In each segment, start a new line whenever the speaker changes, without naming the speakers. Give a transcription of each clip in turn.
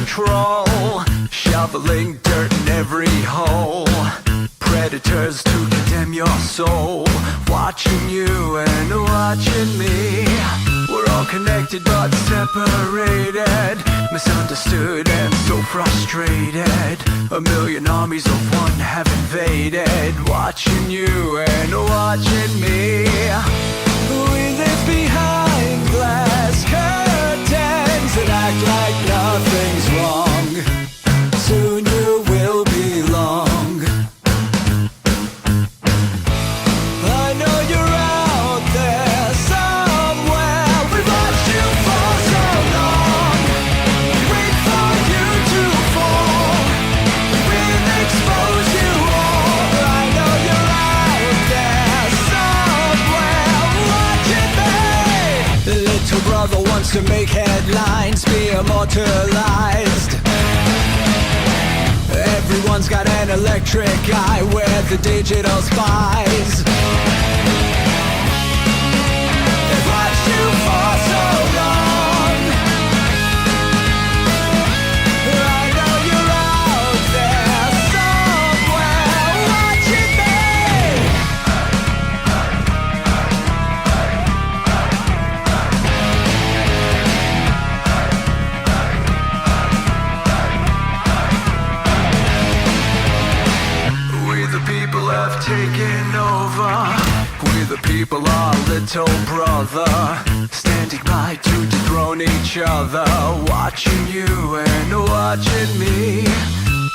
control, shoveling dirt in every hole. Predators to condemn your soul, watching you and watching me. We're all connected but separated, misunderstood and so frustrated. A million armies of one have invaded, watching you and watching me. We live behind glass curtains and act like nothing's wrong. Soon you will belong. I know you're out there somewhere. We've watched you for so long. Wait for you to fall. We'll expose you all. I know you're out there somewhere watching me. Little brother wants to make headlines, be immortalized. Everyone's got an electric eye, we're the digital spies. They've watched you for so long. I know you're out there somewhere watching have taken over. We the people are little brother, standing by to dethrone each other, watching you and watching me.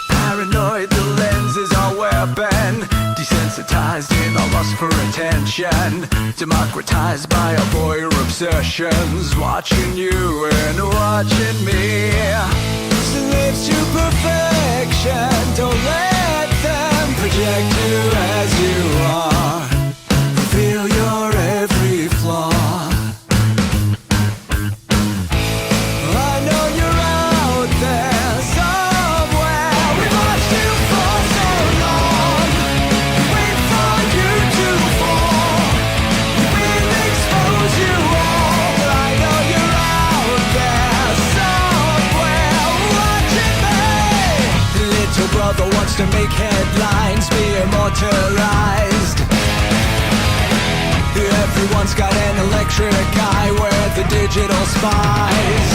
Paranoid, the lens is our weapon, desensitized in our lust for attention, democratized by our voyeur obsessions, watching you and watching me. Slaves to perfection, don't let them project you as you are. Reveal your every flaw. I know you're out there somewhere. We've watched you for so long. Wait for you to fall. We'll expose you all. I know you're out there somewhere watching me. Little brother wants to make headlines, be immortalized. Everyone's got an electric eye, we're the digital spies.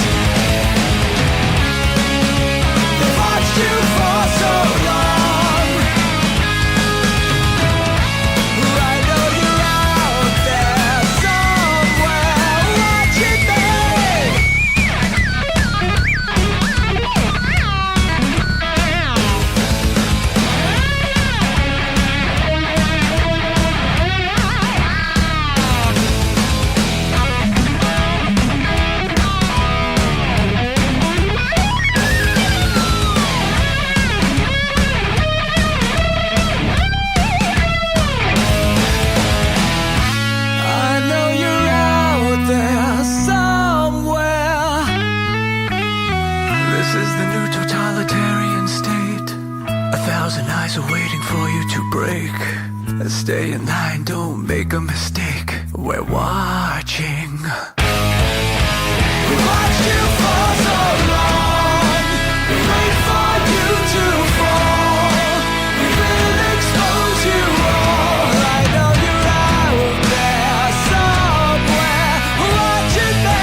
They've watched you for so long. I know you're out there somewhere watching me. Stay in line, don't make a mistake. We're watching. We watched you for so long. We wait for you to fall. We will expose you all. I know you're out there somewhere watching me.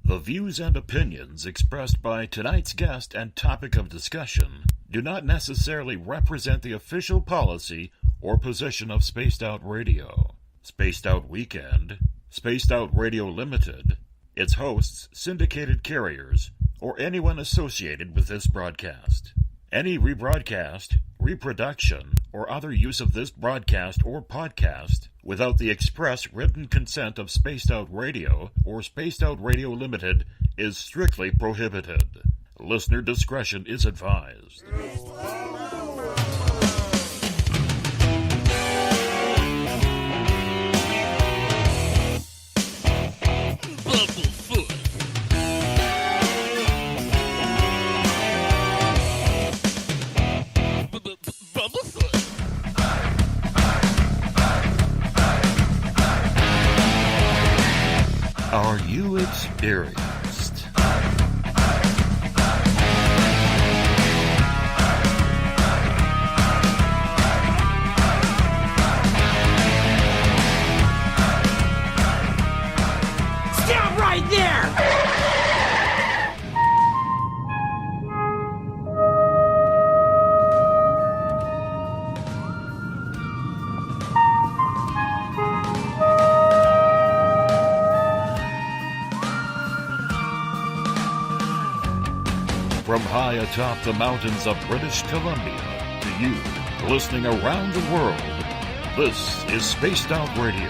The views and opinions expressed by tonight's guest and topic of discussion do not necessarily represent the official policy or position of Spaced Out Radio, Spaced Out Weekend, Spaced Out Radio Limited, its hosts, syndicated carriers, or anyone associated with this broadcast. Any rebroadcast, reproduction, or other use of this broadcast or podcast without the express written consent of Spaced Out Radio or Spaced Out Radio Limited is strictly prohibited. Listener discretion is advised. Are you experienced?
Stop right there!
From high atop the mountains of British Columbia to you, listening around the world, this is Spaced Out Radio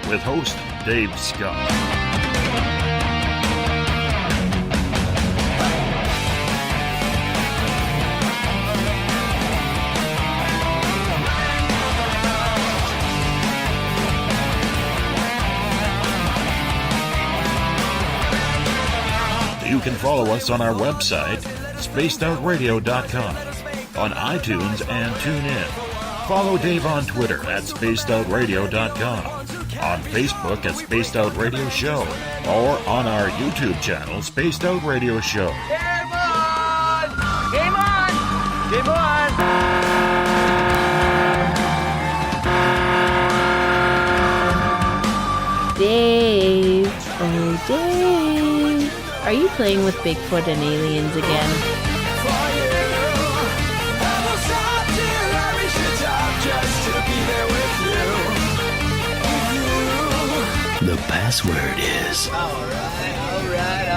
with host Dave Scott. You can follow us on our website, spacedoutradio.com, on iTunes and TuneIn. Follow Dave on Twitter at spacedoutradio.com, on Facebook at Spaced Out Radio Show, or on our YouTube channel, Spaced Out Radio Show.
Game on! Game on! Game on!
Dave, oh Dave, are you playing with Bigfoot and aliens again?
The password is...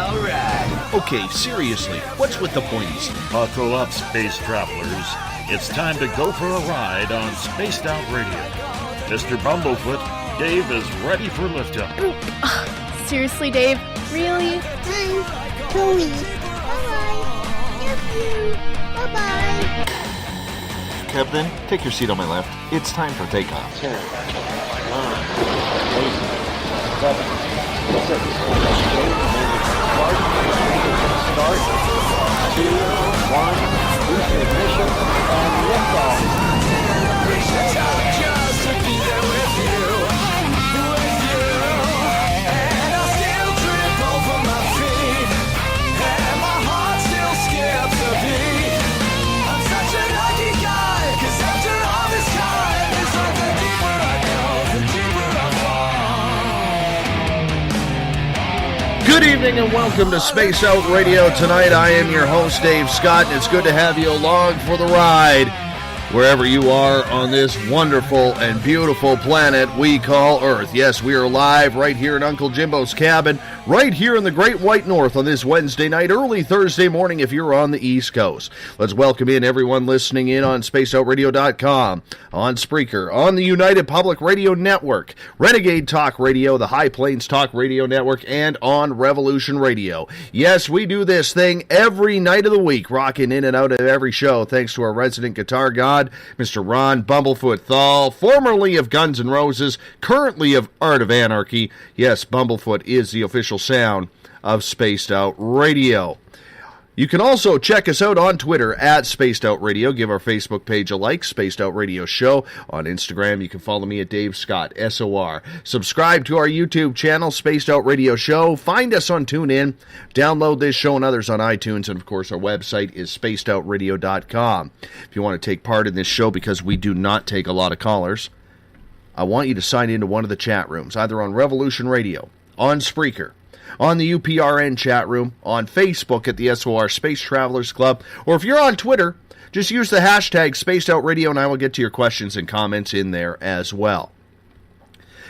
Alright.
Okay, seriously, what's with the pointies?
Buckle up, space travelers. It's time to go for a ride on Spaced Out Radio. Mr. Bumblefoot, Dave is ready for liftoff.
Seriously, Dave? Really?
Bye. Chloe. Bye-bye. Love you. Bye-bye.
Captain, take your seat on my left. It's time for takeoff.
10, 9, 8, 7, 6, 5, 2, 1, boost ignition, and liftoff.
Just to be there with you, and I still trip over my feet, and my heart still skips a beat. I'm such a lucky guy, 'cause after all this time, it's like the deeper I go, the deeper I fall.
Good evening and welcome to Space Out Radio. Tonight I am your host, Dave Scott, and it's good to have you along for the ride wherever you are on this wonderful and beautiful planet we call Earth. Yes, we are live right here in Uncle Jimbo's cabin, right here in the Great White North on this Wednesday night, early Thursday morning if you're on the East Coast. Let's welcome in everyone listening in on SpaceOutRadio.com, on Spreaker, on the United Public Radio Network, Renegade Talk Radio, the High Plains Talk Radio Network, and on Revolution Radio. Yes, we do this thing every night of the week, rocking in and out of every show, thanks to our resident guitar god, Mr. Ron Bumblefoot THAL, formerly of Guns N' Roses, currently of Art of Anarchy. Yes, Bumblefoot is the official sound of Spaced Out Radio. You can also check us out on Twitter at Spaced Out Radio. Give our Facebook page a like, Spaced Out Radio Show. On Instagram, you can follow me at Dave Scott, SOR. Subscribe to our YouTube channel, Spaced Out Radio Show. Find us on TuneIn. Download this show and others on iTunes. And, of course, our website is spacedoutradio.com. If you want to take part in this show, because we do not take a lot of callers, I want you to sign into one of the chat rooms, either on Revolution Radio, on Spreaker, on the UPRN chat room, on Facebook at the SOR Space Travelers Club, or if you're on Twitter, just use the hashtag Spaced Out Radio and I will get to your questions and comments in there as well.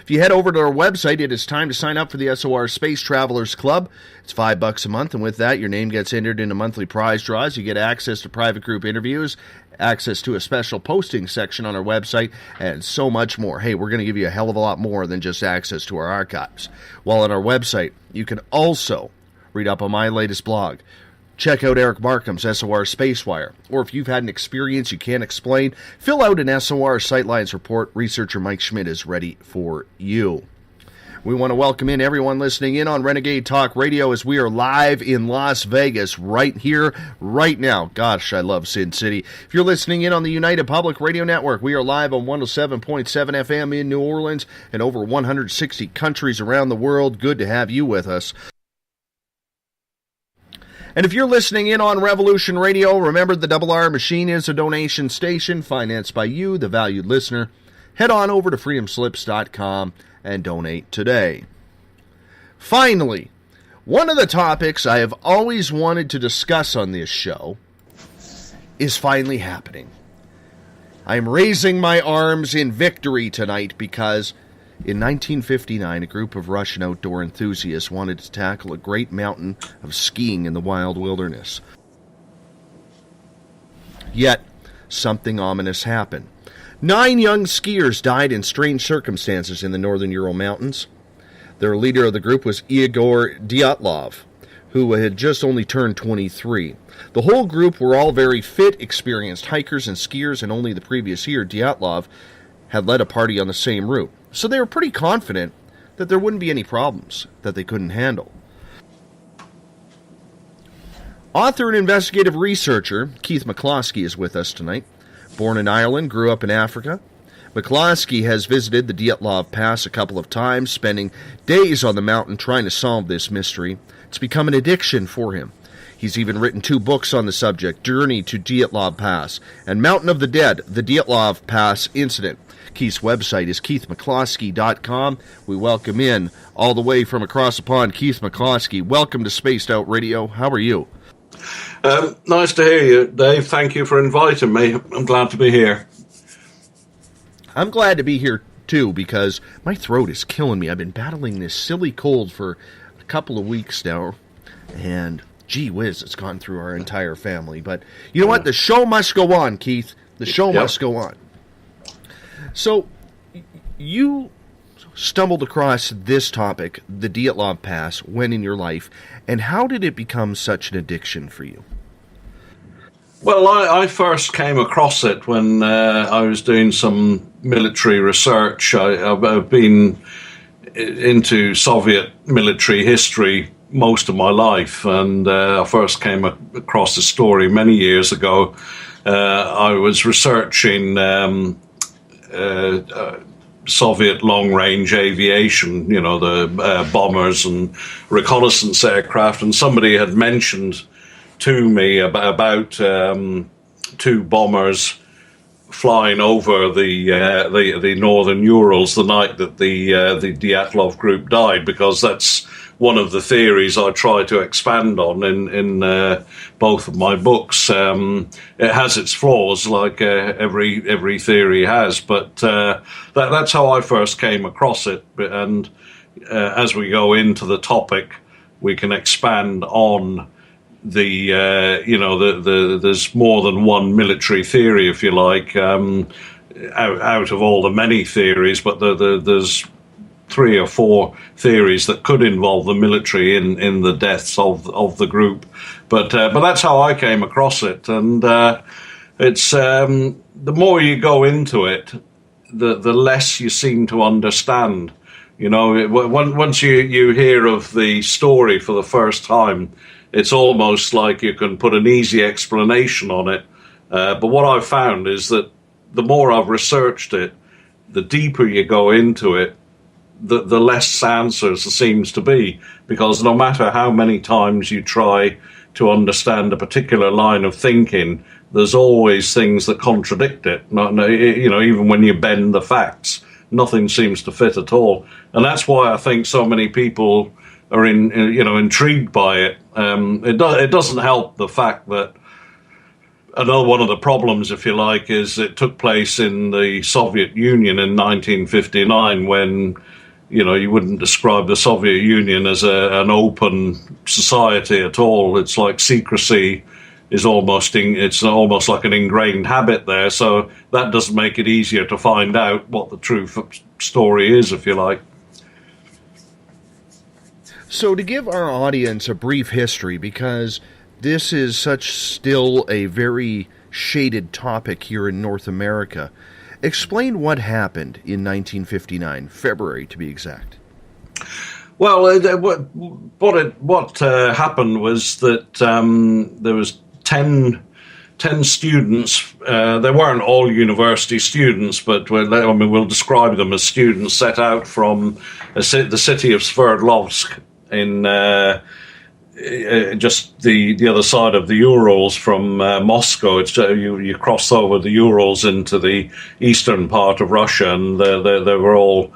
If you head over to our website, it is time to sign up for the SOR Space Travelers Club. It's $5 a month, and with that, your name gets entered into monthly prize draws. You get access to private group interviews, access to a special posting section on our website, and so much more. Hey, we're going to give you a hell of a lot more than just access to our archives. While on our website, you can also read up on my latest blog. Check out Eric Markham's SOR Spacewire. Or if you've had an experience you can't explain, fill out an SOR Sightlines report. Researcher Mike Schmidt is ready for you. We want to welcome in everyone listening in on Renegade Talk Radio as we are live in Las Vegas right here, right now. Gosh, I love Sin City. If you're listening in on the United Public Radio Network, we are live on 107.7 FM in New Orleans and over 160 countries around the world. Good to have you with us. And if you're listening in on Revolution Radio, remember the Double R Machine is a donation station financed by you, the valued listener. Head on over to freedomslips.com and donate today. Finally, one of the topics I have always wanted to discuss on this show is finally happening. I'm raising my arms in victory tonight because in 1959, a group of Russian outdoor enthusiasts wanted to tackle a great mountain of skiing in the wild wilderness. Yet, something ominous happened. 9 young skiers died in strange circumstances in the northern Ural Mountains. Their leader of the group was Igor Dyatlov, who had just only turned 23. The whole group were all very fit, experienced hikers and skiers, and only the previous year, Dyatlov had led a party on the same route. So they were pretty confident that there wouldn't be any problems that they couldn't handle. Author and investigative researcher Keith McCloskey is with us tonight. Born in Ireland, grew up in Africa. McCloskey has visited the Dyatlov Pass a couple of times, spending days on the mountain trying to solve this mystery. It's become an addiction for him. He's even written 2 books on the subject, Journey to Dyatlov Pass and Mountain of the Dead, the Dyatlov Pass Incident. Keith's website is keithmccloskey.com. We welcome in, all the way from across the pond, Keith McCloskey. Welcome to Spaced Out Radio. How are you?
Nice to hear you, Dave. Thank you for inviting me. I'm glad to be here.
I'm glad to be here, too, because my throat is killing me. I've been battling this silly cold for a couple of weeks now, and gee whiz, it's gone through our entire family. But you know what? The show must go on, Keith. The show must go on. So, you stumbled across this topic, the Dyatlov Pass, when in your life, and how did it become such an addiction for you?
Well, I first came across it when I was doing some military research. I've been into Soviet military history most of my life, and I first came across the story many years ago. I was researching Soviet long-range aviation, you know, the bombers and reconnaissance aircraft, and somebody had mentioned to me about 2 bombers flying over the northern Urals the night that the Dyatlov group died, because that's one of the theories I try to expand on in both of my books. It has its flaws, like every theory has, but that's how I first came across it. And as we go into the topic, we can expand on there's more than one military theory, if you like, out of all the many theories, but there's 3 or 4 theories that could involve the military in the deaths of the group. But that's how I came across it. And it's the more you go into it, the less you seem to understand. You know, once you hear of the story for the first time, it's almost like you can put an easy explanation on it. But what I've found is that the more I've researched it, the deeper you go into it, the less answers there seems to be, because no matter how many times you try to understand a particular line of thinking, there's always things that contradict it. Even when you bend the facts, nothing seems to fit at all. And that's why I think so many people are intrigued by it. It doesn't help the fact that another one of the problems, if you like, is it took place in the Soviet Union in 1959 when, you wouldn't describe the Soviet Union as an open society at all. It's like secrecy is almost like an ingrained habit there. So that doesn't make it easier to find out what the true story is, if you like.
So to give our audience a brief history, because this is still a very shaded topic here in North America, explain what happened in 1959, February to be exact.
Well, what happened was that there was 10 students. They weren't all university students, but we'll describe them as students set out from the city of Sverdlovsk in just the other side of the Urals from Moscow. You cross over the Urals into the eastern part of Russia, and they were all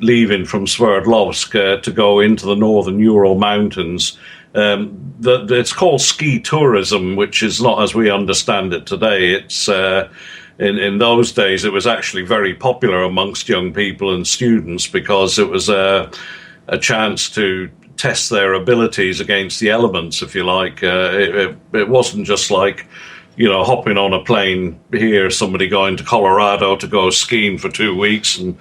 leaving from Sverdlovsk to go into the northern Ural Mountains. It's called ski tourism, which is not as we understand it today. It's in those days it was actually very popular amongst young people and students because it was a chance to test their abilities against the elements, if you like. It wasn't just like, hopping on a plane here, somebody going to Colorado to go skiing for 2 weeks and,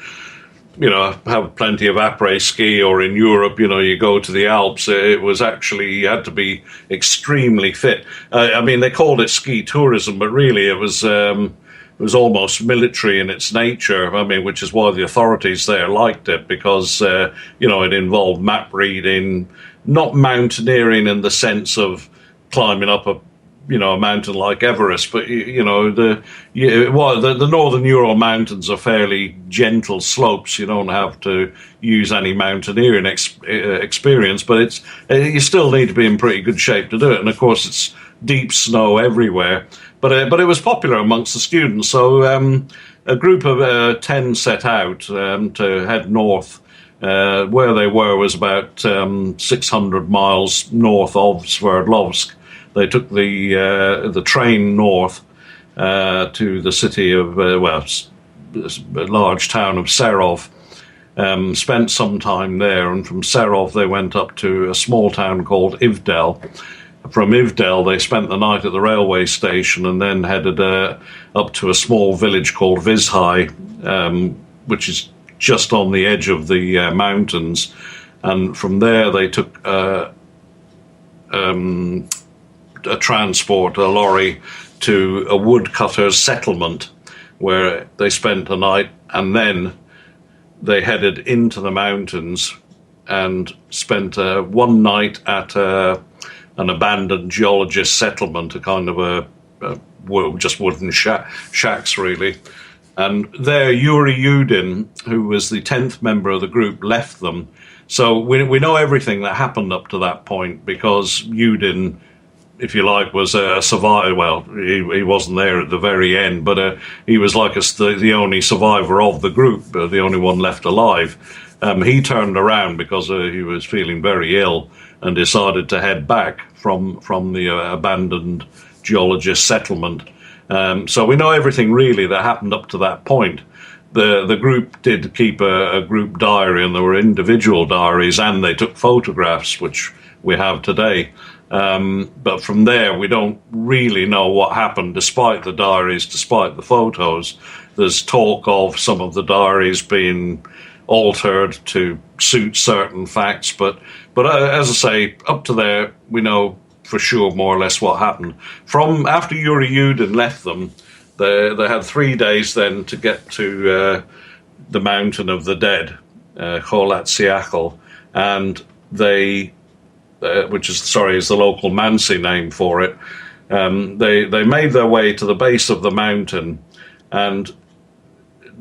have plenty of après-ski, or in Europe, you go to the Alps. It was actually, you had to be extremely fit. They called it ski tourism, but really it was almost military in its nature, which is why the authorities there liked it, because, it involved map reading, not mountaineering in the sense of climbing up a mountain like Everest, but, the northern Ural Mountains are fairly gentle slopes. You don't have to use any mountaineering experience, but you still need to be in pretty good shape to do it. And, of course, it's deep snow everywhere. But it was popular amongst the students. So a group of 10 set out to head north. Where they were was about 600 miles north of Sverdlovsk. They took the train north to the city of, a large town of Serov. Spent some time there, and from Serov they went up to a small town called Ivdel. From Ivdel, they spent the night at the railway station and then headed up to a small village called Vizhai, which is just on the edge of the mountains. And from there, they took a lorry to a woodcutter's settlement, where they spent a night, and then they headed into the mountains and spent one night at an abandoned geologist settlement, a kind of just wooden shacks, really. And there, Yuri Yudin, who was the 10th member of the group, left them. So we know everything that happened up to that point, because Yudin, if you like, was a survivor. Well, he wasn't there at the very end, but he was like the only survivor of the group, the only one left alive. He turned around because he was feeling very ill and decided to head back from the abandoned geologist settlement. So we know everything really that happened up to that point. The group did keep a group diary, and there were individual diaries, and they took photographs, which we have today. But from there, we don't really know what happened, despite the diaries, despite the photos. There's talk of some of the diaries being altered to suit certain facts, but as I say, up to there, we know for sure more or less what happened. From after Yuri Yudin left them, they had 3 days then to get to the Mountain of the Dead, Kholat Syakhl, and they, which is the local Mansi name for it. They made their way to the base of the mountain, and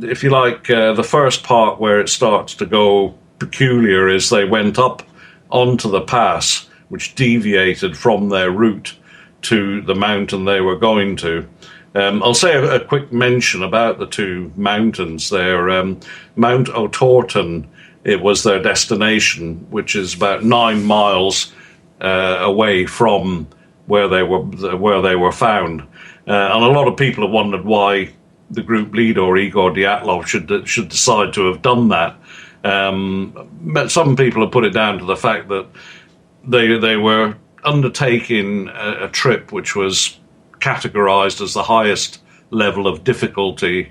if you like, the first part where it starts to go peculiar is they went up onto the pass, which deviated from their route to the mountain they were going to. I'll say a quick mention about the two mountains there. Mount Otorten, it was their destination, which is about 9 miles away from where they were found. And a lot of people have wondered why the group leader, Igor Dyatlov, should decide to have done that. But some people have put it down to the fact that they were undertaking a trip which was categorized as the highest level of difficulty.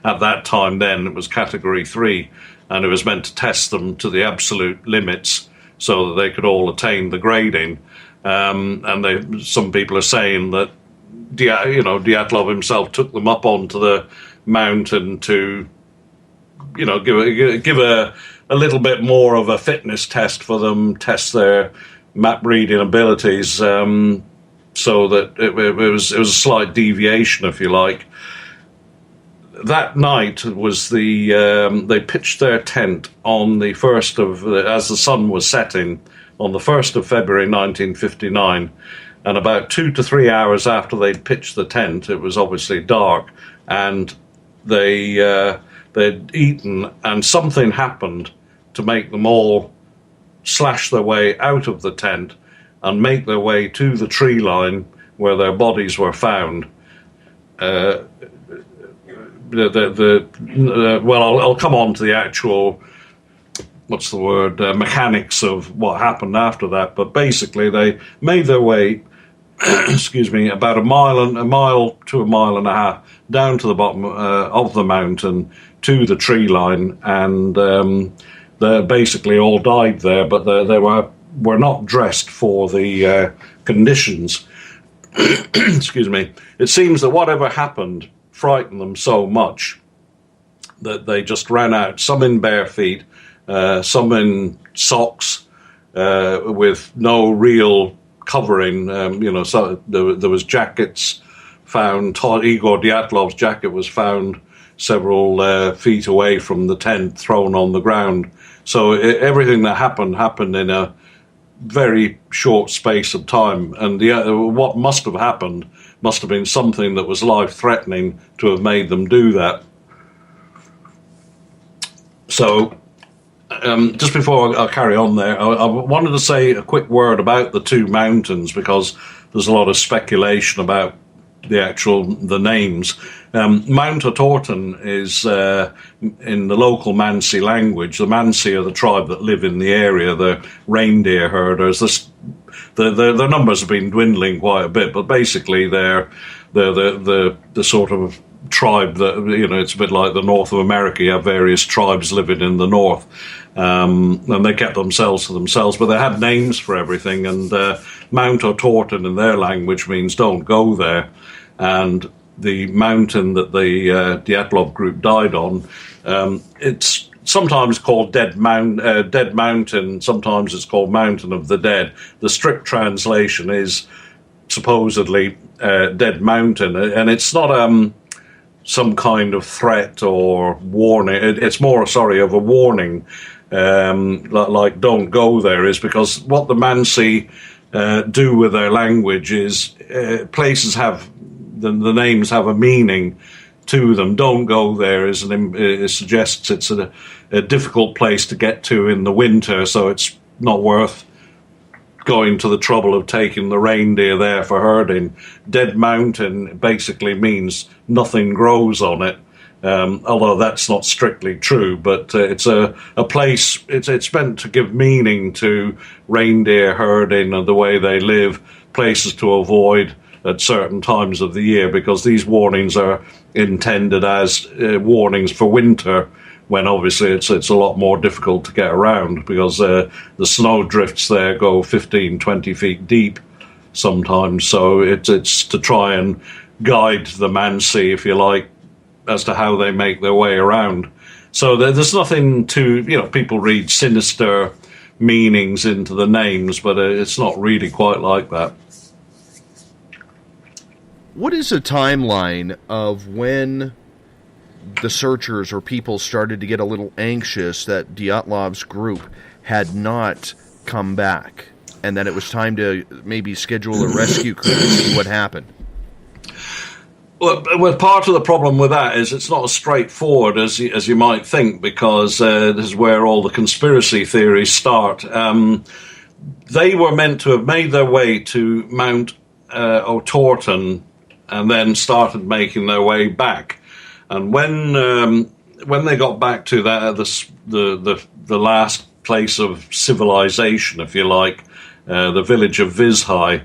At that time then, it was Category 3, and it was meant to test them to the absolute limits so that they could all attain the grading. And some people are saying that Dyatlov himself took them up onto the mountain to, give a little bit more of a fitness test for them, test their map reading abilities, so that it was a slight deviation, if you like. That night was they pitched their tent on the 1st of, as the sun was setting, on the 1st of February 1959, and about 2 to 3 hours after they'd pitched the tent, it was obviously dark, and they'd eaten, and something happened to make them all slash their way out of the tent and make their way to the tree line where their bodies were found. Well, I'll come on to the actual, mechanics of what happened after that. But basically, they made their way, about a mile to a mile and a half down to the bottom of the mountain to the tree line, and they basically all died there. But they were not dressed for the conditions. Excuse me. It seems that whatever happened frightened them so much that they just ran out, some in bare feet, some in socks, with no real covering. So there was jackets found. Igor Dyatlov's jacket was found several feet away from the tent, thrown on the ground. So everything that happened in a very short space of time. And what must have happened must have been something that was life-threatening to have made them do that. So, just before I carry on there, I wanted to say a quick word about the two mountains, because there's a lot of speculation about the names. Mount Otorten is, in the local Mansi language, the Mansi are the tribe that live in the area, the reindeer herders. Their numbers have been dwindling quite a bit, but basically they're the sort of tribe that, it's a bit like the North of America. You have various tribes living in the north, and they kept themselves to themselves, but they had names for everything. And Mount Otorten in their language means don't go there. And the mountain that the Dyatlov group died on, it's sometimes called Dead Mountain, sometimes it's called Mountain of the Dead. The strict translation is supposedly Dead Mountain, and it's not some kind of threat or warning. It's more, of a warning, like don't go there, is because what the Mansi do with their language is places have, the names have a meaning to them. Don't go there it suggests it's a difficult place to get to in the winter, so it's not worth going to the trouble of taking the reindeer there for herding. Dead Mountain basically means nothing grows on it, although that's not strictly true, but it's a place, it's meant to give meaning to reindeer herding and the way they live, places to avoid at certain times of the year, because these warnings are intended as warnings for winter, when obviously it's a lot more difficult to get around, because the snow drifts there go 15, 20 feet deep sometimes. So it's to try and guide the Mansi, if you like, as to how they make their way around. So there's nothing to, people read sinister meanings into the names, but it's not really quite like that.
What is a timeline of when the searchers or people started to get a little anxious that Dyatlov's group had not come back, and that it was time to maybe schedule a rescue crew to see what happened?
Well, part of the problem with that is it's not as straightforward as you might think, because this is where all the conspiracy theories start. They were meant to have made their way to Mount Otorten and then started making their way back. And when they got back to the last place of civilization, if you like, the village of Vizhai,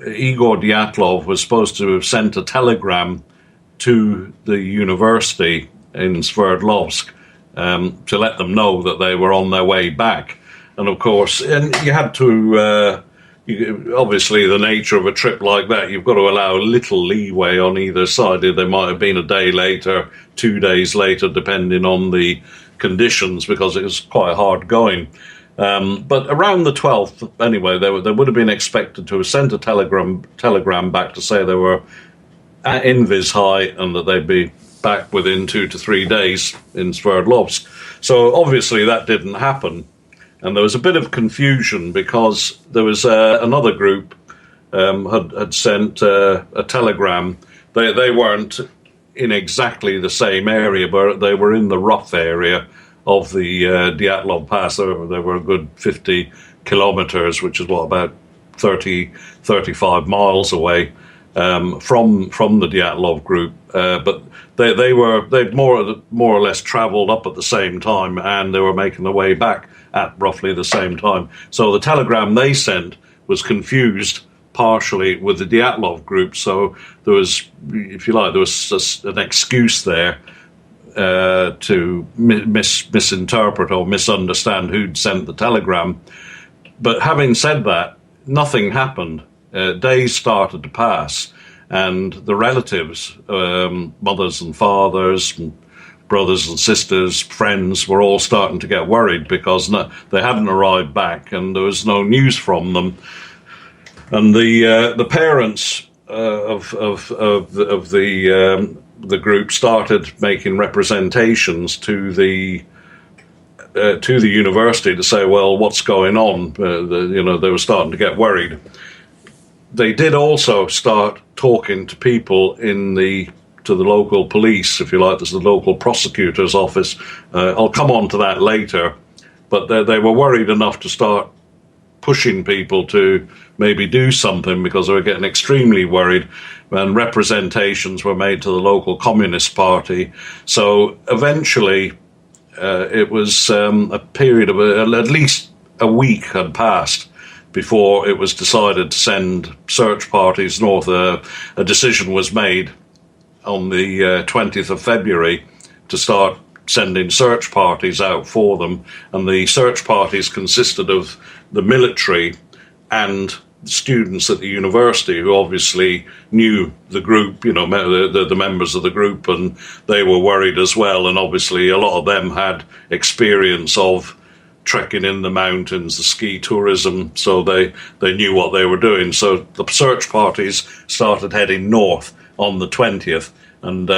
Igor Dyatlov was supposed to have sent a telegram to the university in Sverdlovsk to let them know that they were on their way back. And of course, and you had to, obviously the nature of a trip like that, you've got to allow a little leeway on either side. They might have been a day later, 2 days later, depending on the conditions, because it was quite hard going. But around the 12th, anyway, they would have been expected to have sent a telegram back to say they were in Vizhai and that they'd be back within 2 to 3 days in Sverdlovsk. So obviously that didn't happen. And there was a bit of confusion because there was another group had sent a telegram. They weren't in exactly the same area, but they were in the rough area of the Dyatlov Pass. They were a good 50 kilometers, which is about 35 miles away from the Dyatlov group. But they'd more or less traveled up at the same time, and they were making their way back at roughly the same time. So the telegram they sent was confused partially with the Dyatlov group. So there was, if you like, there was an excuse there to misinterpret or misunderstand who'd sent the telegram. But having said that, nothing happened. Days started to pass, and the relatives, mothers and fathers, and brothers and sisters, friends, were all starting to get worried because they hadn't arrived back and there was no news from them. And the parents of the group started making representations to the university to say, well, what's going on? They were starting to get worried. They did also start talking to people to the local police, if you like. There's the local prosecutor's office. I'll come on to that later. But they were worried enough to start pushing people to maybe do something because they were getting extremely worried, and representations were made to the local Communist Party. So eventually it was a period of at least a week had passed before it was decided to send search parties north. A decision was made on the 20th of February to start sending search parties out for them. And the search parties consisted of the military and students at the university who obviously knew the group, the members of the group, and they were worried as well. And obviously a lot of them had experience of trekking in the mountains, the ski tourism, so they knew what they were doing. So the search parties started heading north on the 20th, and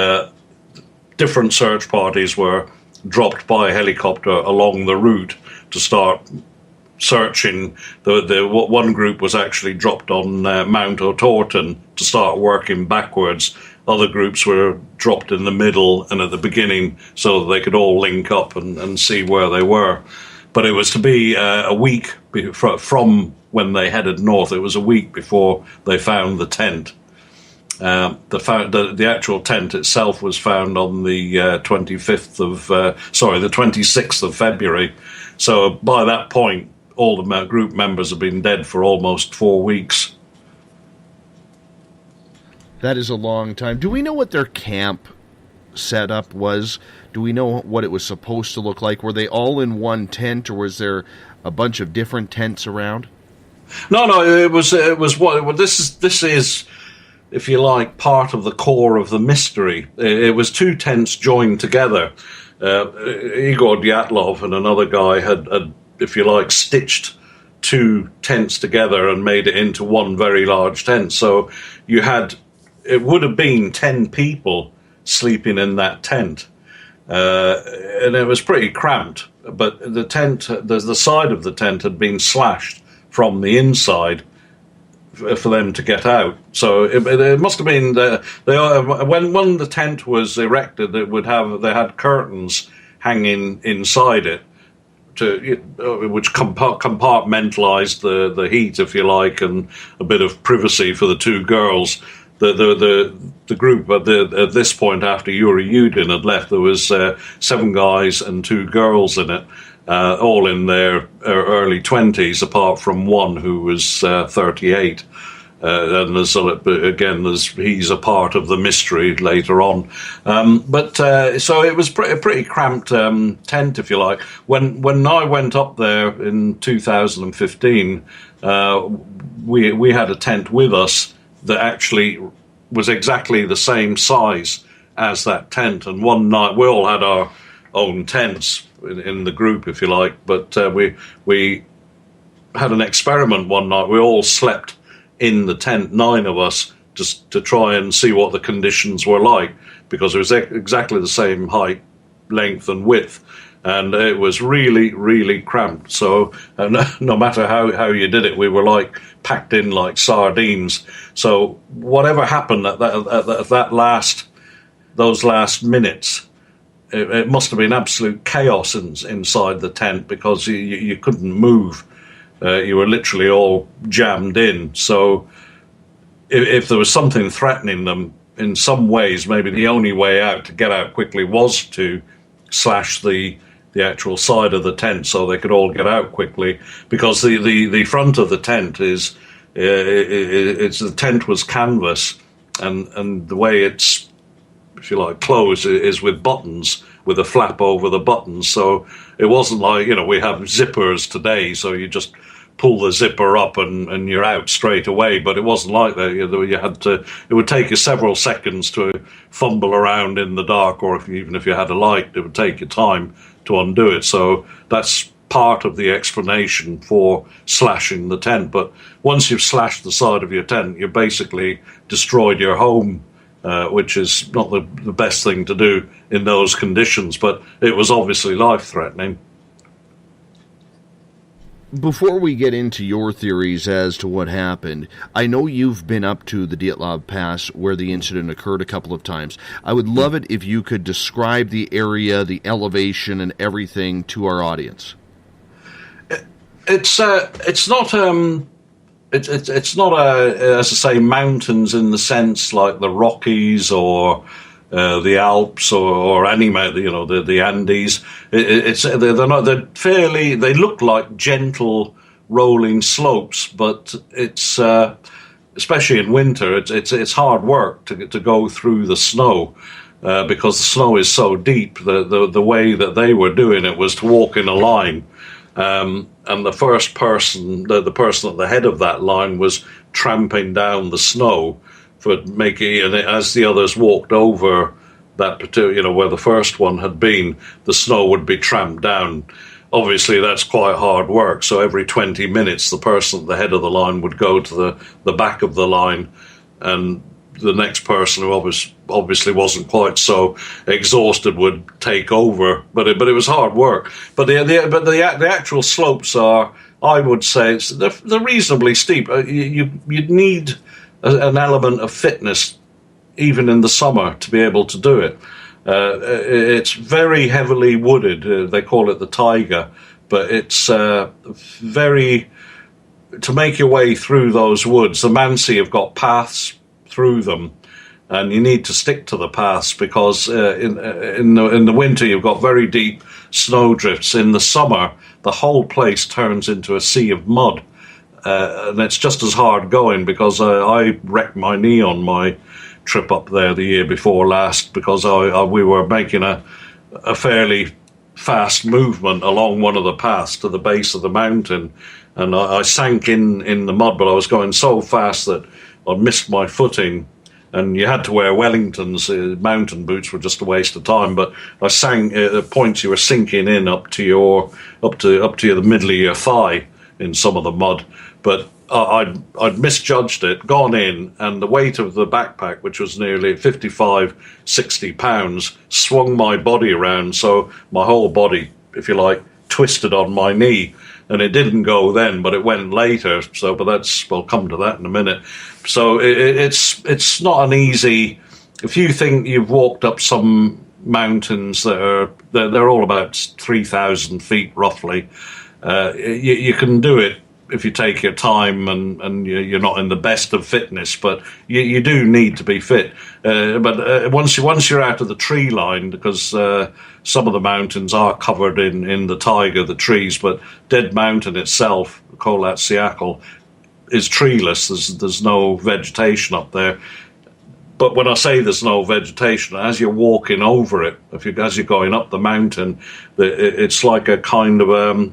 different search parties were dropped by helicopter along the route to start searching. The one group was actually dropped on Mount Otorten to start working backwards. Other groups were dropped in the middle and at the beginning so that they could all link up and see where they were. But it was to be a week from when they headed north. It was a week before they found the tent. The actual tent itself was found on the 26th of February. So by that point, all the group members have been dead for almost 4 weeks.
That is a long time. Do we know what their camp setup was? Do we know what it was supposed to look like? Were they all in one tent, or was there a bunch of different tents around?
No. It was what. Well, this is, if you like, part of the core of the mystery. It was two tents joined together. Igor Dyatlov and another guy had, if you like, stitched two tents together and made it into one very large tent. So it would have been 10 people sleeping in that tent. And it was pretty cramped, but the tent, the side of the tent had been slashed from the inside for them to get out. So it must have been when the tent was erected, they had curtains hanging inside it which compartmentalized the heat, if you like, and a bit of privacy for the two girls. the group at this point, after Yuri Yudin had left, there was 7 guys and 2 girls in it, all in their early 20s, apart from one who was 38. And he's a part of the mystery later on. So it was pretty cramped tent, if you like. When I went up there in 2015, we had a tent with us that actually was exactly the same size as that tent. And one night we all had our own tents in the group, if you like. But we had an experiment one night. We all slept in the tent, 9 of us, just to try and see what the conditions were like, because it was exactly the same height, length and width, and it was really, really cramped. So no matter how you did it, we were like packed in like sardines. So whatever happened at those last minutes, it must have been absolute chaos inside the tent, because you couldn't move. You were literally all jammed in. So if there was something threatening them in some ways, maybe the only way out to get out quickly was to slash the actual side of the tent so they could all get out quickly, because the front of the tent is the tent was canvas, and the way it's, if you like, closed is with buttons, with a flap over the buttons. So it wasn't like, we have zippers today, so you just pull the zipper up and you're out straight away. But it wasn't like that. You had to. It would take you several seconds to fumble around in the dark, or even if you had a light, it would take you time to undo it. So that's part of the explanation for slashing the tent. But once you've slashed the side of your tent, you've basically destroyed your home, which is not the best thing to do in those conditions. But it was obviously life-threatening.
Before we get into your theories as to what happened, I know you've been up to the Dyatlov Pass where the incident occurred a couple of times. I would love it if you could describe the area, the elevation, and everything to our audience.
It's not as I say, mountains in the sense like the Rockies or the Alps or any, the Andes. They look like gentle rolling slopes, but it's especially in winter, it's hard work to go through the snow, because the snow is so deep. The way that they were doing it was to walk in a line, and the first person, the person at the head of that line, was tramping down the snow for making, and as the others walked over that particular, where the first one had been, the snow would be tramped down. Obviously, that's quite hard work. So every 20 minutes, the person at the head of the line would go to the back of the line, and the next person, who obviously wasn't quite so exhausted, would take over. But it was hard work. But the actual slopes are, I would say, they're reasonably steep. You'd need an element of fitness even in the summer to be able to do it. It's very heavily wooded. They call it the taiga, but it's very, to make your way through those woods. The Mansi have got paths through them, and you need to stick to the paths, because in the winter you've got very deep snow drifts. In the summer, the whole place turns into a sea of mud, and it's just as hard going, because I wrecked my knee on my trip up there the year before last, because we were making a fairly fast movement along one of the paths to the base of the mountain, and I sank in the mud, but I was going so fast that I missed my footing, and you had to wear Wellingtons. Mountain boots were just a waste of time, but I sank at points you were sinking in up to the middle of your thigh in some of the mud. But I'd misjudged it, gone in, and the weight of the backpack, which was nearly 55, 60 pounds, swung my body around, so my whole body, if you like, twisted on my knee. And it didn't go then, but it went later. So, but we'll come to that in a minute. So it's not an easy. If you think you've walked up some mountains they're all about 3,000 feet roughly, you can do it if you take your time and you're not in the best of fitness, but you do need to be fit. But once you're out of the tree line, because some of the mountains are covered in the taiga, the trees, but Dead Mountain itself, Kholat Syakhl, is treeless. There's no vegetation up there. But when I say there's no vegetation, as you're walking over it, as you're going up the mountain, it's like a kind of,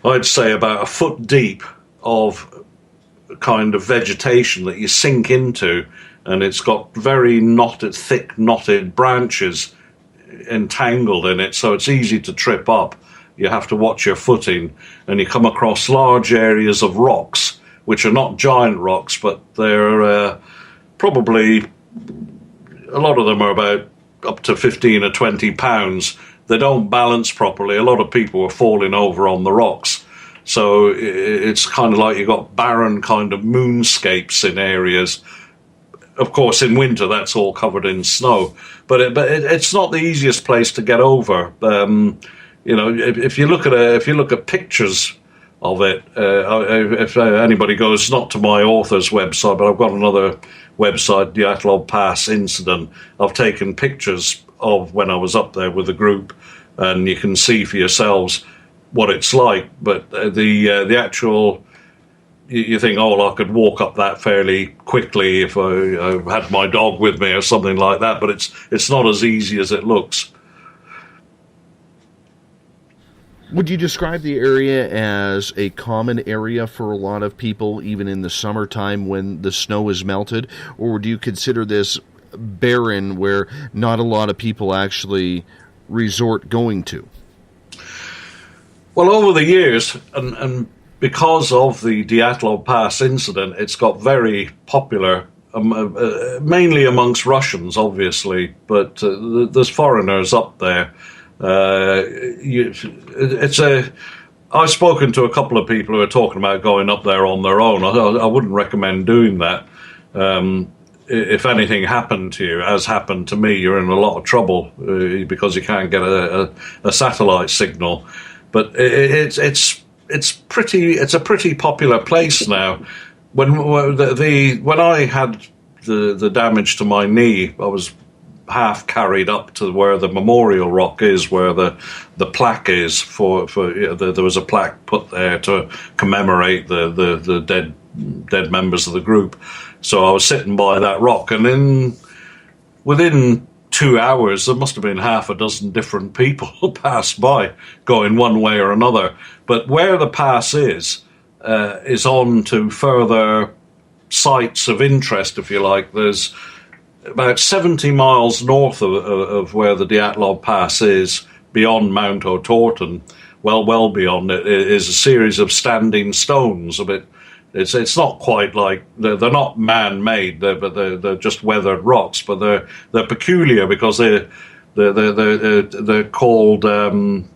I'd say about a foot deep of kind of vegetation that you sink into, and it's got very thick knotted branches entangled in it, so it's easy to trip up. You have to watch your footing, and you come across large areas of rocks, which are not giant rocks, but they're probably, a lot of them are about up to 15 or 20 pounds. They don't balance properly. A lot of people are falling over on the rocks. So it's kind of like you've got barren kind of moonscapes in areas. Of course, in winter, that's all covered in snow. But it's not the easiest place to get over. If you look at pictures of it, if anybody goes, not to my author's website, but I've got another website, Dyatlov Pass Incident. I've taken pictures of when I was up there with the group, and you can see for yourselves what it's like. But the actual, you think, oh, I could walk up that fairly quickly if I had my dog with me or something like that, but it's not as easy as it looks.
Would you describe the area as a common area for a lot of people, even in the summertime when the snow is melted? Or do you consider this barren where not a lot of people actually resort going to?
Well, over the years, and because of the Dyatlov Pass incident, it's got very popular, mainly amongst Russians, obviously, but there's foreigners up there. I've spoken to a couple of people who are talking about going up there on their own. I wouldn't recommend doing that. If anything happened to you, as happened to me, you're in a lot of trouble because you can't get a satellite signal. But it's a pretty popular place now. When I had the damage to my knee, I was half carried up to where the memorial rock is, where the plaque is there was a plaque put there to commemorate the dead members of the group. So I was sitting by that rock, and then within 2 hours there must have been half a dozen different people passed by, going one way or another. But where the pass is on to further sites of interest, if you like. There's about 70 miles north of where the Dyatlov Pass is, beyond Mount O'Torton, well beyond it, is a series of standing stones. It's not quite like, they're not man-made, they're just weathered rocks, but they're peculiar because they're called in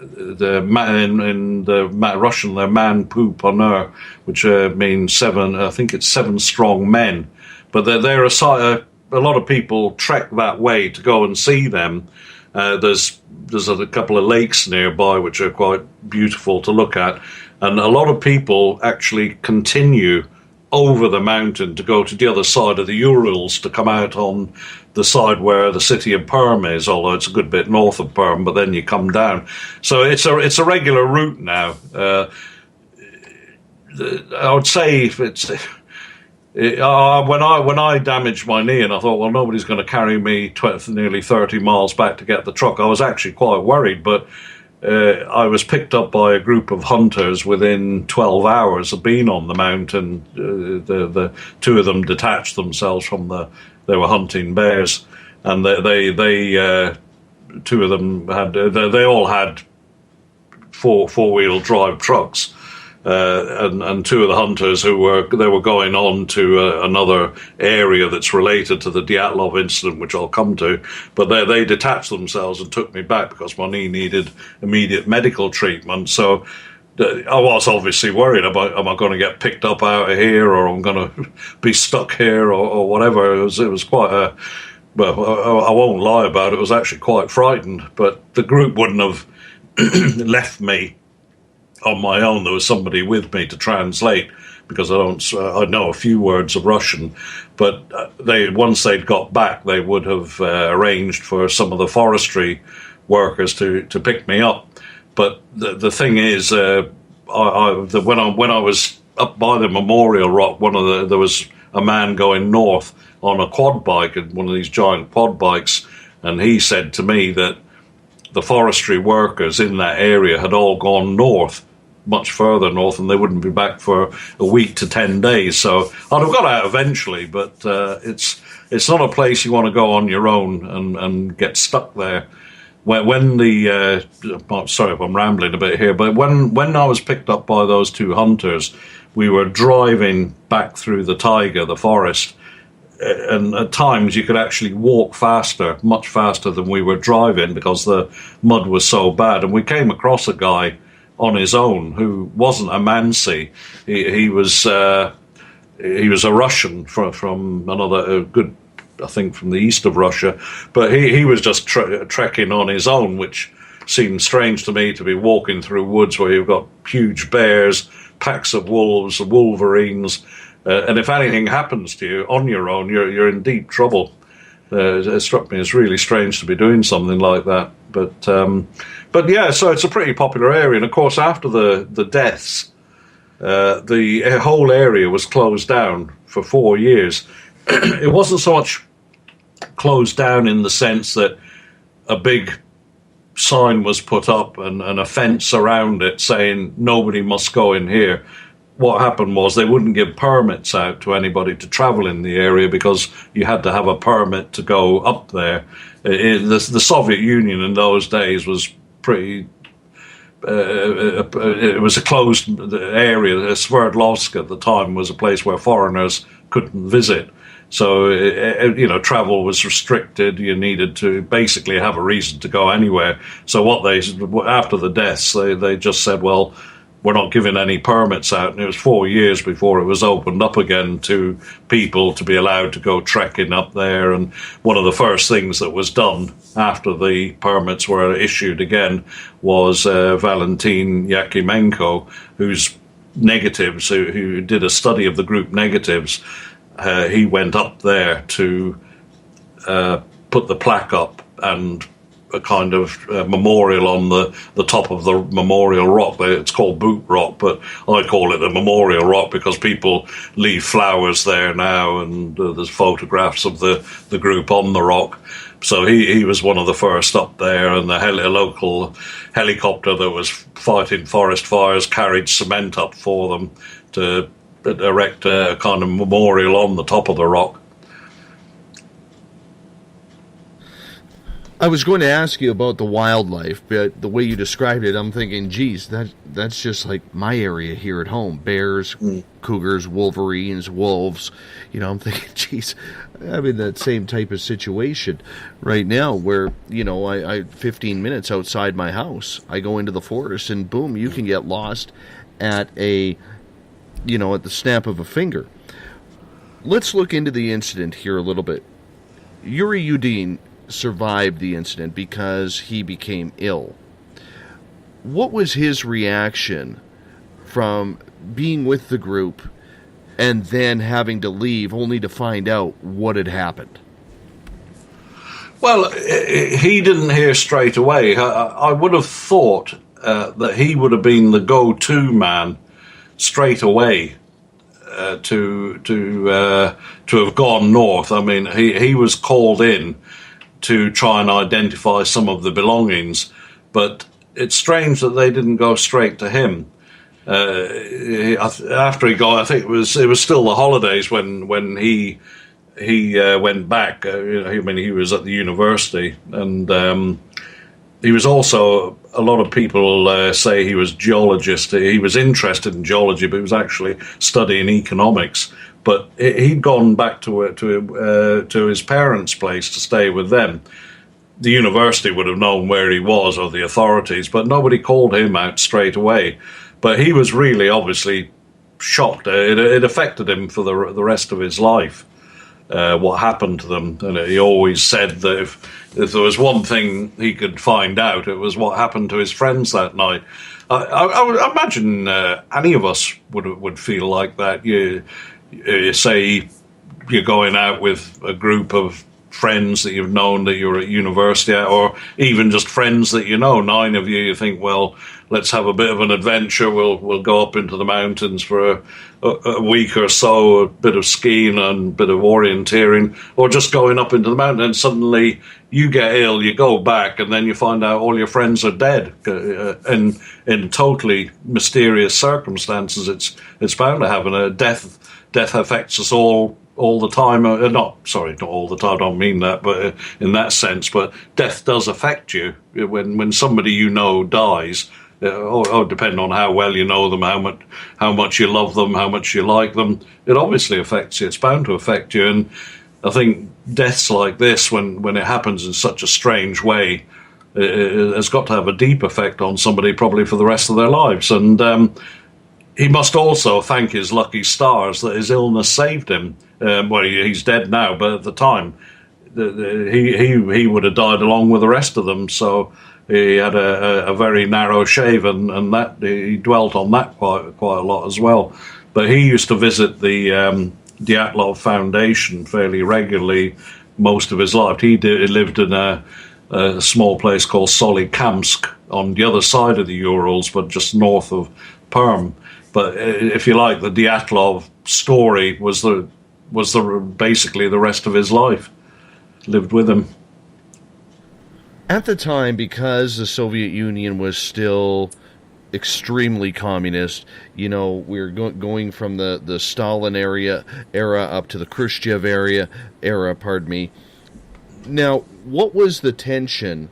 the Russian, they're man-pu-ponur, which means seven. I think it's 7 strong men. But they're a lot of people trek that way to go and see them. There's a couple of lakes nearby which are quite beautiful to look at, and a lot of people actually continue over the mountain to go to the other side of the Urals to come out on the side where the city of Perm is, although it's a good bit north of Perm, but then you come down. So it's a regular route now. I would say when I damaged my knee and I thought, well, nobody's going to carry me nearly 30 miles back to get the truck, I was actually quite worried, but I was picked up by a group of hunters within 12 hours of being on the mountain. The two of them detached themselves from they were hunting bears, and they two of them they all had four-wheel drive trucks. And two of the hunters who were going on to another area that's related to the Dyatlov incident, which I'll come to, but they detached themselves and took me back because my knee needed immediate medical treatment. So I was obviously worried about, am I going to get picked up out of here, or I'm going to be stuck here, or whatever. It was quite I won't lie about it, it was actually quite frightened, but the group wouldn't have left me on my own. There was somebody with me to translate, because I know a few words of Russian, but once they'd got back, they would have arranged for some of the forestry workers to pick me up. But the thing is, when I was up by the Memorial Rock, there was a man going north on a quad bike, one of these giant quad bikes, and he said to me that the forestry workers in that area had all gone north, much further north, and they wouldn't be back for a week to 10 days. So I'd have got out eventually, but it's not a place you want to go on your own and get stuck there. When sorry if I'm rambling a bit here, but when I was picked up by those two hunters, we were driving back through the taiga, the forest, and at times you could actually walk faster, much faster than we were driving, because the mud was so bad. And we came across a guy on his own who wasn't a Mansi. He was a Russian from another good, I think, from the east of Russia, but he was just trekking on his own, which seemed strange to me, to be walking through woods where you've got huge bears, packs of wolves, wolverines, and if anything happens to you on your own, you're in deep trouble. It struck me as really strange to be doing something like that. But yeah, so it's a pretty popular area, and of course after the deaths, the whole area was closed down for 4 years. It wasn't so much closed down in the sense that a big sign was put up and a fence around it saying nobody must go in here. What happened was they wouldn't give permits out to anybody to travel in the area, because you had to have a permit to go up there. The Soviet Union in those days was pretty... it was a closed area. Sverdlovsk at the time was a place where foreigners couldn't visit. So, travel was restricted. You needed to basically have a reason to go anywhere. So after the deaths, they just said, well, we're not giving any permits out. And it was 4 years before it was opened up again to people to be allowed to go trekking up there. And one of the first things that was done after the permits were issued again was Valentin Yakimenko, whose negatives, who did a study of the group negatives. He went up there to put the plaque up and a kind of memorial on the top of the memorial rock. It's called Boot Rock, but I call it the Memorial Rock because people leave flowers there now, and there's photographs of the group on the rock. So he was one of the first up there, and a local helicopter that was fighting forest fires carried cement up for them to erect a kind of memorial on the top of the rock.
I was going to ask you about the wildlife, but the way you described it, I'm thinking, geez, that's just like my area here at home. Bears, cougars, wolverines, wolves. I'm thinking, geez, I'm in that same type of situation right now where, I 15 minutes outside my house, I go into the forest and boom, you can get lost at at the snap of a finger. Let's look into the incident here a little bit. Yuri Yudin survived the incident because he became ill. What was his reaction from being with the group and then having to leave only to find out what had happened?
Well, he didn't hear straight away. I would have thought that he would have been the go-to man straight away to have gone north. I mean, he was called in to try and identify some of the belongings, but it's strange that they didn't go straight to him. After he got, I think it was still the holidays when he went back. He was at the university, and he was also, a lot of people say he was geologist. He was interested in geology, but he was actually studying economics. But he'd gone back to his parents' place to stay with them. The university would have known where he was, or the authorities, but nobody called him out straight away. But he was really obviously shocked. It affected him for the rest of his life, what happened to them. And he always said that if there was one thing he could find out, it was what happened to his friends that night. I would imagine any of us would feel like that. You say you're going out with a group of friends that you've known that you're at university at, or even just friends that you know, 9 of you. You think, well, let's have a bit of an adventure. We'll go up into the mountains for a week or so, a bit of skiing and a bit of orienteering, or just going up into the mountain. And suddenly you get ill, you go back, and then you find out all your friends are dead, and in totally mysterious circumstances. It's bound to happen. Death affects us all the time. Not all the time, I don't mean that, but in that sense. But death does affect you when somebody you know dies. Depending on how well you know them, how much you love them, how much you like them, it obviously affects you. It's bound to affect you. And I think deaths like this, when it happens in such a strange way, it has got to have a deep effect on somebody probably for the rest of their lives. And he must also thank his lucky stars that his illness saved him. Well, he's dead now, but at the time, he would have died along with the rest of them. So he had a very narrow shave, and that he dwelt on that quite a lot as well. But he used to visit the Dyatlov Foundation fairly regularly most of his life. He lived in a small place called Solikamsk on the other side of the Urals, but just north of Perm. But if you like, the Dyatlov story was basically the rest of his life. Lived with him.
At the time, because the Soviet Union was still extremely communist, we were going from the Stalin era up to the Khrushchev era. Now, what was the tension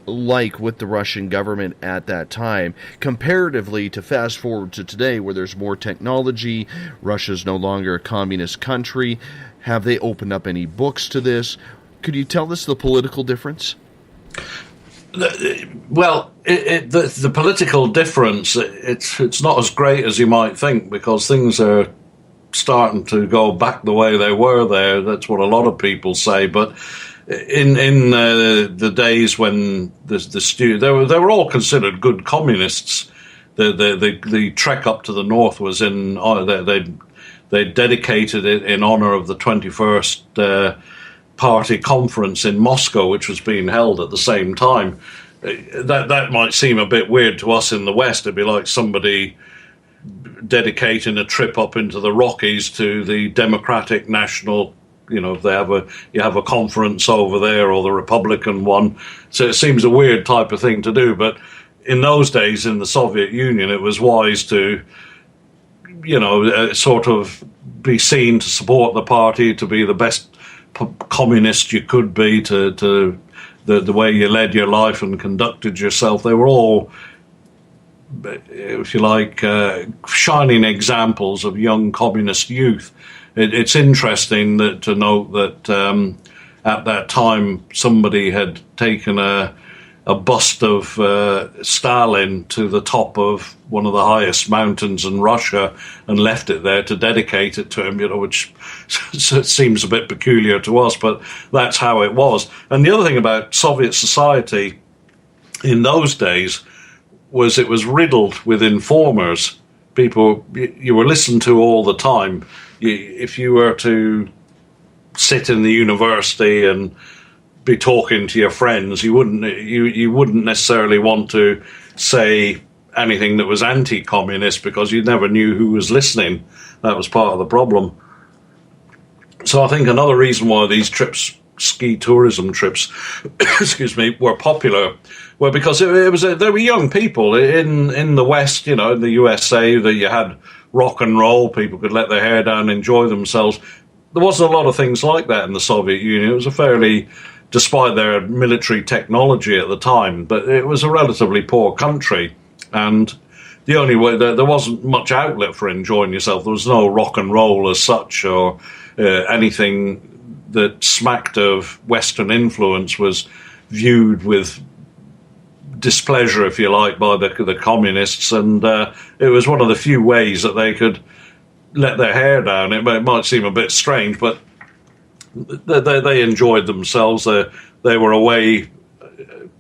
like with the Russian government at that time, comparatively to fast forward to today, where there's more technology? Russia's no longer a communist country. Have they opened up any books to this? Could you tell us the political difference?
Well, the political difference, it's not as great as you might think, because things are starting to go back the way they were there. That's what a lot of people say. But in the days when they were all considered good communists. The trek up to the north was they dedicated it in honor of the 21st Party conference in Moscow, which was being held at the same time. That might seem a bit weird to us in the West. It'd be like somebody dedicating a trip up into the Rockies to the Democratic National. You have a conference over there, or the Republican one. So it seems a weird type of thing to do. But in those days, in the Soviet Union, it was wise to, sort of be seen to support the party, to be the best communist you could be, to the way you led your life and conducted yourself. They were all, if you like, shining examples of young communist youth. It's interesting to note that at that time somebody had taken a bust of Stalin to the top of one of the highest mountains in Russia and left it there to dedicate it to him, which seems a bit peculiar to us, but that's how it was. And the other thing about Soviet society in those days was it was riddled with informers. People you were listened to all the time. If you were to sit in the university and be talking to your friends, you wouldn't necessarily want to say anything that was anti-communist, because you never knew who was listening. That was part of the problem. So I think another reason why these trips, ski tourism trips, were popular, were because they were young people in the West, in the USA, that you had rock and roll. People could let their hair down, enjoy themselves. There wasn't a lot of things like that in the Soviet Union. It was a fairly, despite their military technology at the time, but it was a relatively poor country, and the only way there wasn't much outlet for enjoying yourself. There was no rock and roll as such, or anything that smacked of Western influence was viewed with displeasure, if you like, by the communists, and it was one of the few ways that they could let their hair down. It might seem a bit strange, but they enjoyed themselves. They were away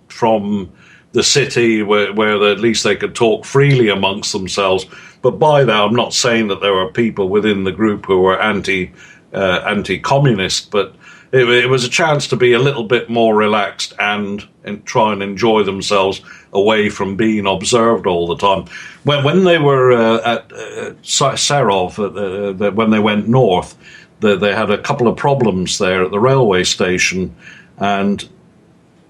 from the city where at least they could talk freely amongst themselves. But by that, I'm not saying that there were people within the group who were anti-communist, but it was a chance to be a little bit more relaxed and try and enjoy themselves away from being observed all the time. When they were at Serov, when they went north, they had a couple of problems there at the railway station, and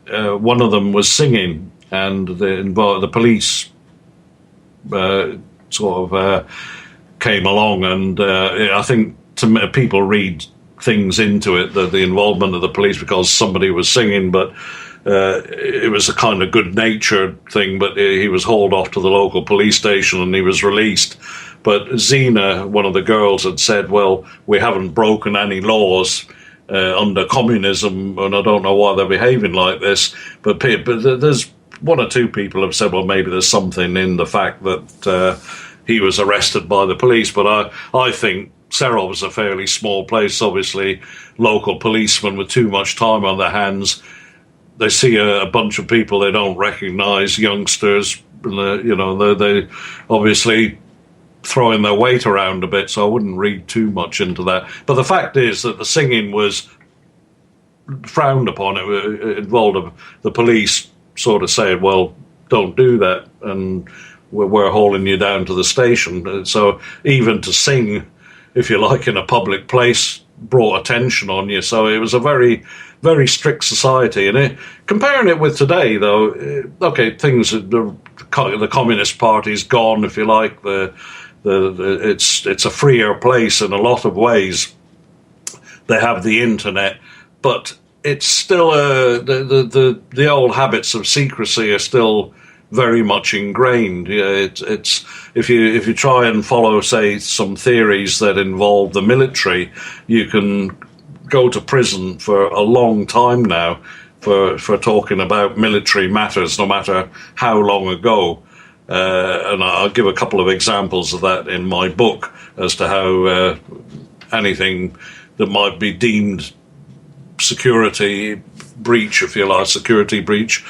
one of them was singing, and the police came along, and I think people read things into it, the involvement of the police because somebody was singing, but it was a kind of good-natured thing, but he was hauled off to the local police station and he was released. But Zina, one of the girls, had said, well, we haven't broken any laws under communism, and I don't know why they're behaving like this. But there's one or two people have said, well, maybe there's something in the fact that he was arrested by the police. But I think Serov is a fairly small place. Obviously, local policemen with too much time on their hands, they see a bunch of people they don't recognise, youngsters, they obviously throwing their weight around a bit, so I wouldn't read too much into that. But the fact is that the singing was frowned upon. It involved the police sort of saying, well, don't do that, and we're hauling you down to the station. So even to sing, if you like, in a public place brought attention on you. So it was a very, very strict society. And comparing it with today, though, okay, the Communist Party's gone, if you like. It's a freer place in a lot of ways. They have the internet, but it's still the old habits of secrecy are still very much ingrained. It's if you try and follow, say, some theories that involve the military, you can go to prison for a long time now for talking about military matters, no matter how long ago. And I'll give a couple of examples of that in my book as to how anything that might be deemed security breach, if you like, security breach,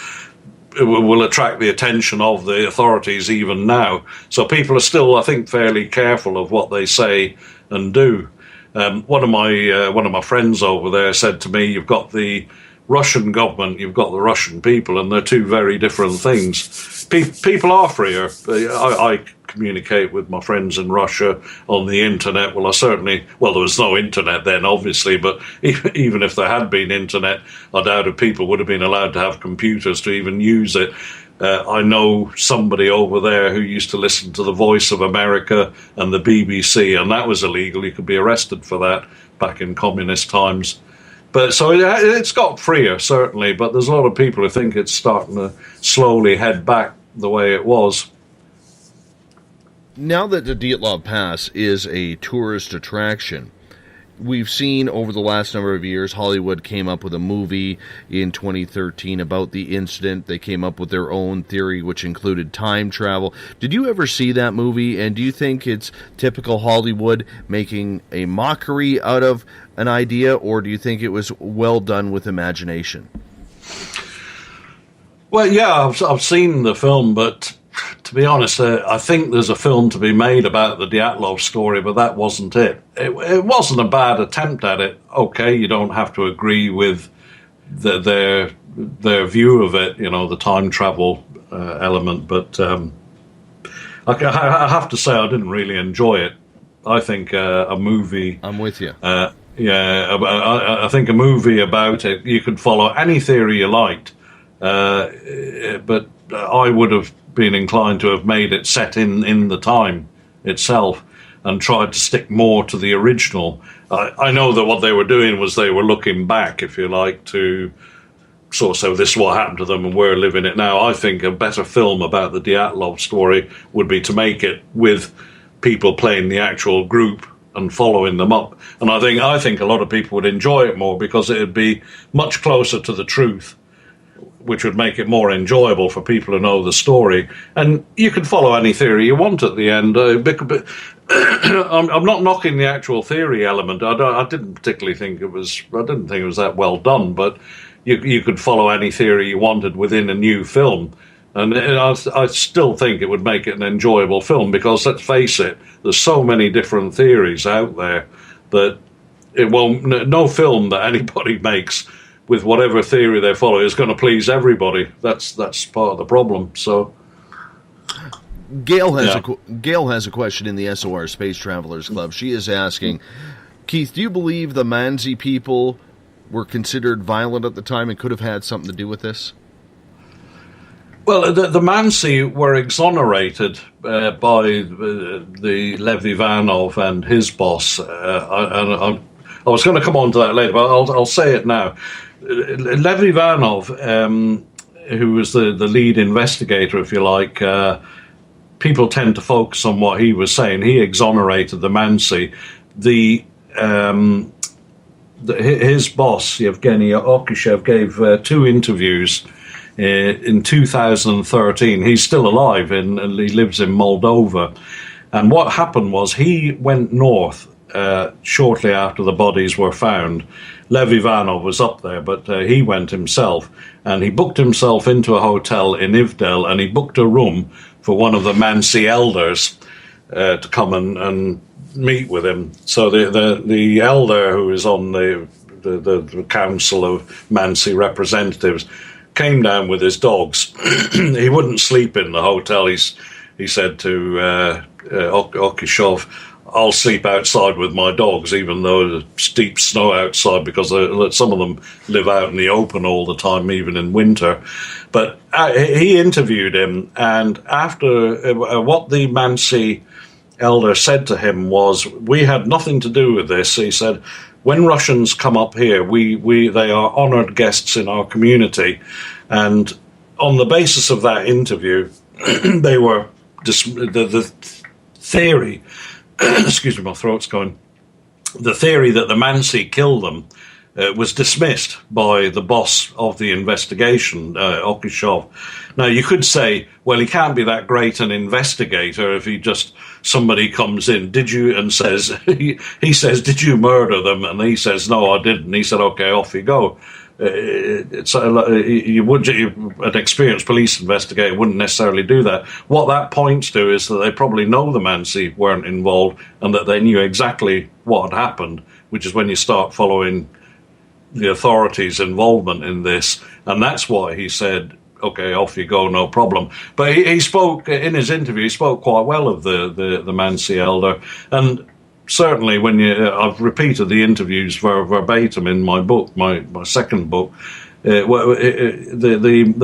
it will attract the attention of the authorities even now. So people are still, I think, fairly careful of what they say and do. One of my friends over there said to me, "You've got the Russian government, you've got the Russian people, and they're two very different things." People are freer. I communicate with my friends in Russia on the internet. Well, there was no internet then, obviously, but even if there had been internet, I doubt if people would have been allowed to have computers to even use it. I know somebody over there who used to listen to the Voice of America and the BBC, and that was illegal. You could be arrested for that back in communist times. But so it's got freer, certainly, but there's a lot of people who think it's starting to slowly head back the way it was.
Now that the Dyatlov Pass is a tourist attraction, we've seen over the last number of years, Hollywood came up with a movie in 2013 about the incident. They came up with their own theory, which included time travel. Did you ever see that movie, and do you think it's typical Hollywood making a mockery out of an idea, or do you think it was well done with imagination?
Well, yeah, I've seen the film, but to be honest, I think there's a film to be made about the Dyatlov story, but that wasn't it. It wasn't a bad attempt at it. Okay, you don't have to agree with their view of it, the time travel element, but I have to say I didn't really enjoy it. I think a movie...
I'm with you.
I think a movie about it, you could follow any theory you liked, but I would have been inclined to have made it set in the time itself and tried to stick more to the original. I know that what they were doing was they were looking back, if you like, to sort of say, this is what happened to them and we're living it now. I think a better film about the Dyatlov story would be to make it with people playing the actual group and following them up. And I think a lot of people would enjoy it more because it would be much closer to the truth, which would make it more enjoyable for people who know the story. And you could follow any theory you want at the end. I'm not knocking the actual theory element. I didn't particularly think it was. I didn't think it was that well done. But you could follow any theory you wanted within a new film. And I still think it would make it an enjoyable film because, let's face it, there's so many different theories out there that it won't. No film that anybody makes with whatever theory they follow is going to please everybody. That's part of the problem. So,
Gail has a question in the SOR Space Travelers Club. She is asking, Keith, do you believe the Mansi people were considered violent at the time and could have had something to do with this?
Well, the Mansi were exonerated by the Lev Ivanov and his boss. I was going to come on to that later, but I'll say it now. Lev Ivanov, who was the lead investigator, if you like, people tend to focus on what he was saying. He exonerated the Mansi. His boss, Yevgeny Okishev, gave 2 interviews in 2013. He's still alive and he lives in Moldova. And what happened was he went north shortly after the bodies were found. Lev Ivanov was up there, but he went himself, and he booked himself into a hotel in Ivdel, and he booked a room for one of the Mansi elders to come and meet with him. So the elder, who is on the council of Mansi representatives, came down with his dogs. He wouldn't sleep in the hotel. He said to Okishov, "I'll sleep outside with my dogs, even though there's deep snow outside, because some of them live out in the open all the time, even in winter." But he interviewed him, and after what the Mansi elder said to him was, "We had nothing to do with this." He said, "When Russians come up here, they are honoured guests in our community," and on the basis of that interview, they were the theory. Excuse me, my throat's going. The theory that the Mansi killed them was dismissed by the boss of the investigation, Okishov. Now, you could say, well, he can't be that great an investigator if somebody comes in, and says, he says, "Did you murder them?" And he says, "No, I didn't." He said, "Okay, off you go." An experienced police investigator wouldn't necessarily do that. What that points to is that they probably know the Mansi weren't involved and that they knew exactly what had happened, which is when you start following the authorities' involvement in this. And that's why he said, "Okay, off you go, no problem." But he spoke, in his interview, he spoke quite well of the Mansi elder. And certainly, I've repeated the interviews verbatim in my book, my second book. The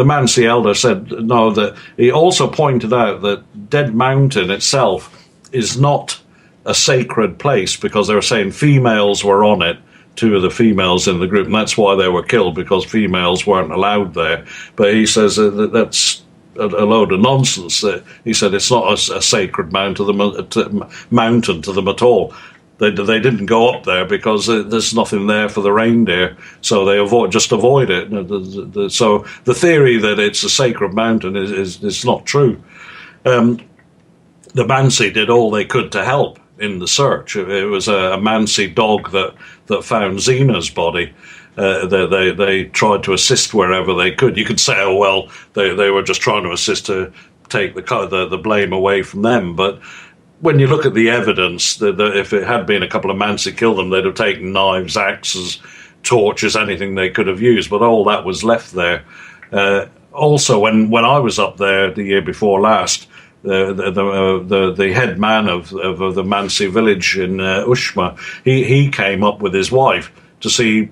Mansi elder said no. That he also pointed out that Dead Mountain itself is not a sacred place, because they were saying females were on it. 2 of the females in the group, and that's why they were killed, because females weren't allowed there. But he says that's a load of nonsense. He said it's not a sacred mountain to them at all. They didn't go up there because there's nothing there for the reindeer, so they just avoid it. So the theory that it's a sacred mountain is not true. The Mansi did all they could to help in the search. It was a Mansi dog that found Zena's body. They tried to assist wherever they could. You could say, oh, well, they were just trying to assist to take the blame away from them. But when you look at the evidence, if it had been a couple of Mansi killed them, they'd have taken knives, axes, torches, anything they could have used. But all that was left there. Also, when I was up there the year before last, the head man of the Mansi village in Ushma, he came up with his wife to see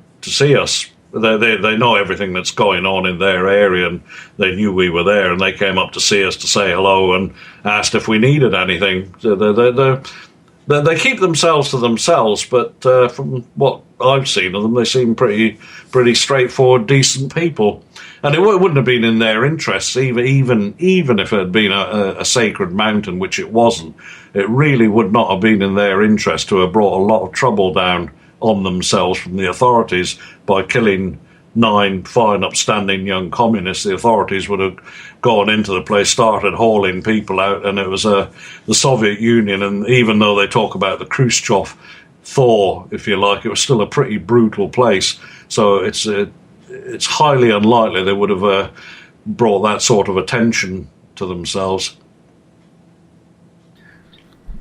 us. They know everything that's going on in their area, and they knew we were there, and they came up to see us, to say hello, and asked if we needed anything. They keep themselves to themselves, but from what I've seen of them, they seem pretty straightforward, decent people. And it wouldn't have been in their interests, even if it had been a sacred mountain, which it wasn't. It really would not have been in their interest to have brought a lot of trouble down on themselves from the authorities by killing 9 fine, upstanding young communists. The authorities would have gone into the place, started hauling people out, and it was the Soviet Union. And even though they talk about the Khrushchev thaw, if you like, it was still a pretty brutal place. So it's highly unlikely they would have brought that sort of attention to themselves.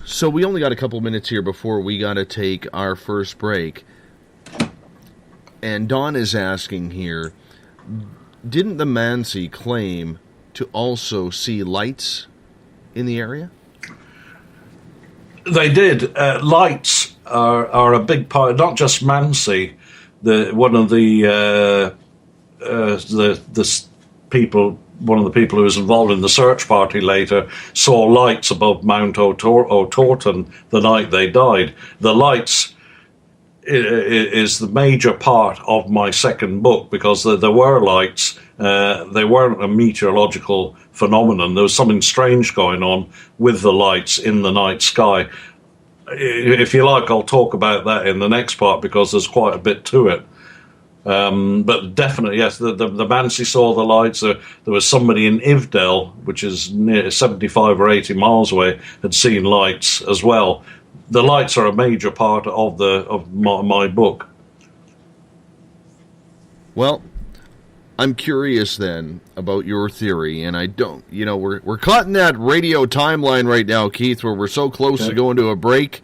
So we only got a couple minutes here before we got to take our first break. And Don is asking here, didn't the Mansi claim to also see lights in the area?
They did. Lights are a big part, not just Mansi. One of the people who was involved in the search party later saw lights above Mount O'Torton the night they died. The lights is the major part of my second book, because there were lights. They weren't a meteorological phenomenon. There was something strange going on with the lights in the night sky. If you like, I'll talk about that in the next part, because there's quite a bit to it. But definitely, yes, the Mansi saw the lights. There was somebody in Ivdel, which is near 75 or 80 miles away, had seen lights as well. The lights are a major part of my book.
Well, I'm curious then about your theory, and I don't, we're caught in that radio timeline right now, Keith, where we're so close to going to a break.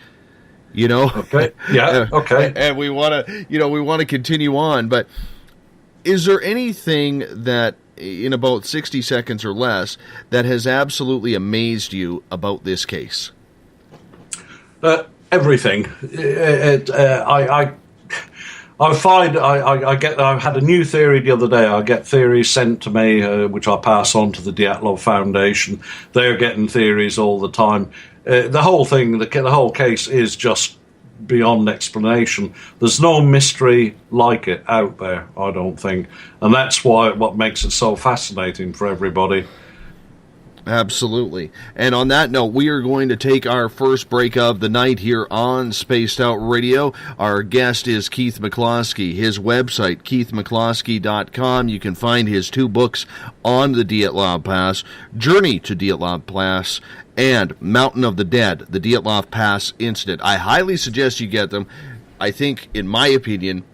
Okay. Yeah. Okay.
And we want to, continue on. But is there anything that, in about 60 seconds or less, that has absolutely amazed you about this case?
Everything. I had a new theory the other day. I get theories sent to me, which I pass on to the Dyatlov Foundation. They're getting theories all the time. The whole thing, the whole case is just beyond explanation. There's no mystery like it out there, I don't think. And that's what makes it so fascinating for everybody.
Absolutely. And on that note, we are going to take our first break of the night here on Spaced Out Radio. Our guest is Keith McCloskey. His website, keithmccloskey.com. You can find his 2 books on the Dyatlov Pass, Journey to Dyatlov Pass, and Mountain of the Dead, the Dyatlov Pass Incident. I highly suggest you get them. I think, in my opinion,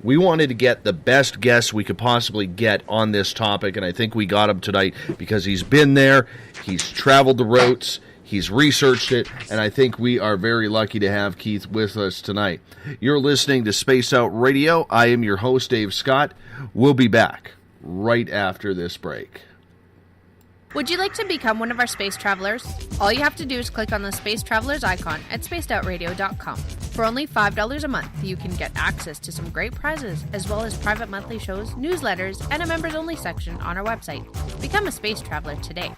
we wanted to get the best guests we could possibly get on this topic, and I think we got him tonight because he's been there, he's traveled the routes, he's researched it, and I think we are very lucky to have Keith with us tonight. You're listening to Space Out Radio. I am your host, Dave Scott. We'll be back right after this break.
Would you like to become one of our space travelers? All you have to do is click on the Space Travelers icon at spacedoutradio.com. For only $5 a month, you can get access to some great prizes, as well as private monthly shows, newsletters, and a members-only section on our website. Become a space traveler today.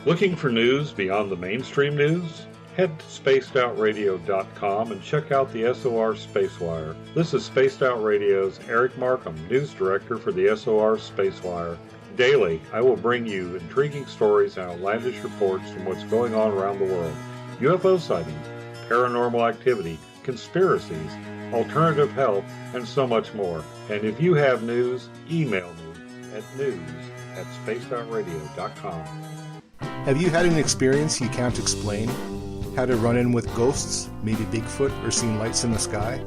Looking for news beyond the mainstream news? Head to spacedoutradio.com and check out the SOR Spacewire. This is Spaced Out Radio's Eric Markham, news director for the SOR Spacewire. Daily, I will bring you intriguing stories and outlandish reports from what's going on around the world. UFO sightings, paranormal activity, conspiracies, alternative health, and so much more. And if you have news, email me at news@spacedoutradio.com.
Have you had an experience you can't explain? Had a run-in with ghosts, maybe Bigfoot, or seen lights in the sky?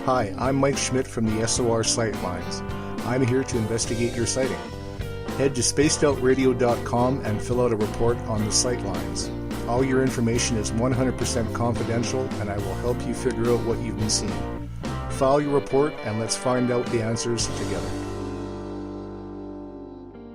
Hi, I'm Mike Schmidt from the SOR Sightlines. I'm here to investigate your sighting. Head to spacedoutradio.com and fill out a report on the Sightlines. All your information is 100% confidential, and I will help you figure out what you've been seeing. File your report, and let's find out the answers together.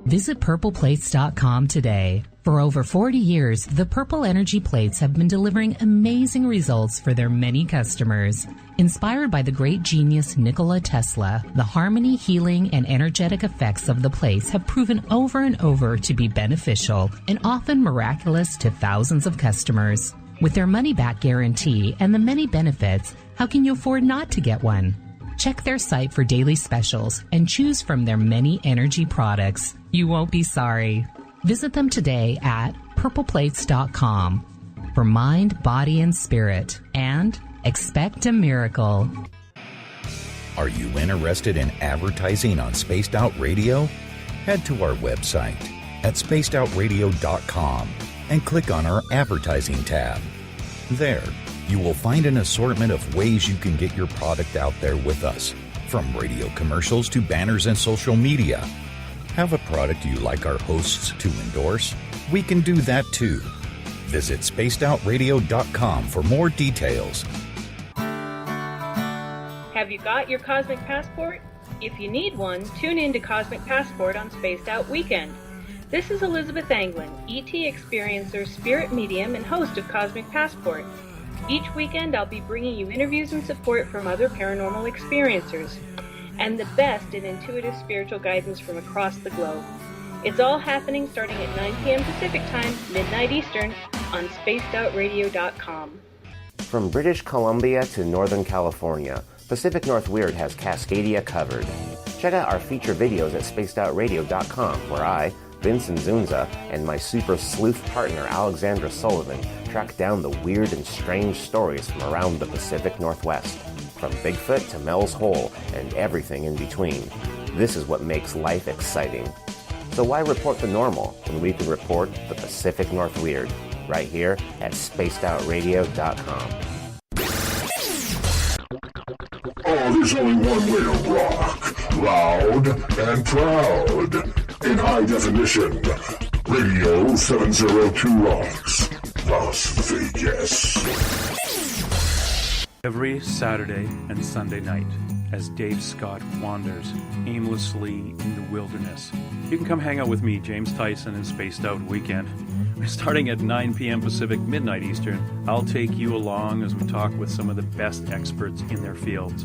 Visit purpleplates.com today. For over 40 years, the Purple Energy Plates have been delivering amazing results for their many customers. Inspired by the great genius Nikola Tesla, the harmony, healing, and energetic effects of the plates have proven over and over to be beneficial and often miraculous to thousands of customers. With their money-back guarantee and the many benefits, how can you afford not to get one? Check their site for daily specials and choose from their many energy products. You won't be sorry. Visit them today at purpleplates.com for mind, body, and spirit, and expect a miracle.
Are you interested in advertising on Spaced Out Radio? Head to our website at spacedoutradio.com and click on our advertising tab. There, you will find an assortment of ways you can get your product out there with us, from radio commercials to banners and social media. Have a product you like our hosts to endorse? We can do that too. Visit spacedoutradio.com for more details.
Have you got your Cosmic Passport? If you need one, tune in to Cosmic Passport on Spaced Out Weekend. This is Elizabeth Anglin, ET experiencer, spirit medium, and host of Cosmic Passport. Each weekend I'll be bringing you interviews and support from other paranormal experiencers, and the best in intuitive spiritual guidance from across the globe. It's all happening starting at 9 p.m. Pacific Time, midnight Eastern, on spacedoutradio.com.
From British Columbia to Northern California, Pacific North Weird has Cascadia covered. Check out our feature videos at spacedoutradio.com, where I, Vincent Zunza, and my super sleuth partner Alexandra Sullivan track down the weird and strange stories from around the Pacific Northwest. From Bigfoot to Mel's Hole and everything in between. This is what makes life exciting. So why report the normal when we can report the Pacific North Weird right here at spacedoutradio.com.
Oh, there's only one way to rock. Loud and proud. In high definition. Radio 702 rocks. Las Vegas.
Every Saturday and Sunday night, as Dave Scott wanders aimlessly in the wilderness, you can come hang out with me, James Tyson, in Spaced Out Weekend. Starting at 9 p.m. Pacific, midnight Eastern, I'll take you along as we talk with some of the best experts in their fields.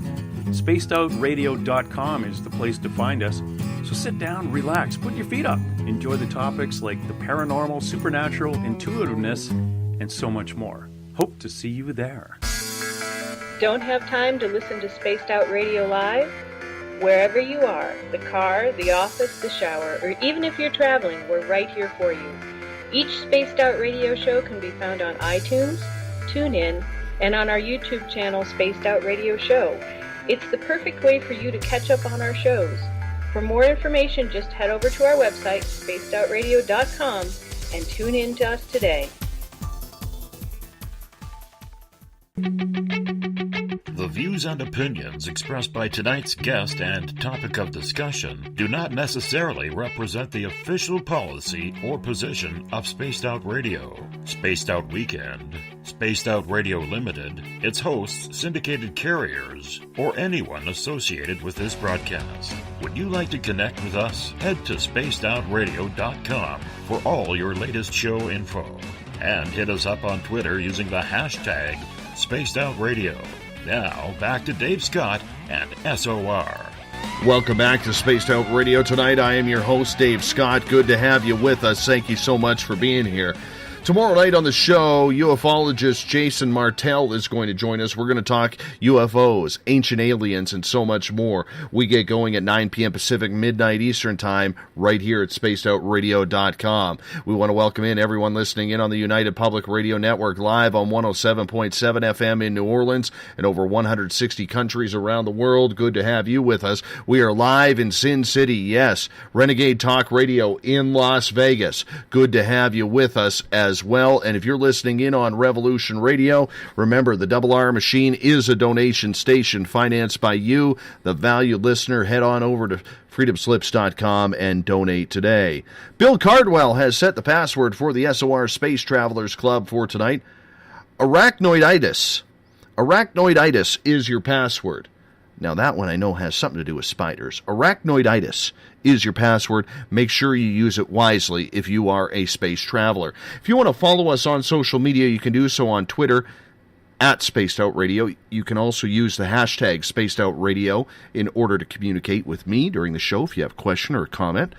SpacedOutRadio.com is the place to find us. So sit down, relax, put your feet up. Enjoy the topics like the paranormal, supernatural, intuitiveness, and so much more. Hope to see you there.
Don't have time to listen to Spaced Out Radio live? Wherever you are, the car, the office, the shower, or even if you're traveling, we're right here for you. Each Spaced Out Radio show can be found on iTunes, TuneIn, and on our YouTube channel, Spaced Out Radio Show. It's the perfect way for you to catch up on our shows. For more information, just head over to our website, spacedoutradio.com, and tune in to us today.
The views and opinions expressed by tonight's guest and topic of discussion do not necessarily represent the official policy or position of Spaced Out Radio, Spaced Out Weekend, Spaced Out Radio Limited, its hosts, syndicated carriers, or anyone associated with this broadcast. Would you like to connect with us? Head to spacedoutradio.com for all your latest show info. And hit us up on Twitter using the hashtag Spaced Out Radio. Now, back to Dave Scott and SOR.
Welcome back to Spaced Out Radio tonight. I am your host, Dave Scott. Good to have you with us. Thank you so much for being here. Tomorrow night on the show, ufologist Jason Martell is going to join us. We're going to talk UFOs, ancient aliens, and so much more. We get going at 9 p.m. Pacific, midnight Eastern Time, right here at spacedoutradio.com. We want to welcome in everyone listening in on the United Public Radio Network, live on 107.7 FM in New Orleans and over 160 countries around the world. Good to have you with us. We are live in Sin City, yes, Renegade Talk Radio in Las Vegas. Good to have you with us as well. And if you're listening in on Revolution Radio, remember the Double R Machine is a donation station financed by you, the valued listener. Head on over to freedomslips.com and donate today. Bill Cardwell has set the password for the SOR Space Travelers Club for tonight. Arachnoiditis. Arachnoiditis is your password. Now that one I know has something to do with spiders. Arachnoiditis is your password. Make sure you use it wisely if you are a space traveler. If you want to follow us on social media, you can do so on Twitter at Spaced Out Radio. You can also use the hashtag Spaced Out Radio in order to communicate with me during the show if you have a question or a comment.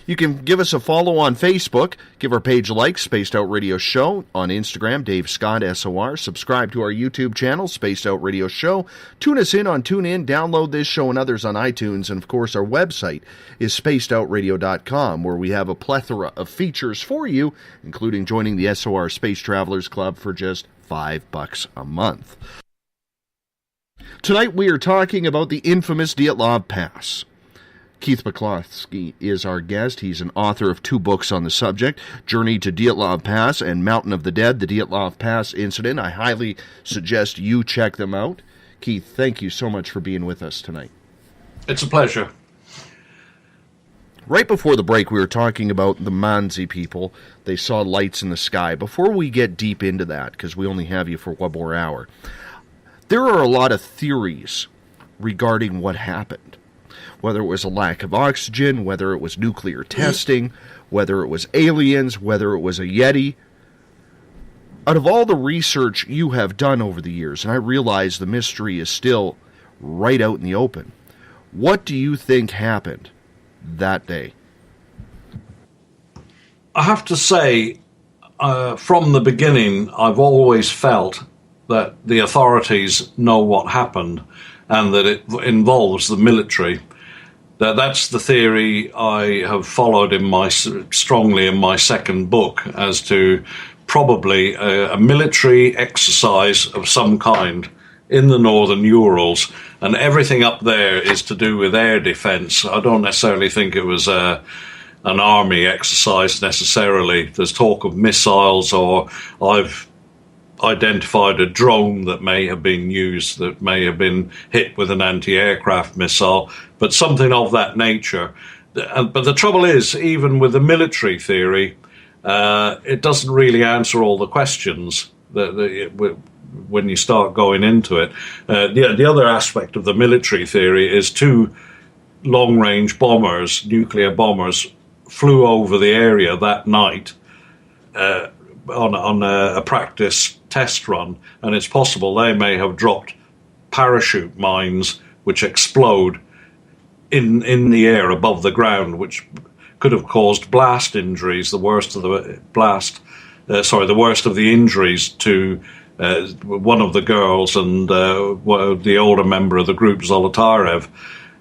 You can give us a follow on Facebook. Give our page a like, Spaced Out Radio Show. On Instagram, Dave Scott, SOR. Subscribe to our YouTube channel, Spaced Out Radio Show. Tune us in on TuneIn. Download this show and others on iTunes. And, of course, our website is spacedoutradio.com, where we have a plethora of features for you, including joining the SOR Space Travelers Club for just $5 a month. Tonight we are talking about the infamous Dyatlov Pass. Keith McCloskey is our guest. He's an author of 2 books on the subject, Journey to Dyatlov Pass and Mountain of the Dead, the Dyatlov Pass Incident. I highly suggest you check them out. Keith, thank you so much for being with us tonight.
It's a pleasure.
Right before the break, we were talking about the Manzi people. They saw lights in the sky. Before we get deep into that, because we only have you for one more hour, there are a lot of theories regarding what happened. Whether it was a lack of oxygen, whether it was nuclear testing, whether it was aliens, whether it was a Yeti. Out of all the research you have done over the years, and I realize the mystery is still right out in the open, what do you think happened that day?
I have to say, from the beginning, I've always felt that the authorities know what happened and that it involves the military. That's the theory I have followed strongly in my second book, as to probably a military exercise of some kind in the northern Urals, and everything up there is to do with air defense. I don't necessarily think it was an army exercise necessarily. There's talk of missiles, or I've identified a drone that may have been used, that may have been hit with an anti-aircraft missile, but something of that nature. But the trouble is, even with the military theory, it doesn't really answer all the questions when you start going into it. The other aspect of the military theory is 2 long-range bombers, nuclear bombers, flew over the area that night on a practice test run, and it's possible they may have dropped parachute mines which explode in the air above the ground, which could have caused blast injuries, the worst of the injuries to one of the girls and the older member of the group, Zolotarev,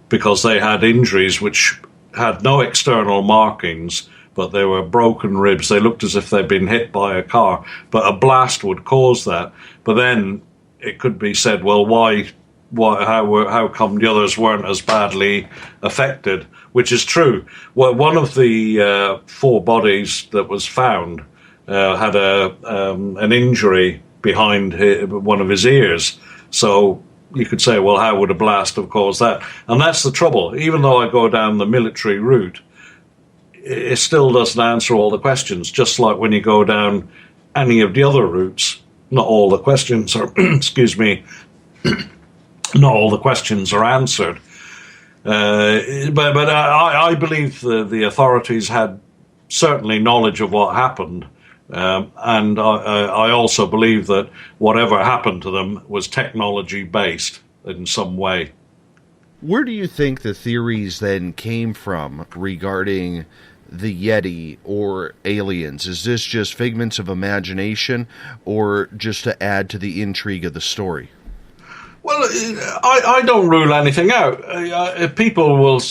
because they had injuries which had no external markings, but they were broken ribs. They looked as if they'd been hit by a car, but a blast would cause that. But then it could be said, well, how come the others weren't as badly affected? Which is true. Well, one of the 4 bodies that was found had an injury behind one of his ears. So you could say, well, how would a blast have caused that? And that's the trouble. Even though I go down the military route, it still doesn't answer all the questions, just like when you go down any of the other routes. Not all the questions are, not all the questions are answered. But I believe the authorities had certainly knowledge of what happened. And I also believe that whatever happened to them was technology-based in some way.
Where do you think the theories then came from regarding the Yeti or aliens? Is this just figments of imagination, or just to add to the intrigue of the story?
Well, I don't rule anything out. People will,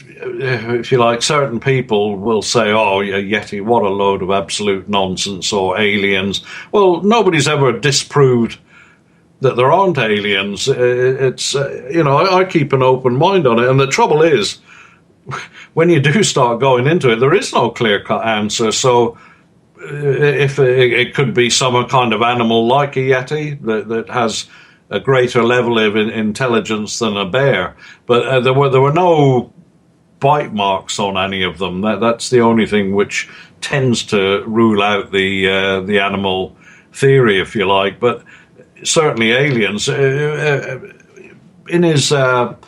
if you like, certain people will say, oh, Yeti, what a load of absolute nonsense, or aliens. Well, nobody's ever disproved that there aren't aliens. It's, I keep an open mind on it. And the trouble is, when you do start going into it, there is no clear-cut answer. So if it could be some kind of animal like a Yeti that has a greater level of intelligence than a bear. But there were no bite marks on any of them. That's the only thing which tends to rule out the animal theory, if you like. But certainly aliens. In his not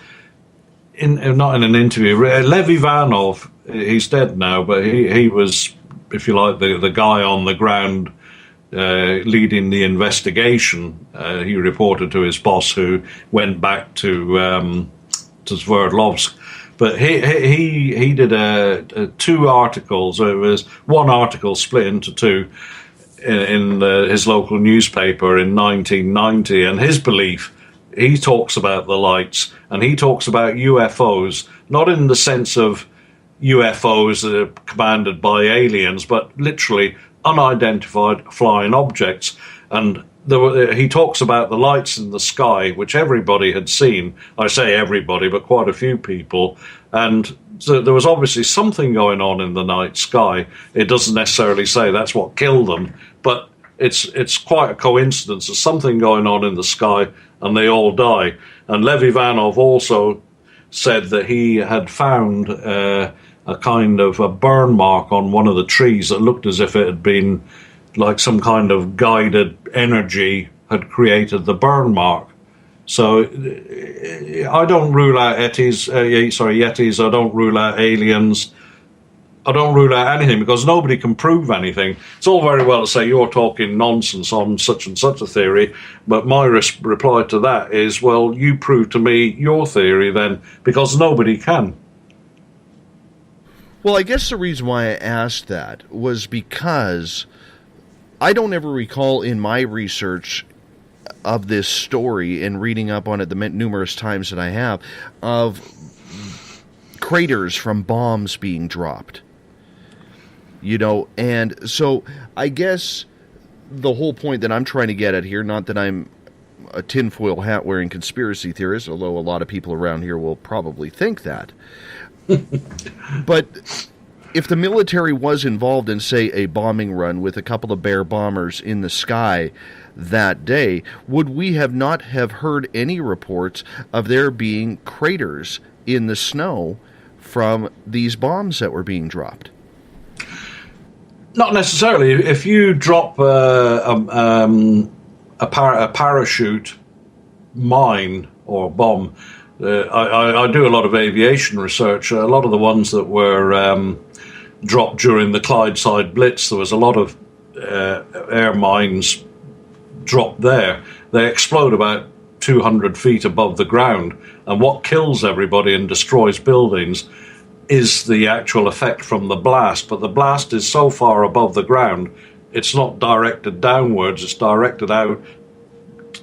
in an interview, Lev Ivanov, he's dead now, but he was, if you like, the guy on the ground leading the investigation. He reported to his boss, who went back to Sverdlovsk. But he did 2 articles. It was one article split into 2 in his local newspaper in 1990, and his belief, he talks about the lights, and he talks about UFOs, not in the sense of UFOs that are commanded by aliens, but literally unidentified flying objects. And he talks about the lights in the sky, which everybody had seen. I say everybody, but quite a few people. And so there was obviously something going on in the night sky. It doesn't necessarily say that's what killed them, but it's quite a coincidence. There's something going on in the sky, and they all die. And Lev Ivanov also said that he had found a kind of a burn mark on one of the trees that looked as if it had been like some kind of guided energy had created the burn mark. So I don't rule out Yetis. I don't rule out aliens. I don't rule out anything because nobody can prove anything. It's all very well to say you're talking nonsense on such and such a theory, but my reply to that is, well, you prove to me your theory then, because nobody can.
Well, I guess the reason why I asked that was because I don't ever recall in my research of this story and reading up on it the numerous times that I have, of craters from bombs being dropped. You know, and so I guess the whole point that I'm trying to get at here, not that I'm a tinfoil hat wearing conspiracy theorist, although a lot of people around here will probably think that. But if the military was involved in, say, a bombing run with a couple of Bear bombers in the sky that day, would we have not have heard any reports of there being craters in the snow from these bombs that were being dropped?
Not necessarily. If you drop a parachute mine or bomb, I do a lot of aviation research. A lot of the ones that were dropped during the Clydeside Blitz, there was a lot of air mines dropped there. They explode about 200 feet above the ground, and what kills everybody and destroys buildings is the actual effect from the blast. But the blast is so far above the ground, it's not directed downwards, it's directed out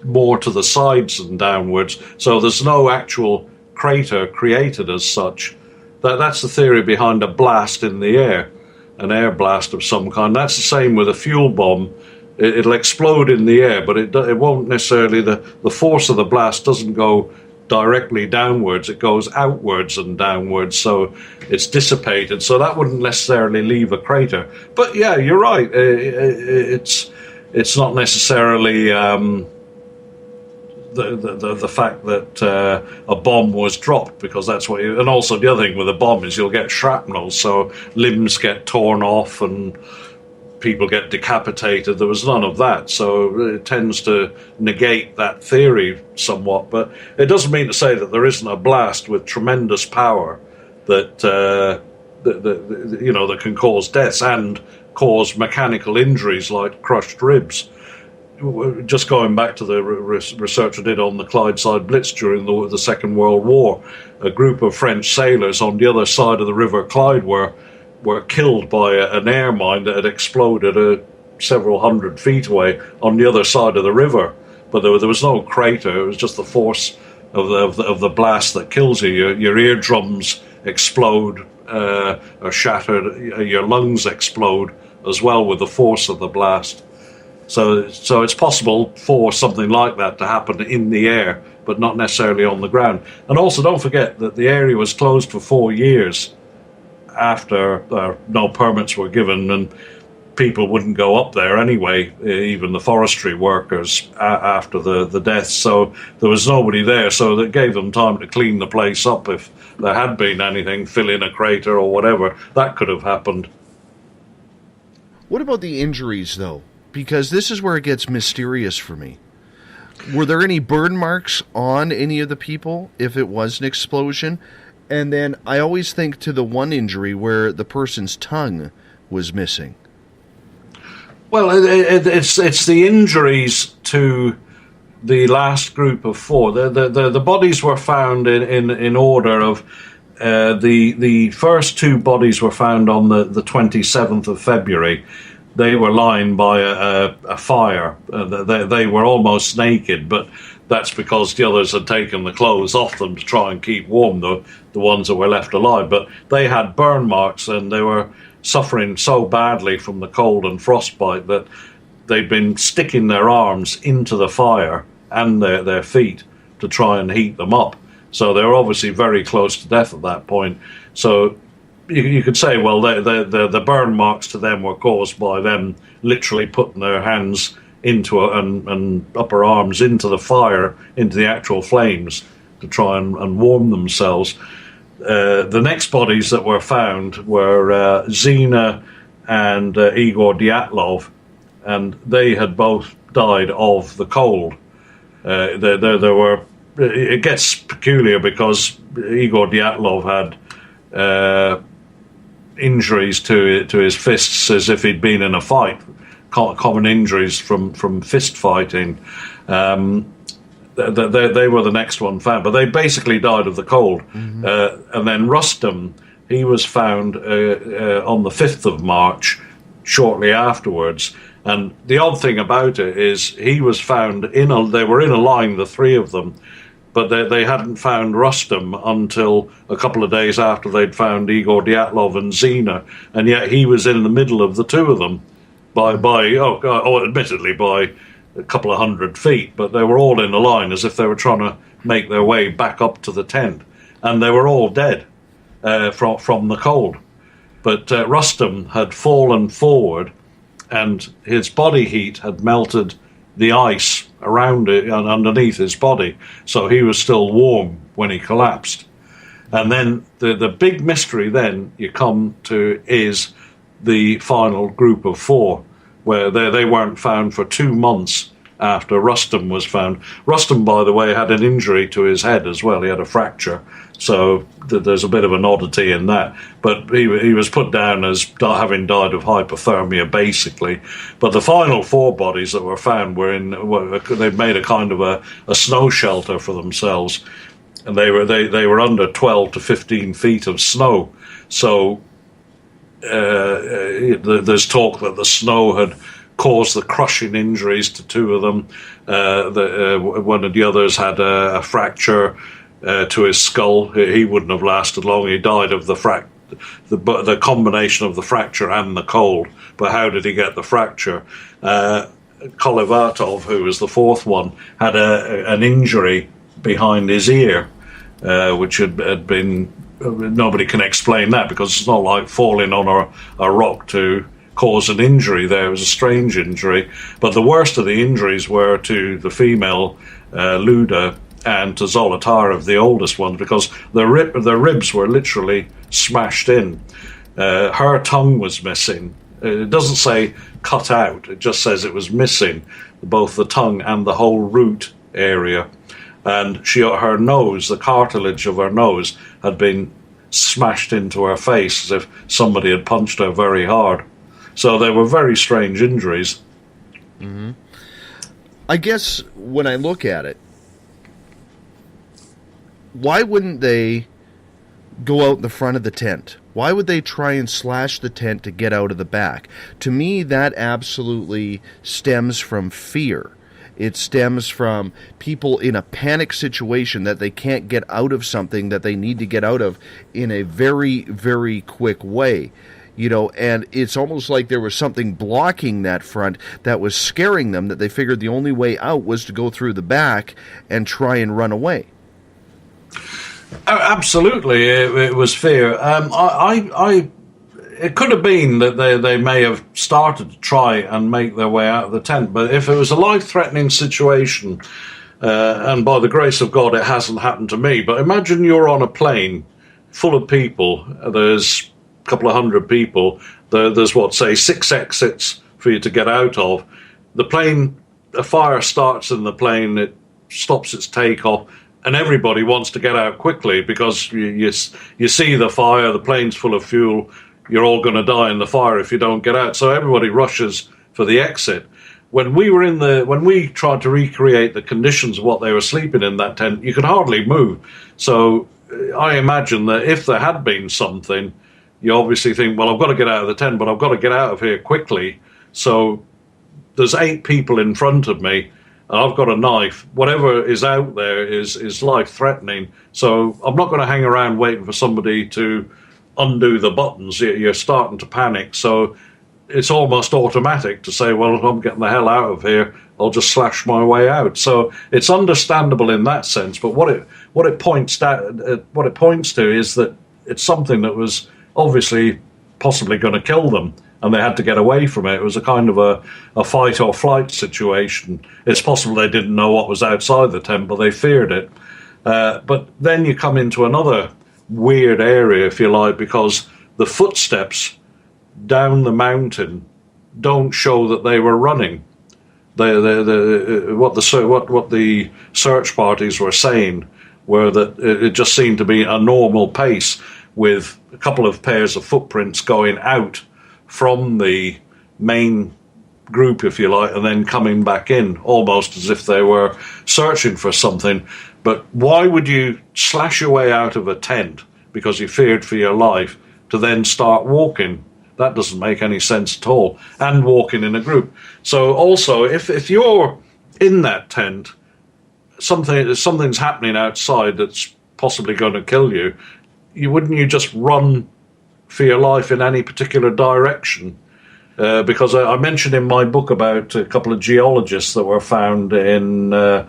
more to the sides than downwards, so there's no actual crater created as such. That's the theory behind a blast in the air, an air blast of some kind. That's the same with a fuel bomb. It'll explode in the air, but it won't necessarily, the force of the blast doesn't go directly downwards, it goes outwards and downwards, so it's dissipated, so that wouldn't necessarily leave a crater. But yeah, you're right, it's not necessarily the fact that a bomb was dropped, because that's what and also the other thing with a bomb is you'll get shrapnel, so limbs get torn off and people get decapitated. There was none of that, so it tends to negate that theory somewhat. But it doesn't mean to say that there isn't a blast with tremendous power that that can cause deaths and cause mechanical injuries like crushed ribs. Just going back to the research I did on the Clydeside Blitz during the Second World War, a group of French sailors on the other side of the River Clyde were killed by an air mine that had exploded several hundred feet away on the other side of the river. But there was no crater, it was just the force of the blast that kills you. Your eardrums explode, are shattered, your lungs explode as well with the force of the blast. So it's possible for something like that to happen in the air, but not necessarily on the ground. And also don't forget that the area was closed for 4 years after no permits were given, and people wouldn't go up there anyway, even the forestry workers, after the deaths. So there was nobody there, so that gave them time to clean the place up. If there had been anything, fill in a crater or whatever, that could have happened.
What about the injuries, though? Because this is where it gets mysterious for me. Were there any burn marks on any of the people if it was an explosion? And then I always think to the one injury where the person's tongue was missing.
Well, it's the injuries to the last group of four. The bodies were found in order of the first two bodies were found on the 27th of February. They were lying by a fire. They were almost naked, but that's because the others had taken the clothes off them to try and keep warm, the ones that were left alive. But they had burn marks, and they were suffering so badly from the cold and frostbite that they'd been sticking their arms into the fire and their feet to try and heat them up. So they were obviously very close to death at that point. So you could say, well, the burn marks to them were caused by them literally putting their hands into and upper arms into the fire, into the actual flames, to try and warm themselves. The next bodies that were found were Zina and Igor Dyatlov, and they had both died of the cold. There were. It gets peculiar because Igor Dyatlov had injuries to his fists as if he'd been in a fight, common injuries from fist fighting. They were the next one found, but they basically died of the cold. Mm-hmm. And then Rustam, he was found on the 5th of March, shortly afterwards. And the odd thing about it is he was found they were in a line, the three of them, but they hadn't found Rustam until a couple of days after they'd found Igor Dyatlov and Zina, and yet he was in the middle of the two of them admittedly by a couple of 100 feet, but they were all in a line as if they were trying to make their way back up to the tent, and they were all dead from the cold. But Rustam had fallen forward, and his body heat had melted the ice around it and underneath his body, so he was still warm when he collapsed. And then the big mystery then you come to is the final group of four, where they weren't found for 2 months after Rustam was found. Rustam, by the way, had an injury to his head as well. He had a fracture, so there's a bit of an oddity in that. But he was put down as having died of hypothermia, basically. But the final four bodies that were found they'd made a kind of a snow shelter for themselves, and they were under 12 to 15 feet of snow. So there's talk that the snow had caused the crushing injuries to two of them. One of the others had a fracture to his skull. He wouldn't have lasted long. He died of the combination of the fracture and the cold. But how did he get the fracture? Kolevatov, who was the fourth one, had an injury behind his ear, which had been... Nobody can explain that, because it's not like falling on a rock to cause an injury there. It was a strange injury. But the worst of the injuries were to the female, Luda, and to Zolotarev, the oldest one, because the ribs were literally smashed in. Her tongue was missing. It doesn't say cut out. It just says it was missing, both the tongue and the whole root area. And her nose, the cartilage of her nose, had been smashed into her face as if somebody had punched her very hard. So they were very strange injuries.
Mm-hmm. I guess when I look at it, why wouldn't they go out in the front of the tent? Why would they try and slash the tent to get out of the back? To me, that absolutely stems from fear. It stems from people in a panic situation that they can't get out of something that they need to get out of in a very, very quick way. And it's almost like there was something blocking that front that was scaring them, that they figured the only way out was to go through the back and try and run away.
Absolutely, it was fear. It could have been that they may have started to try and make their way out of the tent, but if it was a life-threatening situation, and by the grace of God it hasn't happened to me, but imagine you're on a plane full of people, there's a couple of hundred people, there's 6 exits for you to get out of. A fire starts in the plane, it stops its takeoff, and everybody wants to get out quickly because you see the fire, the plane's full of fuel, you're all going to die in the fire if you don't get out. So everybody rushes for the exit. When we tried to recreate the conditions of what they were sleeping in that tent, you could hardly move. So I imagine that if there had been something, you obviously think, well, I've got to get out of the tent, but I've got to get out of here quickly. So there's 8 people in front of me, and I've got a knife. Whatever is out there is life-threatening. So I'm not going to hang around waiting for somebody to undo the buttons. You're starting to panic, so it's almost automatic to say, well, if I'm getting the hell out of here, I'll just slash my way out. So it's understandable in that sense, but what it points to is that it's something that was obviously possibly going to kill them, and they had to get away from it. It was a kind of a fight or flight situation. It's possible they didn't know what was outside the tent, but they feared it. But then you come into another weird area, if you like, because the footsteps down the mountain don't show that they were running. What the search parties were saying were that it just seemed to be a normal pace, with a couple of pairs of footprints going out from the main group, if you like, and then coming back in, almost as if they were searching for something. But why would you slash your way out of a tent because you feared for your life to then start walking? That doesn't make any sense at all. And walking in a group. So also, if you're in that tent, something's happening outside that's possibly going to kill you, wouldn't you just run for your life in any particular direction? Because I mentioned in my book about a couple of geologists that were found in a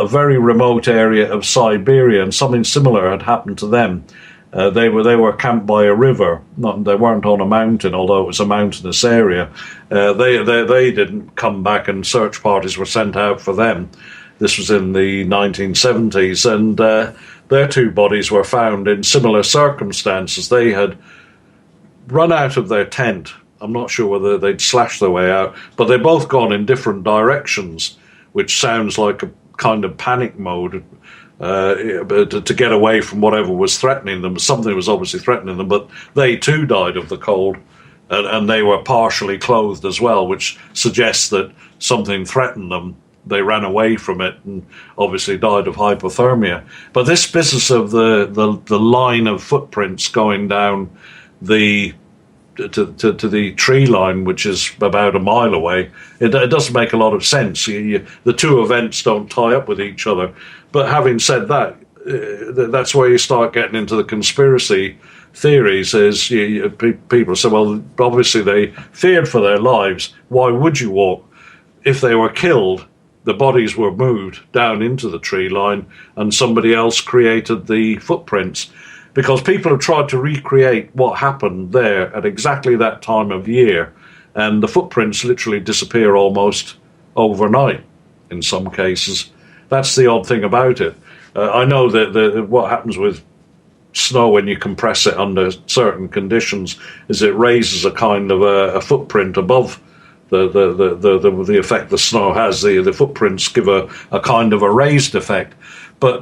very remote area of Siberia, and something similar had happened to them. They were camped by a river. They weren't on a mountain, although it was a mountainous area. They didn't come back, and search parties were sent out for them. This was in the 1970s, and their two bodies were found in similar circumstances. They had run out of their tent. I'm not sure whether they'd slashed their way out, but they'd both gone in different directions, which sounds like a kind of panic mode to get away from whatever was threatening them. Something was obviously threatening them, but they too died of the cold, and they were partially clothed as well, which suggests that something threatened them. They ran away from it and obviously died of hypothermia. But this business of the line of footprints going down to the tree line, which is about a mile away, it doesn't make a lot of sense. The two events don't tie up with each other. But having said that, that's where you start getting into the conspiracy theories. Is people say, well, obviously they feared for their lives. Why would you walk? If they were killed, the bodies were moved down into the tree line, and somebody else created the footprints. Because people have tried to recreate what happened there at exactly that time of year, and the footprints literally disappear almost overnight in some cases. That's the odd thing about it. I know that what happens with snow when you compress it under certain conditions is it raises a kind of a footprint above the effect the snow has. The footprints give a kind of a raised effect. But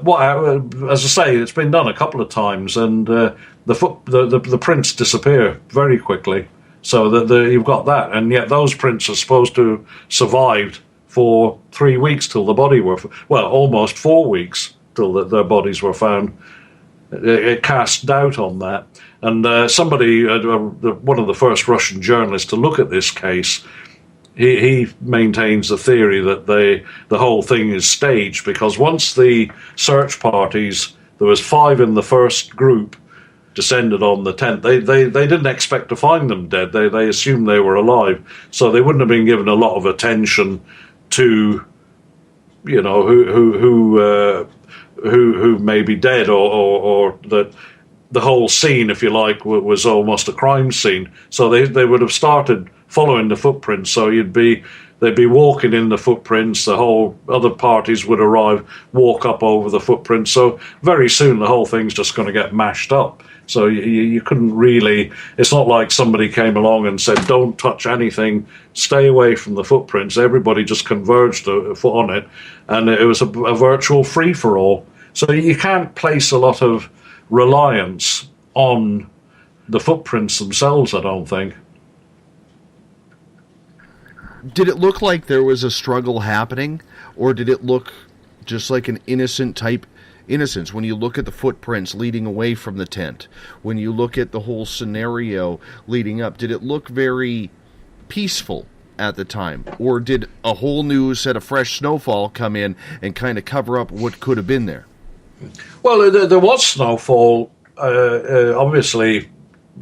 as I say, it's been done a couple of times, and the prints disappear very quickly. So you've got that, and yet those prints are supposed to have survived for 3 weeks till the body were, almost 4 weeks till their bodies were found. It cast doubt on that, and somebody, one of the first Russian journalists to look at this case, he maintains the theory that the whole thing is staged, because once the search parties, there was 5 in the first group, descended on the tent, they didn't expect to find them dead. They assumed they were alive, so they wouldn't have been given a lot of attention to, who may be dead, or that the whole scene, if you like, was almost a crime scene. So they would have started following the footprints. So they'd be walking in the footprints. The whole other parties would arrive, walk up over the footprints. So very soon the whole thing's just going to get mashed up. So you couldn't really. It's not like somebody came along and said, "Don't touch anything, stay away from the footprints." Everybody just converged on it, and it was a virtual free for all. So you can't place a lot of reliance on the footprints themselves, I don't think.
Did it look like there was a struggle happening, or did it look just like an innocence when you look at the footprints leading away from the tent? When you look at the whole scenario leading up, did it look very peaceful at the time? Or did a whole new set of fresh snowfall come in and kind of cover up what could have been there?
Well, there was snowfall, obviously,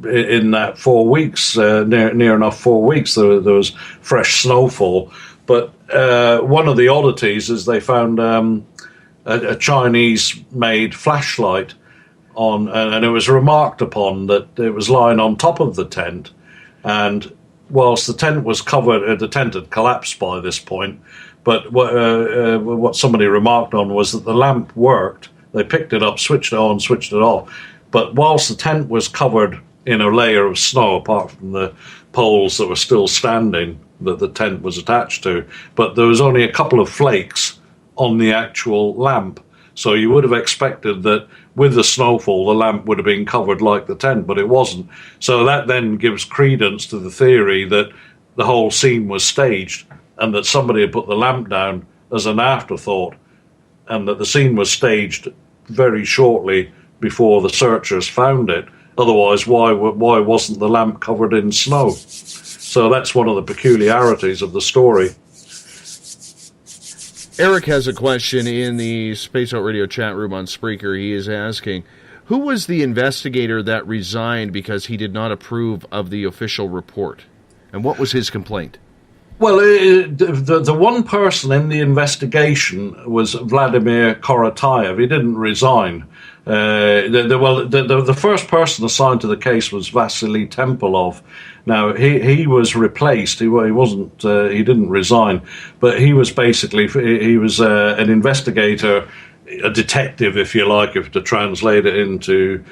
in that 4 weeks, near enough 4 weeks, there was fresh snowfall. But one of the oddities is they found a Chinese-made flashlight and it was remarked upon that it was lying on top of the tent. And whilst the tent was covered, the tent had collapsed by this point, But what somebody remarked on was that the lamp worked. They picked it up, switched it on, switched it off. But whilst the tent was covered in a layer of snow, apart from the poles that were still standing that the tent was attached to, but there was only a couple of flakes on the actual lamp. So you would have expected that with the snowfall, the lamp would have been covered like the tent, but it wasn't. So that then gives credence to the theory that the whole scene was staged and that somebody had put the lamp down as an afterthought, and that the scene was staged very shortly before the searchers found it. Otherwise, why wasn't the lamp covered in snow? So that's one of the peculiarities of the story.
Eric has a question in the Space Out Radio chat room on Spreaker. He is asking, who was the investigator that resigned because he did not approve of the official report? And what was his complaint?
Well, the one person in the investigation was Vladimir Korotayev. He didn't resign. The first person assigned to the case was Vasily Tempelov. Now he was replaced. He wasn't. He didn't resign, but he was basically an investigator, a detective, if you like, if to translate it into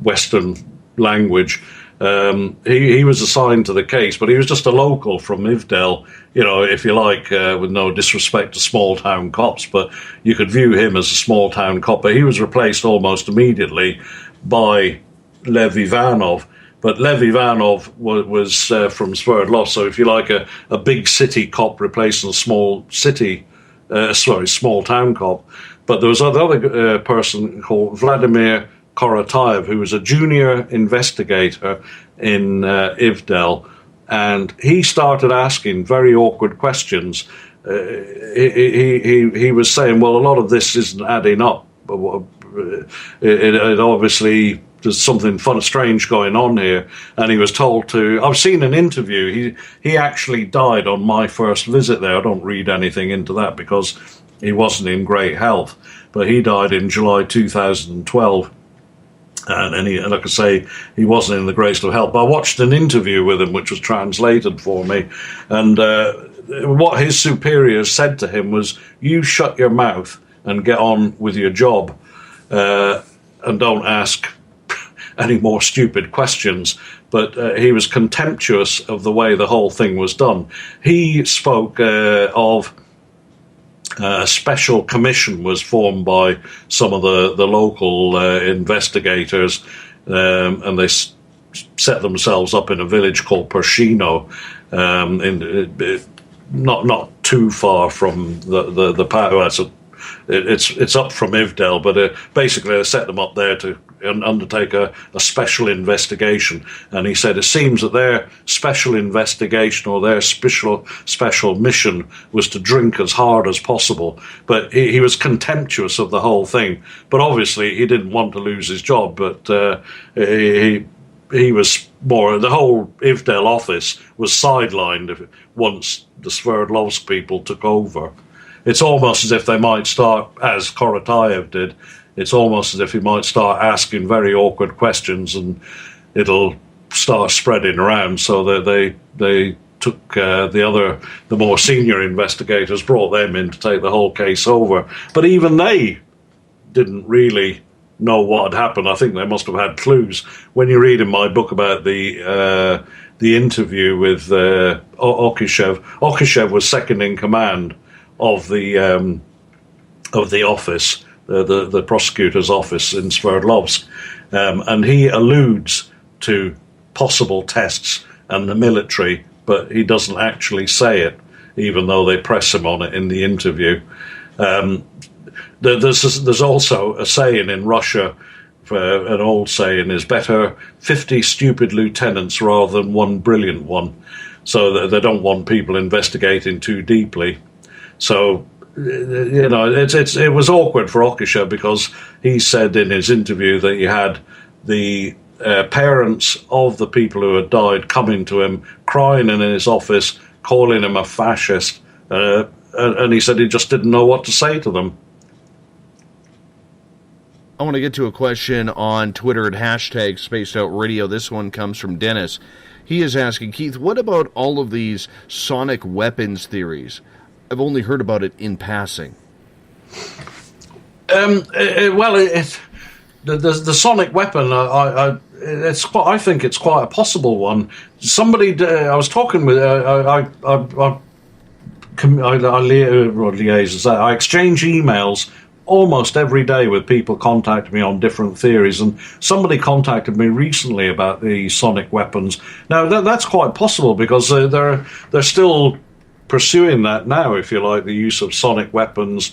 Western language. He was assigned to the case, but he was just a local from Ivdel, if you like, with no disrespect to small-town cops, but you could view him as a small-town cop. But he was replaced almost immediately by Lev Ivanov. But Lev Ivanov was from Sverdlov, so if you like, a big city cop replacing a small-town cop. But there was another person called Vladimir Korotayev, who was a junior investigator in Ivdel, and he started asking very awkward questions. He was saying, well, a lot of this isn't adding up. It obviously there's something strange going on here. And he was told to, I've seen an interview, he actually died on my first visit there. I don't read anything into that because he wasn't in great health, but he died in July 2012. And he, like I say, he wasn't in the greatest of health. But I watched an interview with him, which was translated for me. And what his superiors said to him was, you shut your mouth and get on with your job and don't ask any more stupid questions. But he was contemptuous of the way the whole thing was done. He spoke of a special commission was formed by some of the local investigators, and they set themselves up in a village called Pershino, not too far from the power. It's up from Ivdel, but basically they set them up there to undertake a special investigation. And he said it seems that their special investigation or their special mission was to drink as hard as possible. But he was contemptuous of the whole thing. But obviously he didn't want to lose his job. But he was more, the whole Ivdel office was sidelined once the Sverdlovsk people took over. It's almost as if they might start, as Korotayev did, it's almost as if he might start asking very awkward questions and it'll start spreading around. So that they took the more senior investigators, brought them in to take the whole case over. But even they didn't really know what had happened. I think they must have had clues. When you read in my book about the interview with Okishev was second in command of the office, the prosecutor's office in Sverdlovsk, and he alludes to possible tests and the military, but he doesn't actually say it, even though they press him on it in the interview. There's also a saying in Russia, an old saying is better 50 stupid lieutenants rather than one brilliant one. So they don't want people investigating too deeply. So, it was awkward for Okishev because he said in his interview that he had the parents of the people who had died coming to him, crying in his office, calling him a fascist, and he said he just didn't know what to say to them.
I want to get to a question on Twitter at hashtag Spaced Out Radio. This one comes from Dennis. He is asking, Keith, what about all of these sonic weapons theories? I've only heard about it in passing.
The sonic weapon, I think it's quite a possible one. Somebody, I was talking with, I exchange emails almost every day with people contacting me on different theories, and somebody contacted me recently about the sonic weapons. Now that's quite possible because they're still pursuing that now, if you like, the use of sonic weapons,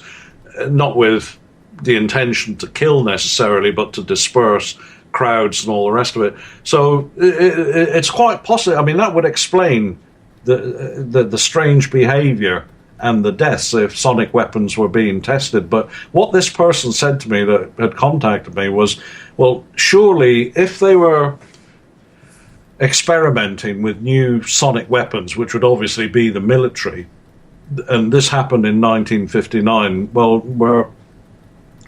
not with the intention to kill necessarily, but to disperse crowds and all the rest of it. So it's quite possible. I mean, that would explain the strange behavior and the deaths if sonic weapons were being tested. But what this person said to me that had contacted me was, well, surely if they were experimenting with new sonic weapons, which would obviously be the military, and this happened in 1959, well, we're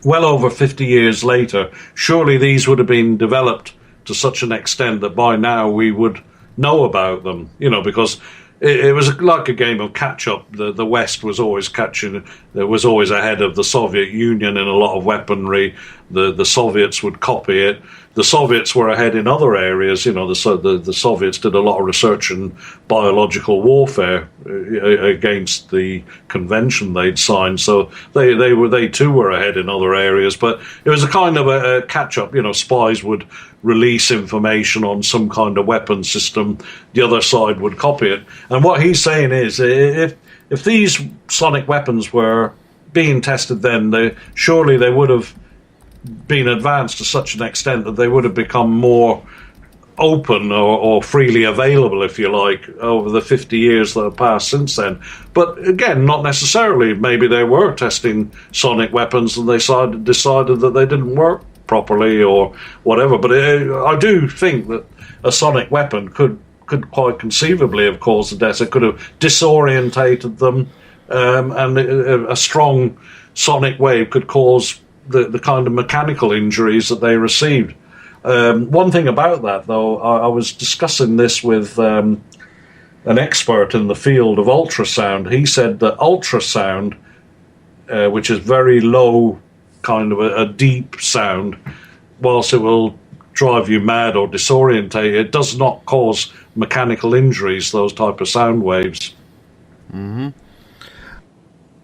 well over 50 years later, surely these would have been developed to such an extent that by now we would know about them, because it was like a game of catch-up. The West was always was always ahead of the Soviet Union in a lot of weaponry. The Soviets would copy it. The Soviets were ahead in other areas. The Soviets did a lot of research in biological warfare against the convention they'd signed. So they too were ahead in other areas. But it was a kind of a catch-up. Spies would release information on some kind of weapon system. The other side would copy it. And what he's saying is, if these sonic weapons were being tested then, surely they would have been advanced to such an extent that they would have become more open or freely available, if you like, over the 50 years that have passed since then. But again, not necessarily. Maybe they were testing sonic weapons and they decided that they didn't work properly or whatever. But I do think that a sonic weapon could quite conceivably have caused the death. It could have disorientated them, and a strong sonic wave could cause the kind of mechanical injuries that they received. One thing about that, though, I was discussing this with an expert in the field of ultrasound. He said that ultrasound, which is very low, kind of a deep sound, whilst it will drive you mad or disorientate, it does not cause mechanical injuries, those type of sound waves.
Mm-hmm.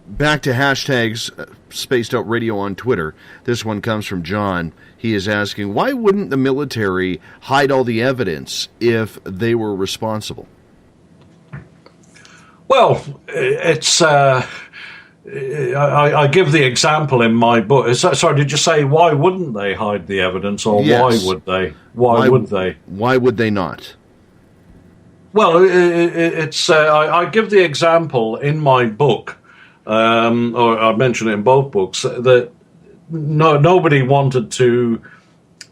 Back to hashtags Spaced Out Radio on Twitter. This one comes from John. He is asking, why wouldn't the military hide all the evidence if they were responsible?
Well, it's... I give the example in my book. Sorry, did you say why wouldn't they hide the evidence, or
yes.
Why would they? Why would they?
Why would they not?
Well, it's I give the example in my book, or I mention it in both books, that nobody wanted to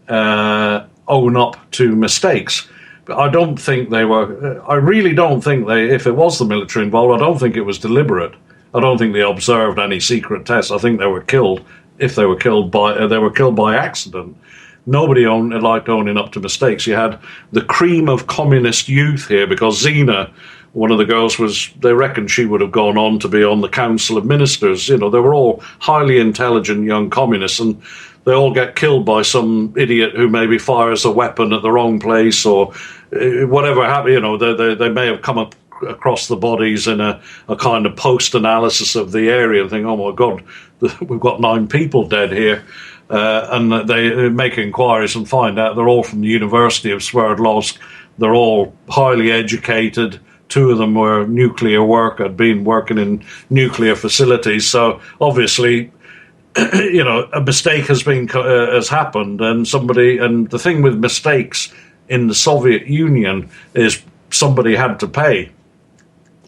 own up to mistakes. But I don't think they were. I really don't think they. If it was the military involved, I don't think it was deliberate. I don't think they observed any secret tests. I think they were killed. If they were killed by accident. Nobody liked owning up to mistakes. You had the cream of communist youth here, because Zina, one of the girls, they reckoned she would have gone on to be on the Council of Ministers. They were all highly intelligent young communists, and they all get killed by some idiot who maybe fires a weapon at the wrong place or whatever happened. They may have come up across the bodies in a kind of post-analysis of the area and think, oh my God, we've got 9 people dead here. And they make inquiries and find out they're all from the University of Sverdlovsk. They're all highly educated. 2 of them were had been working in nuclear facilities. So obviously, a mistake has happened, and the thing with mistakes in the Soviet Union is somebody had to pay.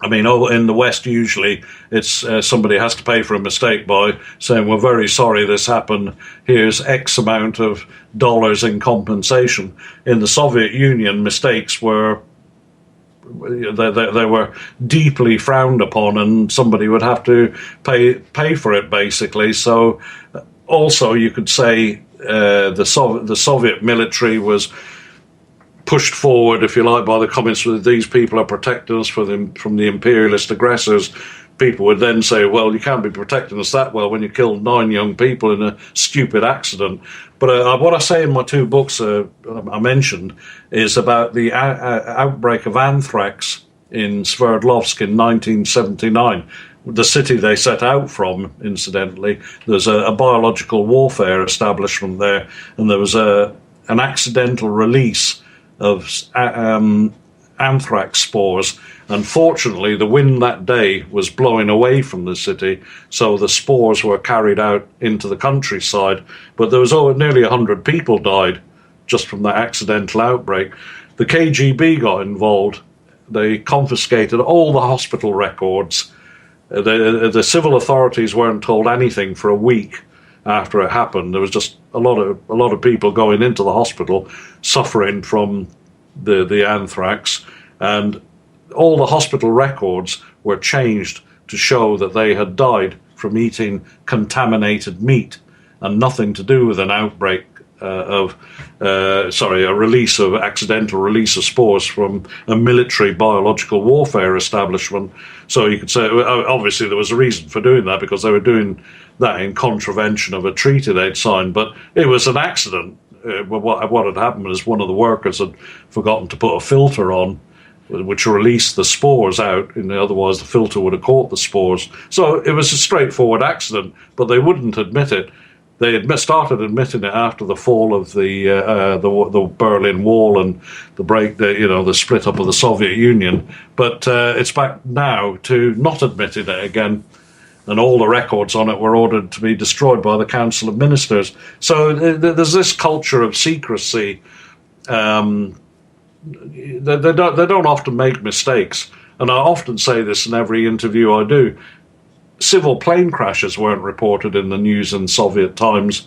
I mean, in the West, usually it's somebody has to pay for a mistake by saying, we're very sorry this happened. Here's X amount of dollars in compensation. In the Soviet Union, mistakes were they were deeply frowned upon, and somebody would have to pay for it, basically. So also you could say the Soviet military was pushed forward, if you like, by the communists. These people are protecting us from the imperialist aggressors. People would then say, well, you can't be protecting us that well when you killed 9 young people in a stupid accident. But what I say in my 2 books I mentioned is about the outbreak of anthrax in Sverdlovsk in 1979. The city they set out from, incidentally, there's a biological warfare establishment there, and there was an accidental release of anthrax spores. Unfortunately, the wind that day was blowing away from the city, so the spores were carried out into the countryside. But there was nearly 100 people died just from that accidental outbreak. The KGB got involved. They confiscated all the hospital records. The civil authorities weren't told anything for a week after it happened. There was just a lot of people going into the hospital suffering from the anthrax, and all the hospital records were changed to show that they had died from eating contaminated meat and nothing to do with an outbreak accidental release of spores from a military biological warfare establishment. So you could say, obviously there was a reason for doing that, because they were doing that in contravention of a treaty they'd signed, but it was an accident. What had happened was one of the workers had forgotten to put a filter on, which released the spores out, and otherwise the filter would have caught the spores. So it was a straightforward accident, but they wouldn't admit it. They had started admitting it after the fall of the Berlin Wall and the split up of the Soviet Union. But it's back now to not admitting it again, and all the records on it were ordered to be destroyed by the Council of Ministers. So there's this culture of secrecy. They don't often make mistakes, and I often say this in every interview I do. Civil plane crashes weren't reported in the news in Soviet times.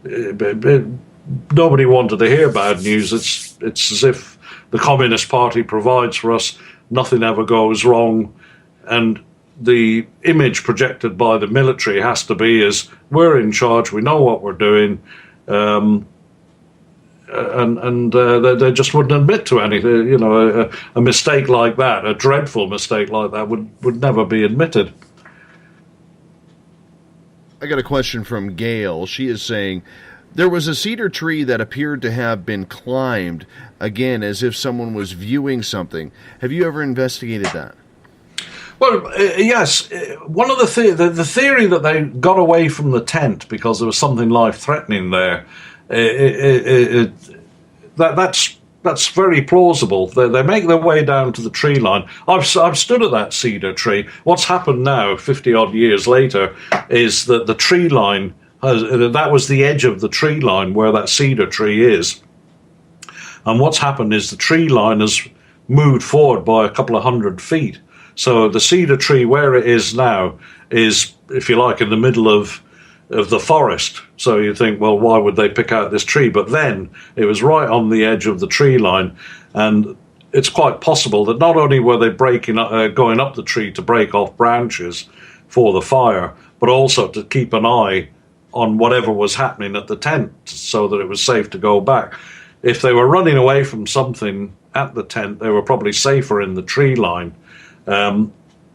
Nobody wanted to hear bad news. It's as if the Communist Party provides for us, nothing ever goes wrong, and the image projected by the military has to be is we're in charge, we know what we're doing, and they just wouldn't admit to anything. A mistake like that, a dreadful mistake like that, would never be admitted.
I got a question from Gail. She is saying, there was a cedar tree that appeared to have been climbed, again, as if someone was viewing something. Have you ever investigated that?
Well, yes. One of the theory that they got away from the tent because there was something life-threatening there, that's very plausible. They make their way down to the tree line. I've stood at that cedar tree. What's happened now, 50-odd years later, is that the tree line, that was the edge of the tree line where that cedar tree is. And what's happened is the tree line has moved forward by a couple of 100 feet. So the cedar tree where it is now is, if you like, in the middle of the forest. So you think, well, why would they pick out this tree? But then it was right on the edge of the tree line, and it's quite possible that not only were they going up the tree to break off branches for the fire, but also to keep an eye on whatever was happening at the tent so that it was safe to go back. If they were running away from something at the tent, they were probably safer in the tree line.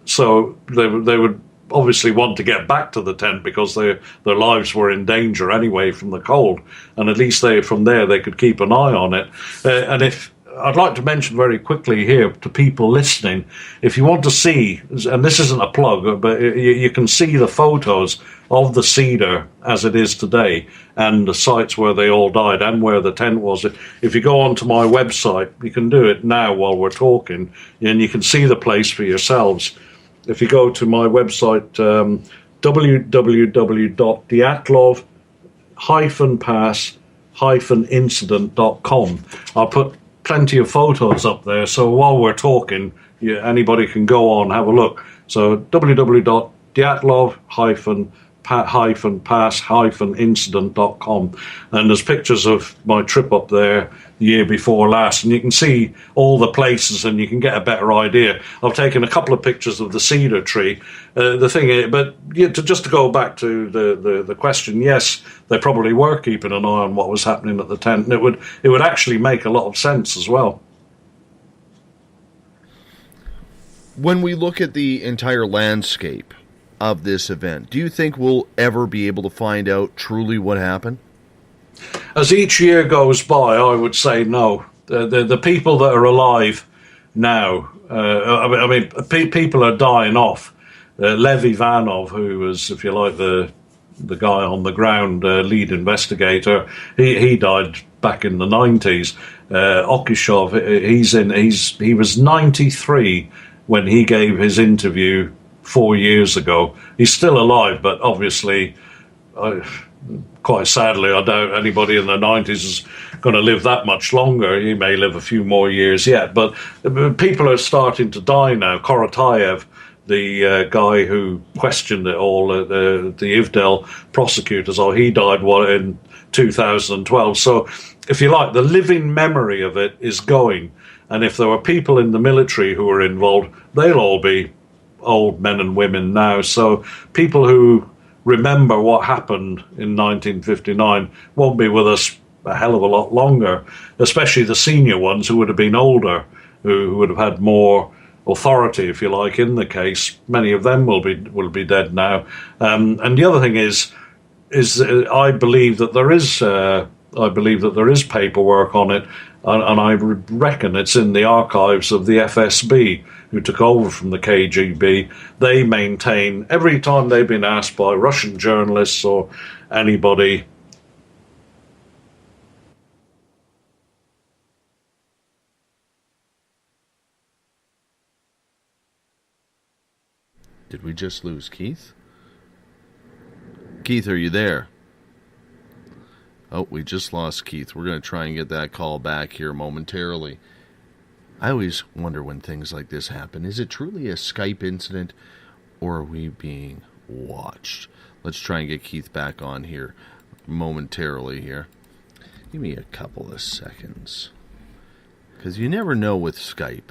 So they would obviously want to get back to the tent because their lives were in danger anyway from the cold, and at least from there they could keep an eye on it. And if I'd like to mention very quickly here to people listening, if you want to see, and this isn't a plug, but you can see the photos of the cedar as it is today and the sites where they all died and where the tent was. If you go onto my website, you can do it now while we're talking, and you can see the place for yourselves. If you go to my website, www.Dyatlov-Pass-incident.com, I'll put plenty of photos up there, so while we're talking, anybody can go on, have a look. So www.Dyatlov-Pass-incident.com. pass-incident.com, and there's pictures of my trip up there the year before last, and you can see all the places and you can get a better idea. I've taken a couple of pictures of the cedar tree. The thing is, but just to go back to the question, yes, they probably were keeping an eye on what was happening at the tent, and it would actually make a lot of sense as well.
When we look at the entire landscape of this event, do you think we'll ever be able to find out truly what happened?
As each year goes by, I would say no. The people that are alive now, people are dying off. Lev Ivanov, who was, if you like, the guy on the ground, lead investigator, he died back in the 90s. Okishov, he was 93 when he gave his interview 4 years ago. He's still alive, but obviously, quite sadly, I doubt anybody in the 90s is going to live that much longer. He may live a few more years yet, but people are starting to die now. Korotayev, the guy who questioned it all, the Ivdel prosecutors, he died in 2012. So, if you like, the living memory of it is going. And if there were people in the military who were involved, they'll all be old men and women now. So people who remember what happened in 1959 won't be with us a hell of a lot longer, especially the senior ones who would have been older, who would have had more authority, if you like, in the case. Many of them will be dead now. And the other thing is I believe that there is paperwork on it. And I reckon it's in the archives of the FSB, who took over from the KGB. They maintain, every time they've been asked by Russian journalists or anybody,
Did we just lose Keith? Keith, are you there? Oh, we just lost Keith. We're going to try and get that call back here momentarily. I always wonder when things like this happen. Is it truly a Skype incident, or are we being watched? Let's try and get Keith back on here momentarily here. Give me a couple of seconds, because you never know with Skype.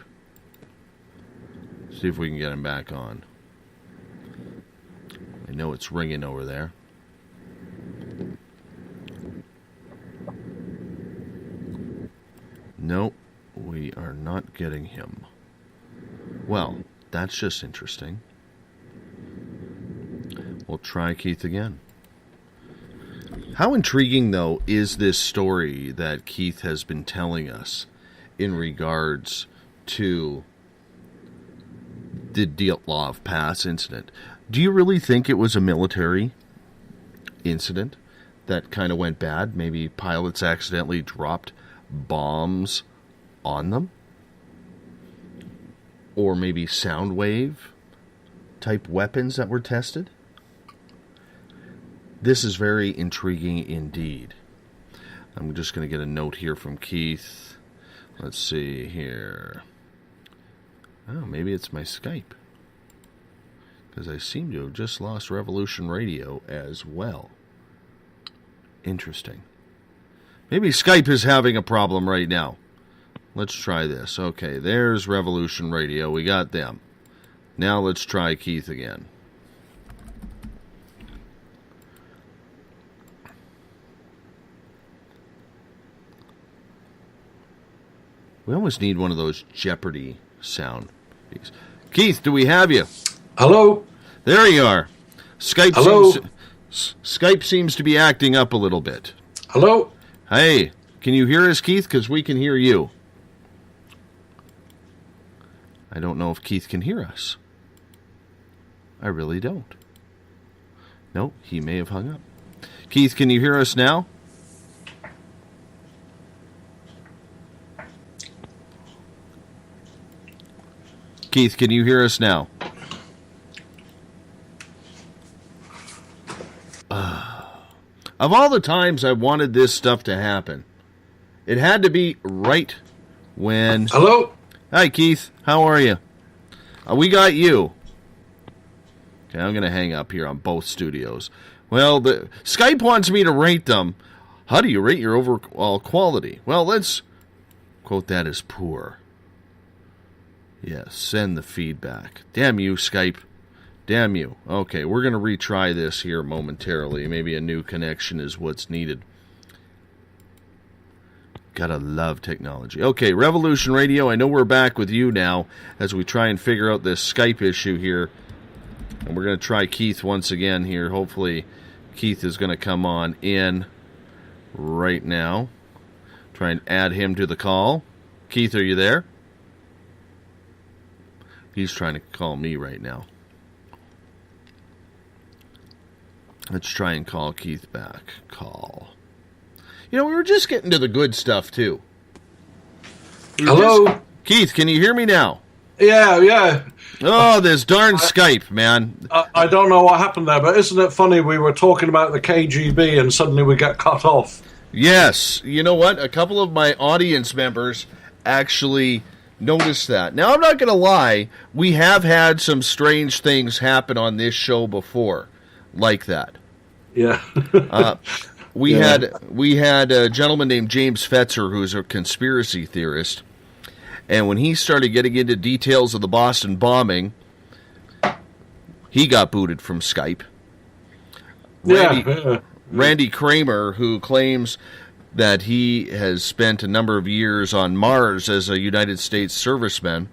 See if we can get him back on. I know it's ringing over there. Nope, we are not getting him. Well, that's just interesting. We'll try Keith again. How intriguing, though, is this story that Keith has been telling us in regards to the Dyatlov Pass incident? Do you really think it was a military incident that kind of went bad? Maybe pilots accidentally dropped bombs on them? Or maybe sound wave type weapons that were tested? This is very intriguing indeed. I'm just going to get a note here from Keith. Let's see here. Oh, maybe it's my Skype, because I seem to have just lost Revolution Radio as well. Interesting. Maybe Skype is having a problem right now. Let's try this. Okay, there's Revolution Radio. We got them. Now let's try Keith again. We almost need one of those Jeopardy sound. Keith, do we have you?
Hello?
There you are.
Hello?
Skype seems to be acting up a little bit.
Hello?
Hey, can you hear us, Keith? Because we can hear you. I don't know if Keith can hear us. I really don't. No, he may have hung up. Keith, can you hear us now? Keith, can you hear us now? Of all the times I wanted this stuff to happen, it had to be right when...
Hello?
Hi, Keith. How are you? We got you. Okay, I'm going to hang up here on both studios. Well, the Skype wants me to rate them. How do you rate your overall quality? Well, let's quote that as poor. Yes, send the feedback. Damn you, Skype. Damn you. Okay, we're going to retry this here momentarily. Maybe a new connection is what's needed. Gotta love technology. Okay, Revolution Radio, I know we're back with you now as we try and figure out this Skype issue here. And we're going to try Keith once again here. Hopefully Keith is going to come on in right now. Try and add him to the call. Keith, are you there? He's trying to call me right now. Let's try and call Keith back. Call. You know, we were just getting to the good stuff, too.
Hello?
Keith, can you hear me now?
Yeah.
Oh, this darn Skype, man.
I don't know what happened there, but isn't it funny we were talking about the KGB and suddenly we got cut off?
Yes. You know what? A couple of my audience members actually noticed that. Now, I'm not going to lie. We have had some strange things happen on this show before like that.
Yeah.
We had a gentleman named James Fetzer, who's a conspiracy theorist, and when he started getting into details of the Boston bombing, he got booted from Skype. Randy Kramer, who claims that he has spent a number of years on Mars as a United States serviceman.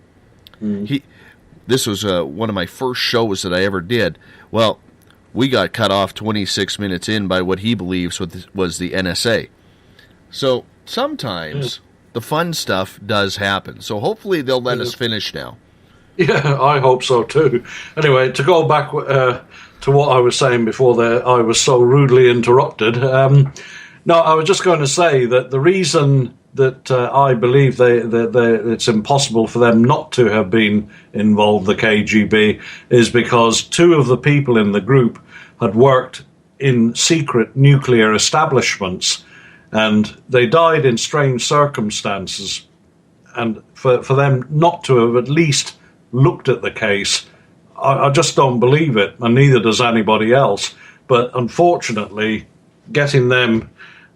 This was one of my first shows that I ever did. Well, we got cut off 26 minutes in by what he believes was the NSA. So sometimes the fun stuff does happen. So hopefully they'll let us finish now.
Yeah, I hope so too. Anyway, to go back to what I was saying before I was so rudely interrupted. No, I was just going to say that the reason that I believe it's impossible for them not to have been involved, the KGB, is because two of the people in the group had worked in secret nuclear establishments, and they died in strange circumstances. And for them not to have at least looked at the case, I just don't believe it, and neither does anybody else. But unfortunately, getting them,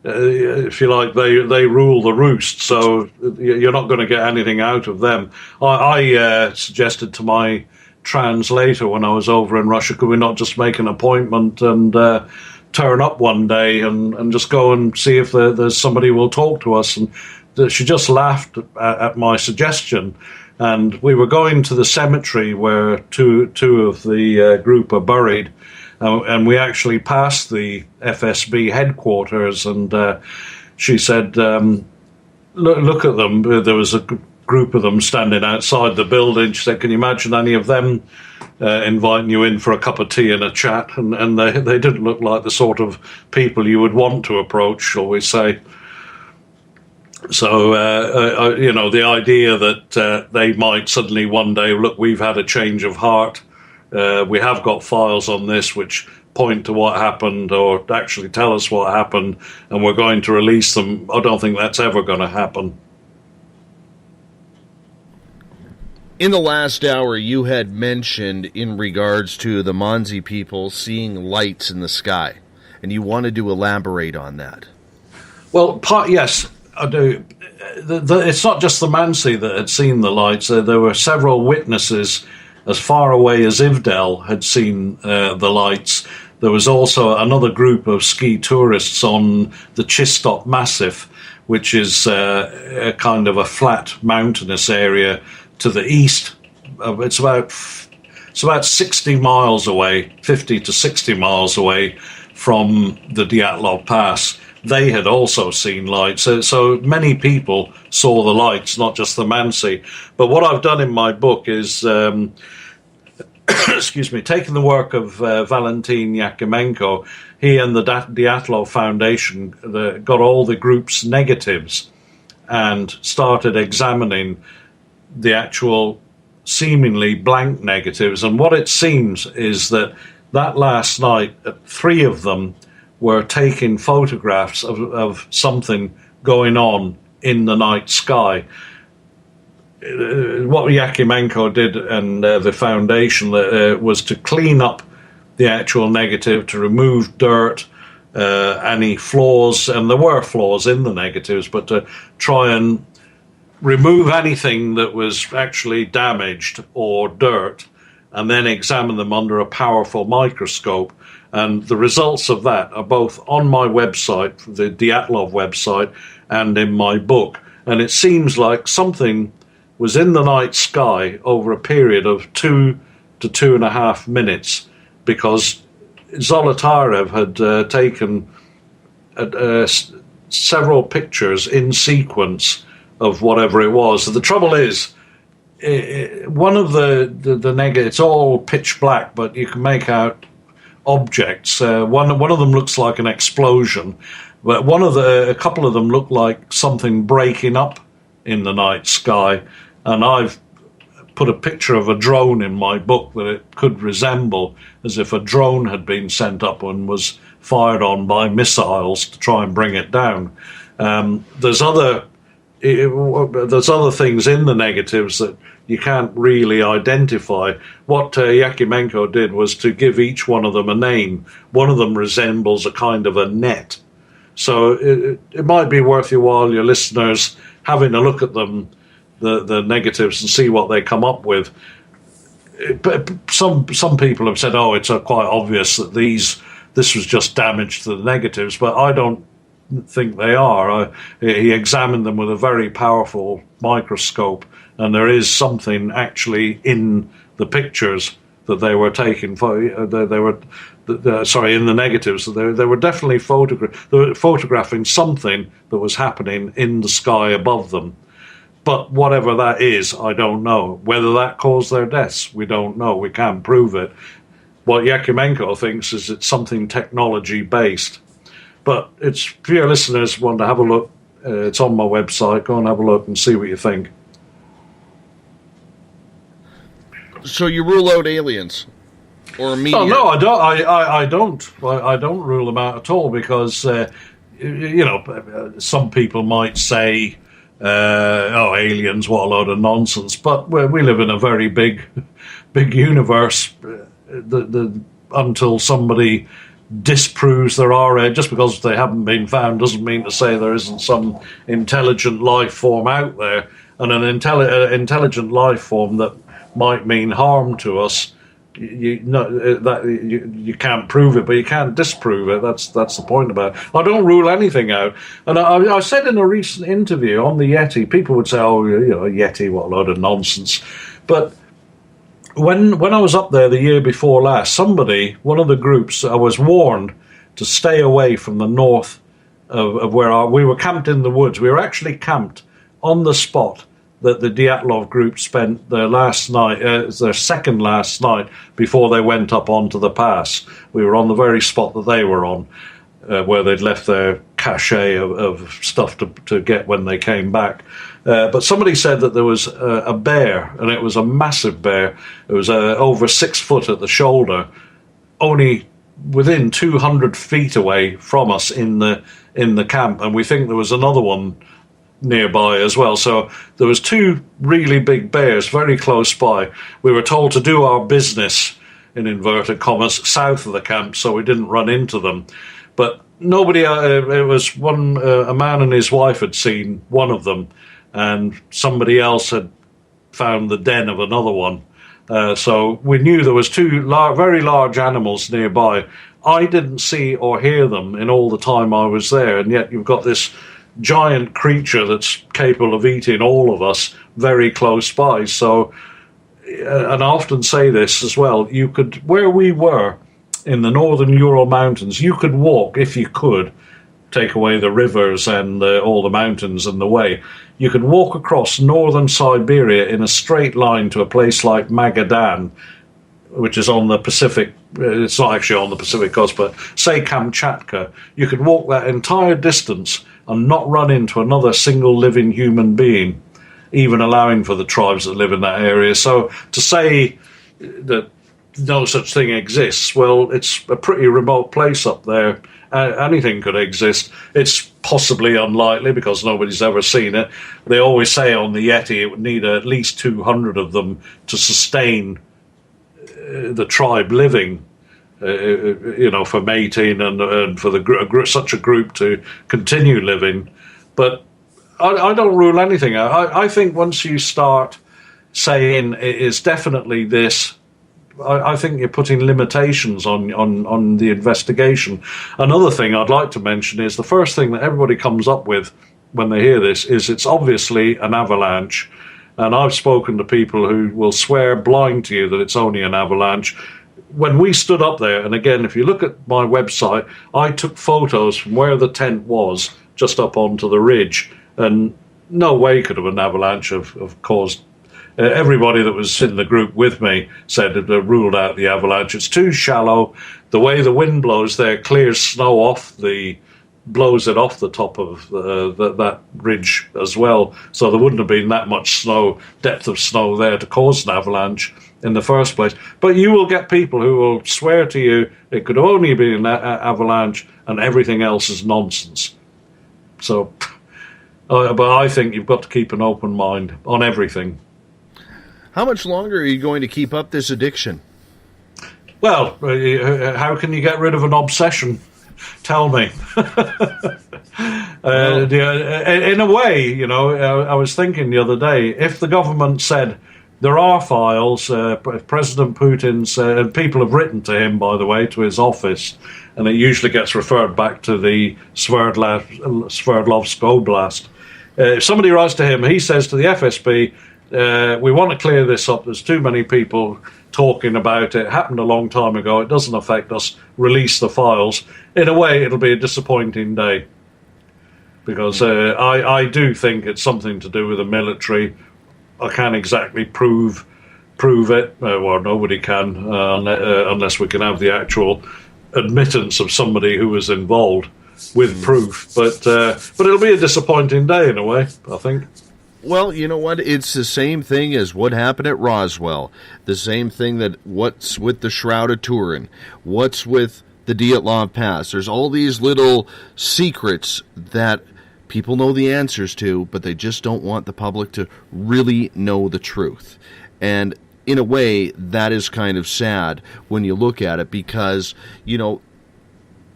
if you like, they rule the roost, so you're not going to get anything out of them. I suggested to my translator when I was over in Russia, could we not just make an appointment and turn up one day and just go and see if there's somebody who will talk to us? And she just laughed at my suggestion. And we were going to the cemetery where two of the group are buried. And we actually passed the FSB headquarters, and she said, look at them. There was a group of them standing outside the building. She said, can you imagine any of them inviting you in for a cup of tea and a chat? And they didn't look like the sort of people you would want to approach, shall we say. So, the idea that they might suddenly one day, look, we've had a change of heart. We have got files on this which point to what happened or actually tell us what happened, and we're going to release them. I don't think that's ever going to happen.
In the last hour, you had mentioned in regards to the Mansi people seeing lights in the sky, and you wanted to elaborate on that.
Well, yes, I do. It's not just the Mansi that had seen the lights. There were several witnesses as far away as Ivdel had seen the lights. There was also another group of ski tourists on the Chistop Massif, which is a kind of a flat mountainous area to the east. It's about 60 miles away, 50 to 60 miles away from the Dyatlov Pass. They had also seen lights. So many people saw the lights, not just the Mansi. But what I've done in my book is, taking the work of Valentin Yakimenko, he and the Dyatlov Foundation got all the group's negatives and started examining the actual seemingly blank negatives. And what it seems is that last night, 3 of them were taking photographs of something going on in the night sky. What Yakimenko did and the foundation was to clean up the actual negative, to remove dirt, any flaws, and there were flaws in the negatives, but to try and remove anything that was actually damaged or dirt, and then examine them under a powerful microscope. And the results of that are both on my website, the Dyatlov website, and in my book. And it seems like something was in the night sky over a period of 2 to 2.5 minutes, because Zolotarev had taken several pictures in sequence of whatever it was. So the trouble is, one of the negative, it's all pitch black, but you can make out objects. One of them looks like an explosion, but a couple of them look like something breaking up in the night sky. And I've put a picture of a drone in my book that it could resemble, as if a drone had been sent up and was fired on by missiles to try and bring it down. There's other things in the negatives that you can't really identify. What Yakimenko did was to give each one of them a name. One of them resembles a kind of a net. So it might be worth your while, your listeners, having a look at them, the negatives, and see what they come up with. But some people have said, oh, it's quite obvious that this was just damage to the negatives, but I don't think they are. He examined them with a very powerful microscope, and there is something actually in the pictures that they were taking. In the negatives, they were definitely photographing something that was happening in the sky above them. But whatever that is, I don't know. Whether that caused their deaths, we don't know. We can't prove it. What Yakimenko thinks is it's something technology-based. But it's, for your listeners want to have a look, it's on my website. Go and have a look and see what you think.
So you rule out aliens or media?
Oh, no, I don't. I don't rule them out at all, because some people might say, "Oh, aliens! What a load of nonsense!" But we live in a very big universe. Until somebody disproves there are, just because they haven't been found doesn't mean to say there isn't some intelligent life form out there, and an intelligent life form that might mean harm to us. You can't prove it, but you can't disprove it. That's the point about it. I don't rule anything out. And I said in a recent interview on the Yeti, people would say, "Oh, Yeti, what a load of nonsense." But when I was up there the year before last, one of the groups, I was warned to stay away from the north of where we were camped in the woods. We were actually camped on the spot that the Dyatlov group spent their last night, their second last night before they went up onto the pass. We were on the very spot that they were on, where they'd left their cache of stuff to get when they came back. But somebody said that there was a bear, and it was a massive bear. It was over 6 foot at the shoulder, only within 200 feet away from us in the camp, and we think there was another one nearby as well. So there was 2 really big bears very close by. We were told to do our business, in inverted commas, south of the camp, so we didn't run into them. But nobody, it was a man and his wife had seen one of them, and somebody else had found the den of another one. So we knew there was 2 very large animals nearby. I didn't see or hear them in all the time I was there, and yet you've got this giant creature that's capable of eating all of us very close by. So, and I often say this as well, where we were in the northern Ural Mountains, you could walk, if you could, take away the rivers and all the mountains and the way, you could walk across northern Siberia in a straight line to a place like Magadan, which is on the Pacific, it's not actually on the Pacific coast, but say Kamchatka. You could walk that entire distance and not run into another single living human being, even allowing for the tribes that live in that area. So to say that no such thing exists, well, it's a pretty remote place up there. Anything could exist. It's possibly unlikely because nobody's ever seen it. They always say on the Yeti it would need at least 200 of them to sustain the tribe living. for mating and for such a group to continue living. But I don't rule anything out. I think once you start saying it is definitely this, I think you're putting limitations on the investigation. Another thing I'd like to mention is the first thing that everybody comes up with when they hear this is it's obviously an avalanche. And I've spoken to people who will swear blind to you that it's only an avalanche. When we stood up there, and again, if you look at my website, I took photos from where the tent was just up onto the ridge, and no way could an avalanche have caused. Everybody that was in the group with me said it ruled out the avalanche. It's too shallow. The way the wind blows there clears snow off blows it off the top of that ridge as well. So there wouldn't have been that much depth of snow there to cause an avalanche in the first place. But you will get people who will swear to you it could only be an avalanche and everything else is nonsense. So, but I think you've got to keep an open mind on everything.
How much longer are you going to keep up this addiction?
Well, how can you get rid of an obsession? Tell me. In a way, I was thinking the other day, if the government said there are files, President Putin's, and people have written to him, by the way, to his office, and it usually gets referred back to the Sverdlovsk Oblast. If somebody writes to him, he says to the FSB, we want to clear this up. There's too many people talking about it. It happened a long time ago. It doesn't affect us. Release the files. In a way, it'll be a disappointing day because I do think it's something to do with the military. I can't exactly prove it. Well, nobody can unless we can have the actual admittance of somebody who was involved with proof. But it'll be a disappointing day in a way, I think.
Well, you know what? It's the same thing as what happened at Roswell. The same thing that what's with the Shroud of Turin. What's with the Dyatlov Pass. There's all these little secrets that people know the answers to, but they just don't want the public to really know the truth. And in a way, that is kind of sad when you look at it because,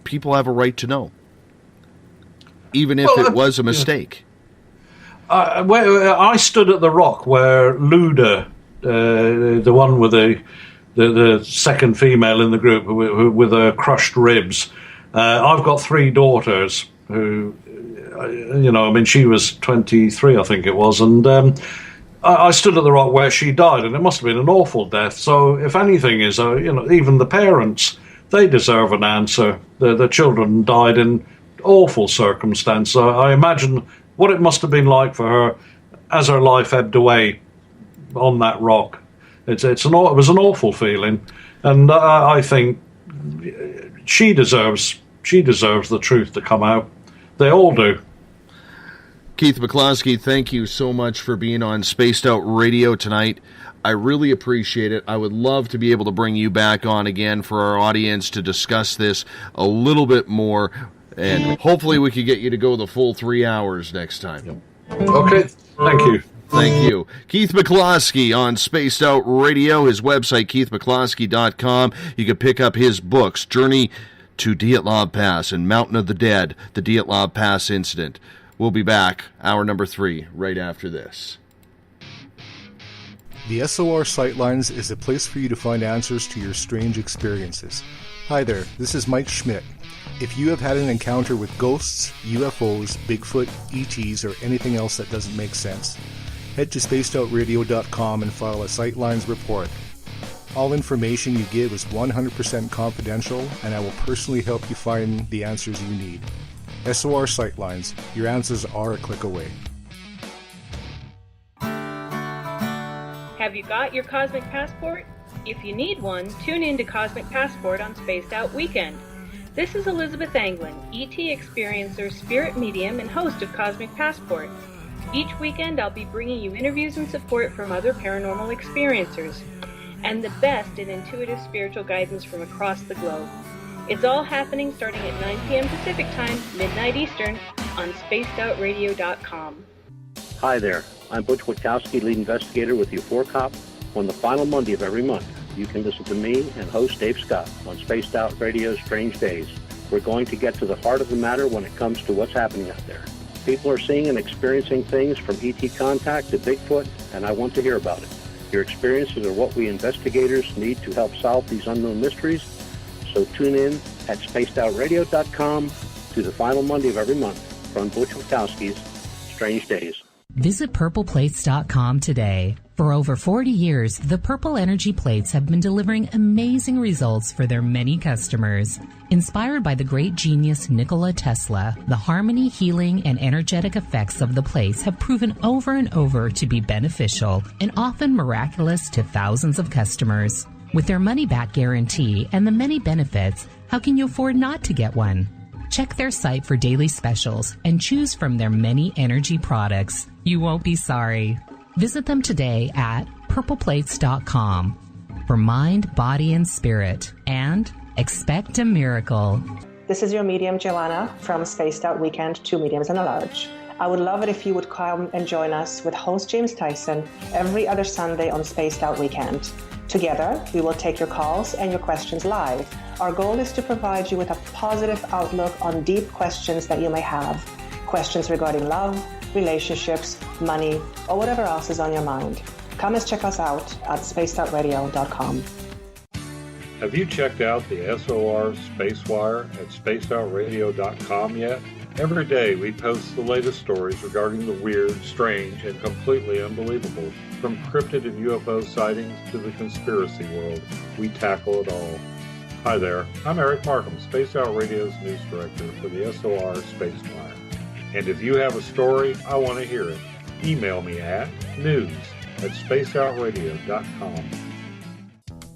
people have a right to know. Even if it was a mistake.
I stood at the rock where Luda, the one with the second female in the group with her crushed ribs. I've got 3 daughters who, she was 23, I think it was, and I stood at the rock where she died, and it must have been an awful death. So if anything is, even the parents, they deserve an answer. The children died in awful circumstance. I imagine what it must have been like for her as her life ebbed away on that rock. It was an awful feeling, and I think she deserves the truth to come out. They all do.
Keith McCloskey, thank you so much for being on Spaced Out Radio tonight. I really appreciate it. I would love to be able to bring you back on again for our audience to discuss this a little bit more. And hopefully we could get you to go the full 3 hours next time.
Okay, thank you.
Thank you. Keith McCloskey on Spaced Out Radio, his website, keithmccloskey.com. You can pick up his books, Journey to Dyatlov Pass and Mountain of the Dead, the Dyatlov Pass Incident. We'll be back, hour number 3, right after this.
The SOR Sightlines is a place for you to find answers to your strange experiences. Hi there, this is Mike Schmidt. If you have had an encounter with ghosts, UFOs, Bigfoot, ETs, or anything else that doesn't make sense, head to spacedoutradio.com and file a Sightlines report. All information you give is 100% confidential, and I will personally help you find the answers you need. SOR Sightlines, your answers are a click away.
Have you got your Cosmic Passport? If you need one, tune in to Cosmic Passport on Spaced Out Weekend. This is Elizabeth Anglin, ET experiencer, spirit medium, and host of Cosmic Passport. Each weekend I'll be bringing you interviews and support from other paranormal experiencers, and the best in intuitive spiritual guidance from across the globe. It's all happening starting at 9 p.m. Pacific Time, midnight Eastern, on spacedoutradio.com.
Hi there, I'm Butch Witkowski, lead investigator with U4COP, on the final Monday of every month.
you can listen to me and host Dave Scott on Spaced Out Radio's Strange Days. We're going to get to the heart of the matter when it comes to what's happening out there. People are seeing and experiencing things from ET contact to Bigfoot, and I want to hear about it. Your experiences are what we investigators need to help solve these unknown mysteries. So tune in at spacedoutradio.com to the final Monday of every month from Butch Wachowski's Strange Days.
Visit purpleplates.com today. For over 40 years, the Purple Energy Plates have been delivering amazing results for their many customers. Inspired by the great genius Nikola Tesla, the harmony, healing, and energetic effects of the plates have proven over and over to be beneficial and often miraculous to thousands of customers. With their money-back guarantee and the many benefits, how can you afford not to get one? Check their site for daily specials and choose from their many energy products. You won't be sorry. Visit them today at purpleplates.com for mind, body, and spirit, and expect a miracle.
This is your medium, Joanna, from Spaced Out Weekend, 2 mediums and a large. I would love it if you would come and join us with host James Tyson every other Sunday on Spaced Out Weekend. Together, we will take your calls and your questions live. Our goal is to provide you with a positive outlook on deep questions that you may have. Questions regarding love, relationships, money, or whatever else is on your mind. Come and check us out at spacedoutradio.com.
Have you checked out the SOR Spacewire at spacedoutradio.com yet? Every day we post the latest stories regarding the weird, strange, and completely unbelievable. From cryptid and UFO sightings to the conspiracy world, we tackle it all. Hi there, I'm Eric Markham, Spaced Out Radio's news director for the SOR Spacewire. And if you have a story, I want to hear it. Email me at news@spacedoutradio.com.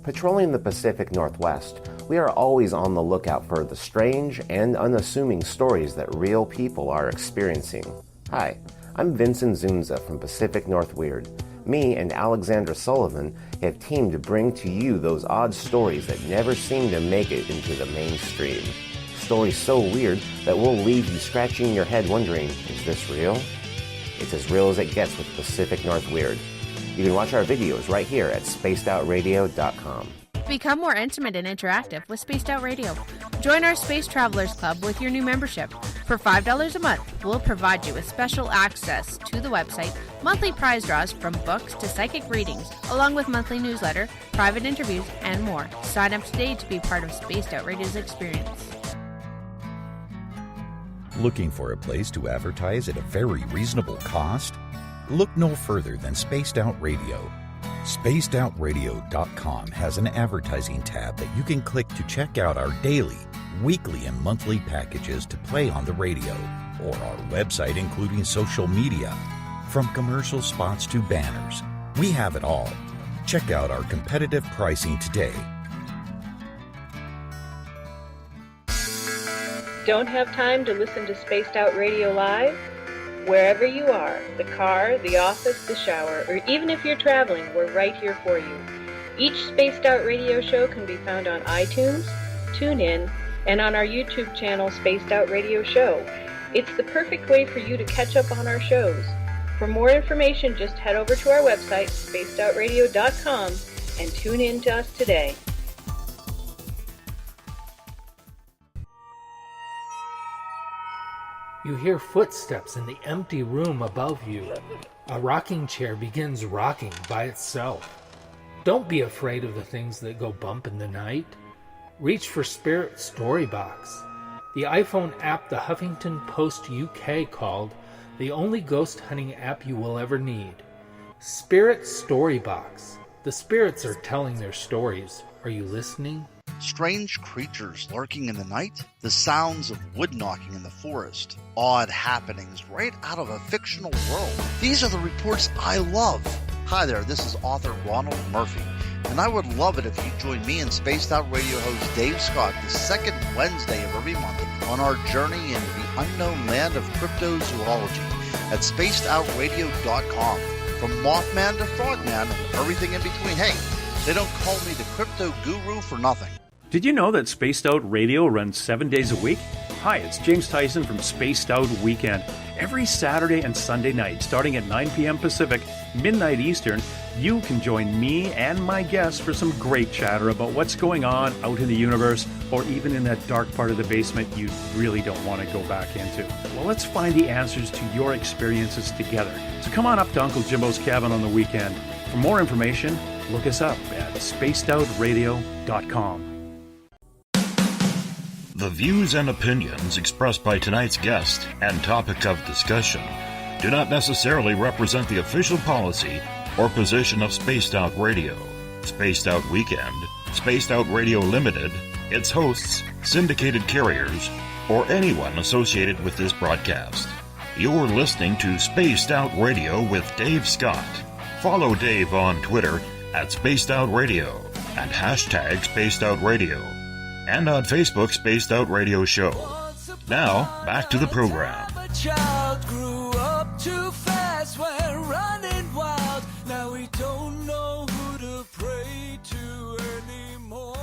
Patrolling the Pacific Northwest, we are always on the lookout for the strange and unassuming stories that real people are experiencing. Hi, I'm Vincent Zunza from Pacific North Weird. Me and Alexandra Sullivan have teamed to bring to you those odd stories that never seem to make it into the mainstream. Stories so weird that will leave you scratching your head wondering, is this real? It's as real as it gets with Pacific North Weird. You can watch our videos right here at spacedoutradio.com.
Become more intimate and interactive with Spaced Out Radio. Join our Space Travelers Club with your new membership. For $5 a month, we'll provide you with special access to the website, monthly prize draws from books to psychic readings, along with monthly newsletter, private interviews, and more. Sign up today to be part of Spaced Out Radio's experience.
Looking for a place to advertise at a very reasonable cost? Look no further than Spaced Out Radio. SpacedOutRadio.com has an advertising tab that you can click to check out our daily, weekly, and monthly packages to play on the radio, or our website including social media. From commercial spots to banners, we have it all. Check out our competitive pricing today.
Don't have time to listen to Spaced Out Radio live? Wherever you are, the car, the office, the shower, or even if you're traveling, we're right here for you. Each Spaced Out Radio show can be found on iTunes, TuneIn, and on our YouTube channel, Spaced Out Radio Show. It's the perfect way for you to catch up on our shows. For more information, just head over to our website, spacedoutradio.com, and tune in to us today.
You hear footsteps in the empty room above you. A rocking chair begins rocking by itself. Don't be afraid of the things that go bump in the night. Reach for Spirit Storybox, the iPhone app the Huffington Post UK called the only ghost hunting app you will ever need. Spirit Storybox. The spirits are telling their stories. Are you listening?
Strange creatures lurking in the night, the sounds of wood knocking in the forest, odd happenings right out of a fictional world. These are the reports I love. Hi there, this is author Ronald Murphy, and I would love it if you join me and Spaced Out Radio host Dave Scott the second Wednesday of every month on our journey into the unknown land of cryptozoology at spacedoutradio.com. From Mothman to Frogman and everything in between. Hey, they don't call me the crypto guru for nothing.
Did you know that Spaced Out Radio runs 7 days a week? Hi, it's James Tyson from Spaced Out Weekend. Every Saturday and Sunday night, starting at 9 p.m. Pacific, midnight Eastern, you can join me and my guests for some great chatter about what's going on out in the universe, or even in that dark part of the basement you really don't want to go back into. Well, let's find the answers to your experiences together. So come on up to Uncle Jimbo's cabin on the weekend. For more information, look us up at spacedoutradio.com.
The views and opinions expressed by tonight's guest and topic of discussion do not necessarily represent the official policy or position of Spaced Out Radio, Spaced Out Weekend, Spaced Out Radio Limited, its hosts, syndicated carriers, or anyone associated with this broadcast. You're listening to Spaced Out Radio with Dave Scott. Follow Dave on Twitter at Spaced Out Radio and hashtag Spaced Out Radio, and on Facebook, Spaced Out Radio Show. Now, back to the program.
A child grew up too fast, went running wild. Now we don't know who to pray to anymore.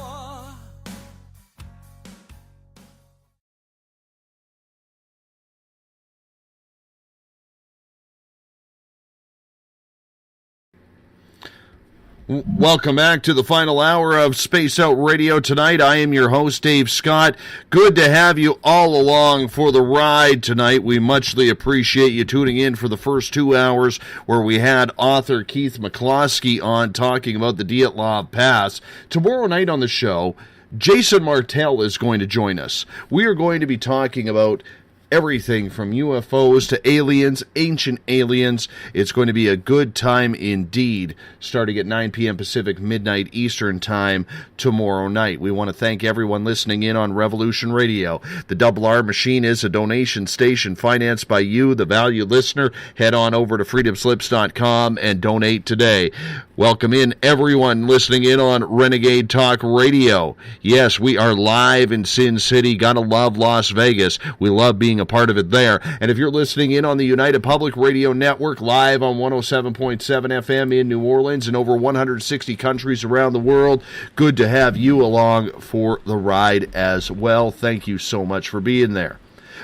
Welcome back to the final hour of Space Out Radio tonight. I am your host, Dave Scott. Good to have you all along for the ride tonight. We muchly appreciate you tuning in for the first 2 hours where we had author Keith McCloskey on talking about the Dyatlov Pass. Tomorrow night on the show, Jason Martell is going to join us. We are going to be talking about everything from UFOs to aliens, ancient aliens. It's going to be a good time indeed, starting at 9 p.m. Pacific, midnight Eastern time tomorrow night. We want to thank everyone listening in on Revolution Radio. The Double R Machine is a donation station financed by you, the valued listener. Head on over to freedomslips.com and donate today. Welcome in everyone listening in on Renegade Talk Radio. Yes, we are live in Sin City. Gotta love Las Vegas. We love being a part of it there. And if you're listening in on the United Public Radio Network, live on 107.7 FM in New Orleans and over 160 countries around the world, good to have you along for the ride as well. Thank you so much for being there.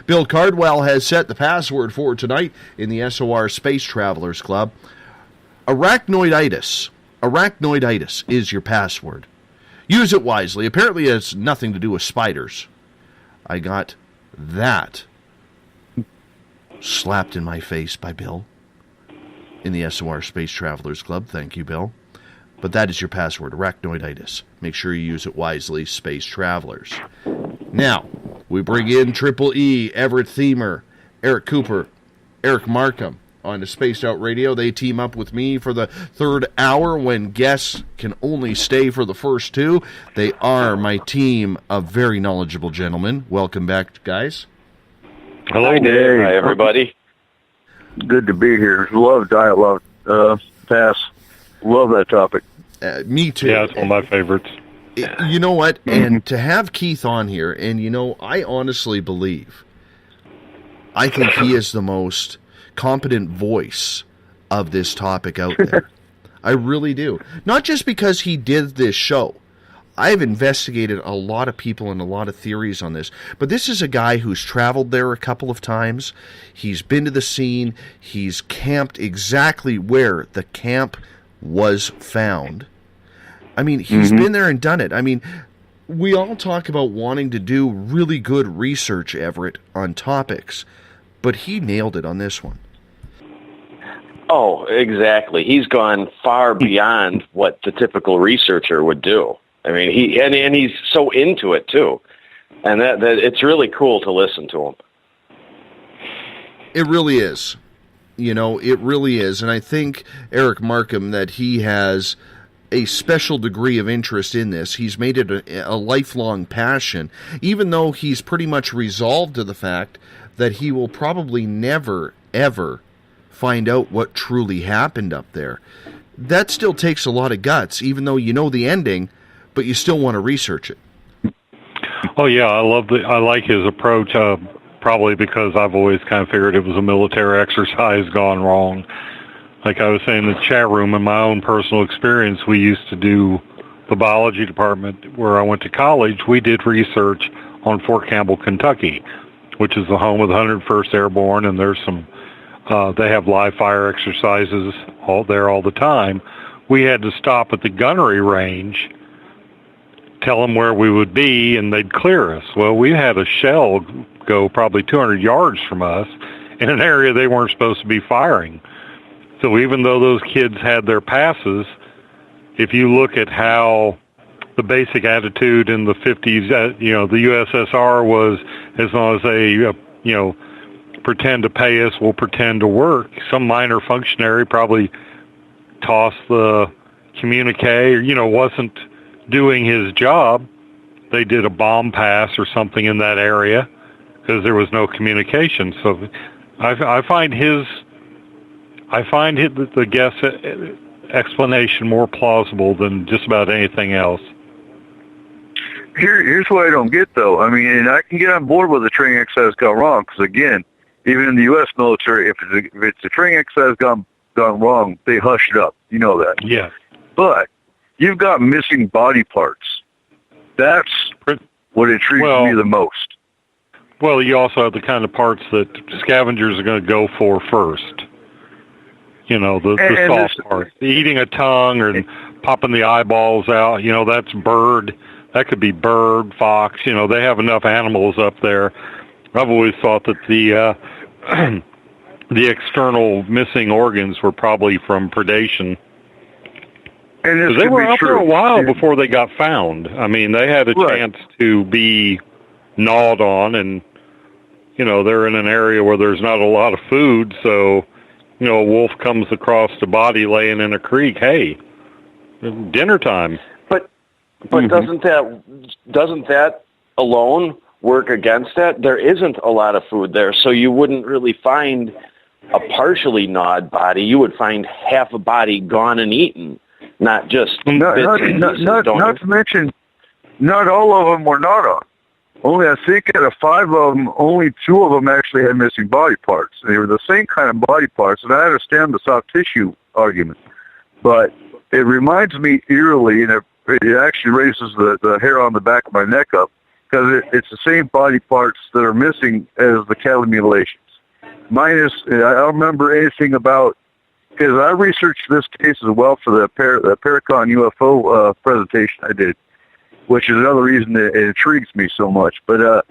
Bill Cardwell has set the password for tonight in the SOR Space Travelers Club. Arachnoiditis. Arachnoiditis is your password. Use it wisely. Apparently it has nothing to do with spiders. I got that slapped in my face by Bill in the SOR Space Travelers Club. Thank you, Bill. But that is your password, arachnoiditis. Make sure you use it wisely, Space Travelers. Now, we bring in Triple E, Everett Thiemer, Eric Cooper, Eric Markham on the Spaced Out Radio. They team up with me for the third hour when guests can only stay for the first two. They are my team of very knowledgeable gentlemen. Welcome back, guys.
Hello, Dave. Hi, everybody. Good to be here. Love Dyatlov Pass. Love that topic.
Me too.
Yeah, it's one of my favorites.
You know what? And to have Keith on here, and you know, I honestly believe, I think he is the most competent voice of this topic out there. I really do. Not just because he did this show. I've investigated a lot of people and a lot of theories on this, but this is a guy who's traveled there a couple of times. He's been to the scene. He's camped exactly where the camp was found. I mean, he's been there and done it. I mean, we all talk about wanting to do really good research, Everett, on topics, but he nailed it on this one.
Oh, exactly. He's gone far beyond what the typical researcher would do. I mean, he's so into it too, and that it's really cool to listen to him.
It really is. You know, it really is. And I think, Eric Markham, that he has a special degree of interest in this. He's made it a lifelong passion, even though he's pretty much resolved to the fact that he will probably never, ever find out what truly happened up there. That still takes a lot of guts, even though you know the ending, but you still want to research it.
Oh yeah, I like his approach. Probably because I've always kind of figured it was a military exercise gone wrong. Like I was saying in the chat room, in my own personal experience, we used to do the biology department where I went to college. We did research on Fort Campbell, Kentucky, which is the home of the 101st Airborne, and there's some. They have live fire exercises all the time. we had to stop at the gunnery range, tell them where we would be, and they'd clear us. Well, we had a shell go probably 200 yards from us in an area they weren't supposed to be firing. So even though those kids had their passes, if you look at how the basic attitude in the 50s, the USSR was, as long as they, pretend to pay us, we'll pretend to work. Some minor functionary probably tossed the communique, or, wasn't doing his job. They did a bomb pass or something in that area because there was no communication. So I find the guest explanation more plausible than just about anything else.
Here's what I don't get, though. I mean, and I can get on board with the training exercise gone wrong, because, again, even in the U.S. military, if it's a training exercise gone wrong, they hush it up. You know that.
Yeah.
But you've got missing body parts. That's what intrigues me the most.
Well, you also have the kind of parts that scavengers are going to go for first. The soft parts. Eating a tongue or popping the eyeballs out, that's bird. That could be bird, fox. They have enough animals up there. I've always thought that the external missing organs were probably from predation. Because they were out there a while before they got found. I mean, they had a chance to be gnawed on, and, they're in an area where there's not a lot of food, so, a wolf comes across the body laying in a creek. Hey, dinner time.
But doesn't that alone work against that? There isn't a lot of food there, so you wouldn't really find a partially gnawed body. You would find half a body gone and eaten, not just
not to mention, not all of them were gnawed on. Only, I think, out of 5 of them, only 2 of them actually had missing body parts. They were the same kind of body parts, and I understand the soft tissue argument, but it reminds me eerily, and it actually raises the hair on the back of my neck up, because it's the same body parts that are missing as the cattle mutilations. Minus, I don't remember anything about, because I researched this case as well for the Paracon UFO presentation I did, which is another reason that it intrigues me so much. But I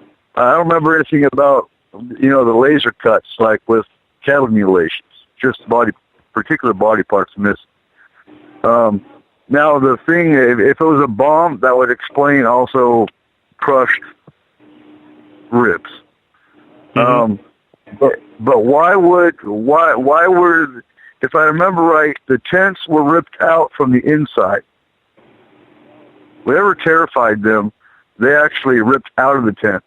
don't remember anything about, the laser cuts, like with cattle mutilations, just particular body parts missing. Now, the thing, if it was a bomb, that would explain also crushed ribs. But why were, if I remember right, the tents were ripped out from the inside. Whatever terrified them, they actually ripped out of the tent.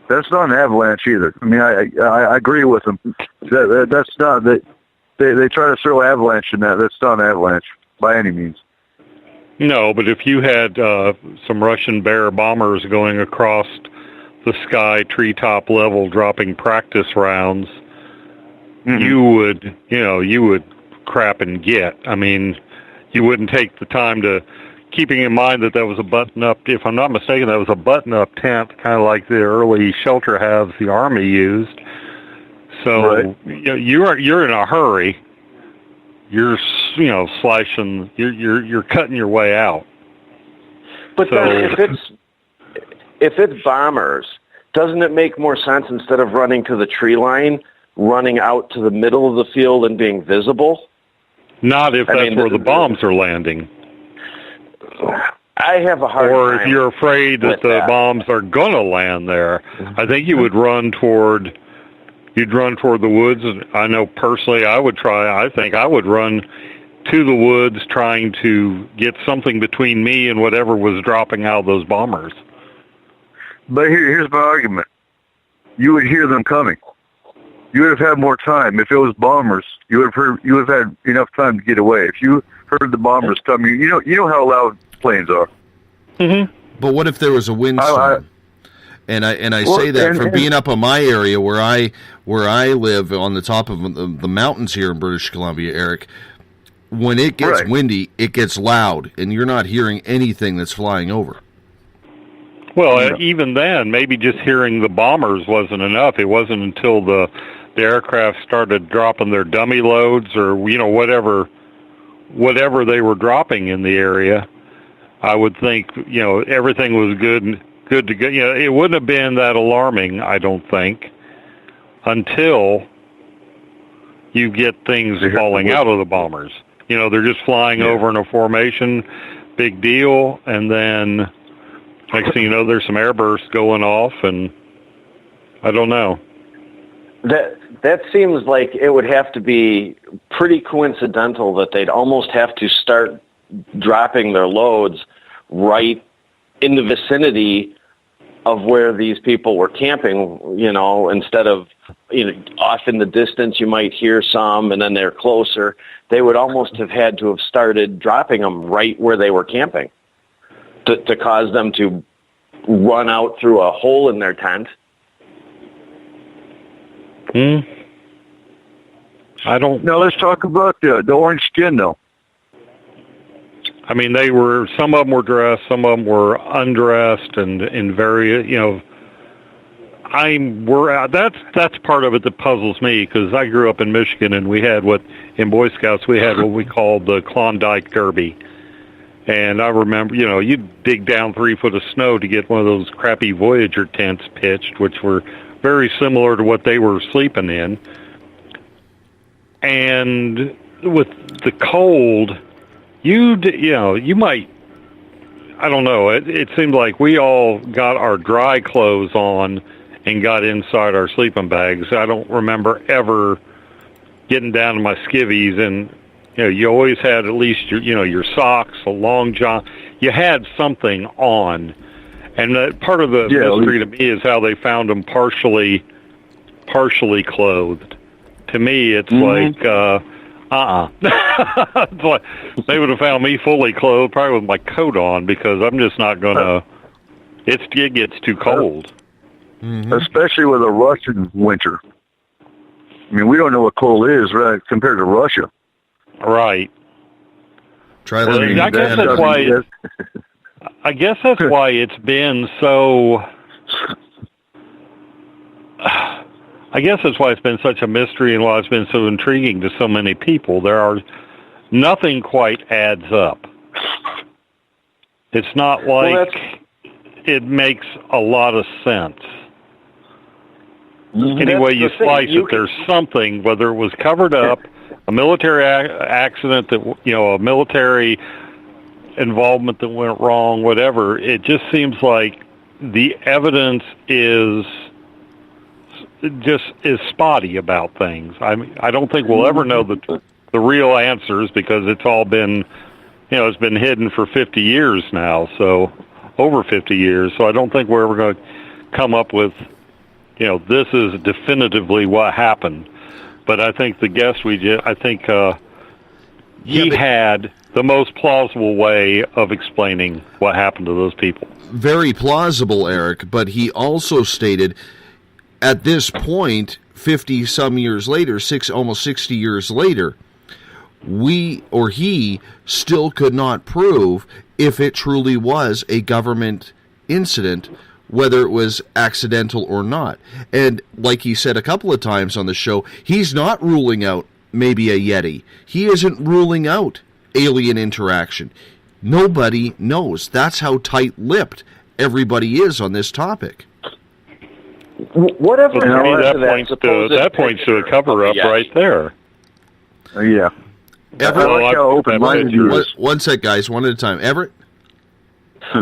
That's not an avalanche either. I mean, I agree with them. That's not, they try to throw avalanche in that. That's not an avalanche by any means.
No, but if you had some Russian Bear bombers going across the sky, treetop level, dropping practice rounds, you would crap and get. I mean, you wouldn't take the time to, keeping in mind that was a button-up, if I'm not mistaken, that was a button-up tent, kind of like the early shelter halves the Army used. So you're in a hurry. You're slashing. You're cutting your way out.
But then if it's bombers, doesn't it make more sense, instead of running to the tree line, running out to the middle of the field and being visible?
Not if that's where the bombs are landing.
I have a hard time.
Or if you're afraid that the bombs are going to land there, I think you would run toward. You'd run toward the woods. I know personally I think I would run to the woods trying to get something between me and whatever was dropping out of those bombers.
But here's my argument. You would hear them coming. You would have had more time. If it was bombers, you would have had enough time to get away. If you heard the bombers coming, you know how loud planes are.
Mm-hmm. But what if there was a windstorm? And I say that from being up in my area where I live on the top of the mountains here in British Columbia, Eric. When it gets windy, it gets loud, and you're not hearing anything that's flying over.
Well, even then, maybe just hearing the bombers wasn't enough. It wasn't until the aircraft started dropping their dummy loads or whatever
whatever they were dropping in the area, I would think, everything was good to go. It wouldn't have been that alarming, I don't think, until you get things falling out of the bombers. They're just flying over in a formation, big deal, and then next thing you know, there's some airbursts going off, and I don't know.
That seems like it would have to be pretty coincidental that they'd almost have to start dropping their loads right in the vicinity of where these people were camping, instead of, off in the distance, you might hear some, and then they're closer. They would almost have had to have started dropping them right where they were camping to cause them to run out through a hole in their tent.
I don't...
Now let's talk about the orange skin, though.
I mean, some of them were dressed, some of them were undressed, and in various, that's part of it that puzzles me, because I grew up in Michigan, and we had in Boy Scouts, we had what we called the Klondike Derby. And I remember, you'd dig down 3 foot of snow to get one of those crappy Voyager tents pitched, which were very similar to what they were sleeping in. And with the cold, you might, I don't know, it seemed like we all got our dry clothes on and got inside our sleeping bags. I don't remember ever getting down to my skivvies, and you always had at least your socks, a long john. You had something on, and part of the mystery to me is how they found them partially clothed. To me, it's like it's like they would have found me fully clothed, probably with my coat on, because I'm just not gonna. It gets too cold,
especially with a Russian winter. I mean, we don't know what cold is, right, compared to Russia.
Right.
Try living.
I guess that's why. I guess that's why it's been so. I guess that's why it's been such a mystery, and why it's been so intriguing to so many people. Nothing quite adds up. It's not like it makes a lot of sense. Any way you slice it, there's something, whether it was covered up, a military accident that, a military involvement that went wrong, whatever. It just seems like the evidence is spotty about things. I don't think we'll ever know the real answers, because it's all been, it's been hidden for 50 years now, so over 50 years. So I don't think we're ever going to come up with, this is definitively what happened. But I think the guest he had the most plausible way of explaining what happened to those people.
Very plausible, Eric, but he also stated at this point, 50-some years later, almost 60 years later, he still could not prove if it truly was a government incident, whether it was accidental or not. And like he said a couple of times on the show, he's not ruling out maybe a Yeti. He isn't ruling out alien interaction. Nobody knows. That's how tight-lipped everybody is on this topic.
Whatever.
That points to a cover-up right there.
Yeah.
Everett, one sec, guys, one at a time. Everett?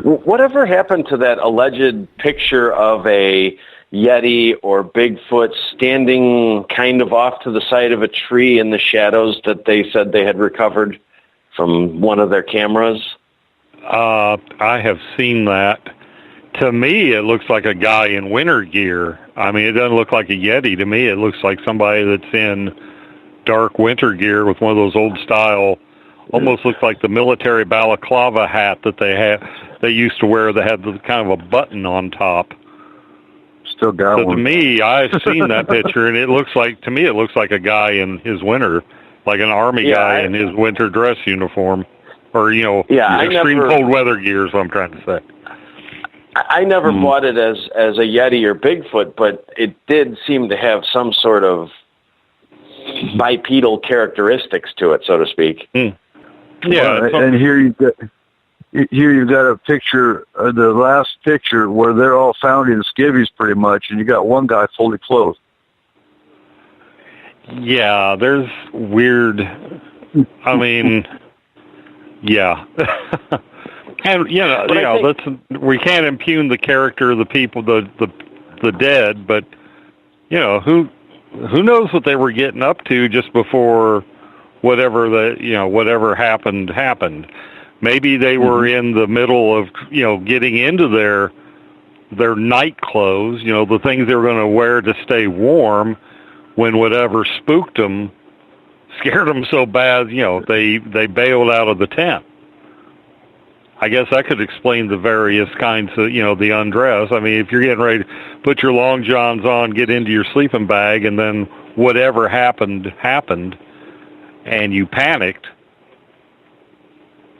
Whatever happened to that alleged picture of a Yeti or Bigfoot standing kind of off to the side of a tree in the shadows that they said they had recovered from one of their cameras?
I have seen that. To me, it looks like a guy in winter gear. I mean, it doesn't look like a Yeti. To me, it looks like somebody that's in dark winter gear with one of those old style, almost looks like the military balaclava hat that they used to wear that had the kind of a button on top.
Still got one.
So to me, I've seen that picture, and it looks like a guy in his winter, like an army guy in his winter dress uniform, or extreme cold weather gear is what I'm trying to say.
I never bought it as a Yeti or Bigfoot, but it did seem to have some sort of bipedal characteristics to it, so to speak.
Yeah,
and here you've got a picture, the last picture where they're all found in skivvies pretty much, and you got one guy fully clothed.
Yeah, there's weird. I mean, yeah, and we can't impugn the character of the people, the dead, but who knows what they were getting up to just before whatever happened. Maybe they were in the middle of getting into their night clothes, the things they were going to wear to stay warm, when whatever spooked them scared them so bad, they bailed out of the tent. I guess that could explain the various kinds of, the undress. I mean, if you're getting ready to put your long johns on, get into your sleeping bag, and then whatever happened, and you panicked.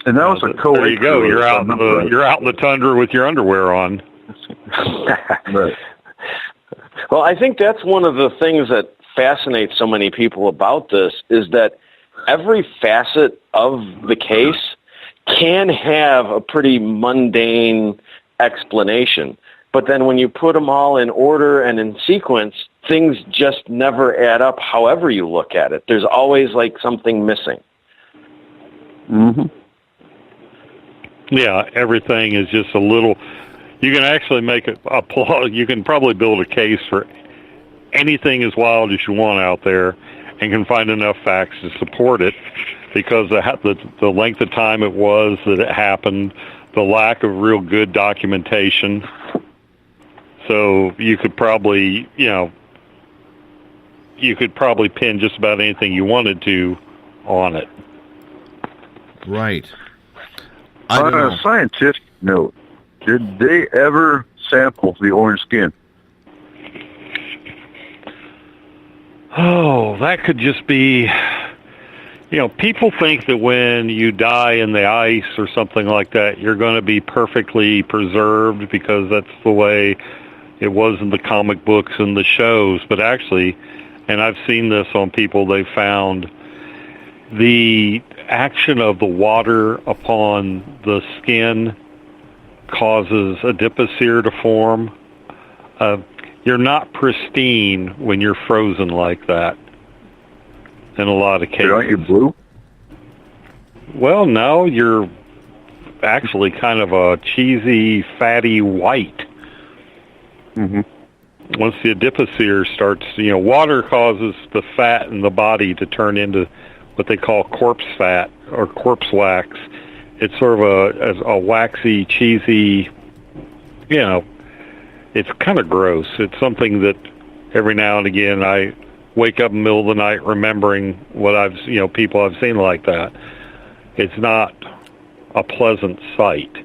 And that was a co-ed.
There you go. You're out in the tundra with your underwear on.
Right.
Well, I think that's one of the things that fascinates so many people about this, is that every facet of the case can have a pretty mundane explanation. But then when you put them all in order and in sequence, things just never add up however you look at it. There's always like something missing.
Mm-hmm.
Yeah, everything is just a little... You can actually make you can probably build a case for anything as wild as you want out there, and can find enough facts to support it, because the length of time it was that it happened, the lack of real good documentation. So you could probably pin just about anything you wanted to on it.
Right.
On a scientific note, did they ever sample the orange skin?
Oh, that could just be... people think that when you die in the ice or something like that, you're going to be perfectly preserved because that's the way it was in the comic books and the shows. But actually, and I've seen this on people, they found the action of the water upon the skin causes adipocere to form. You're not pristine when you're frozen like that in a lot of cases.
Aren't you blue?
Well, no, you're actually kind of a cheesy, fatty white.
Mm-hmm.
Once the adipocere starts, water causes the fat in the body to turn into what they call corpse fat or corpse wax. It's sort of a waxy, cheesy, it's kind of gross. It's something that every now and again I wake up in the middle of the night remembering what people I've seen like that. It's not a pleasant sight.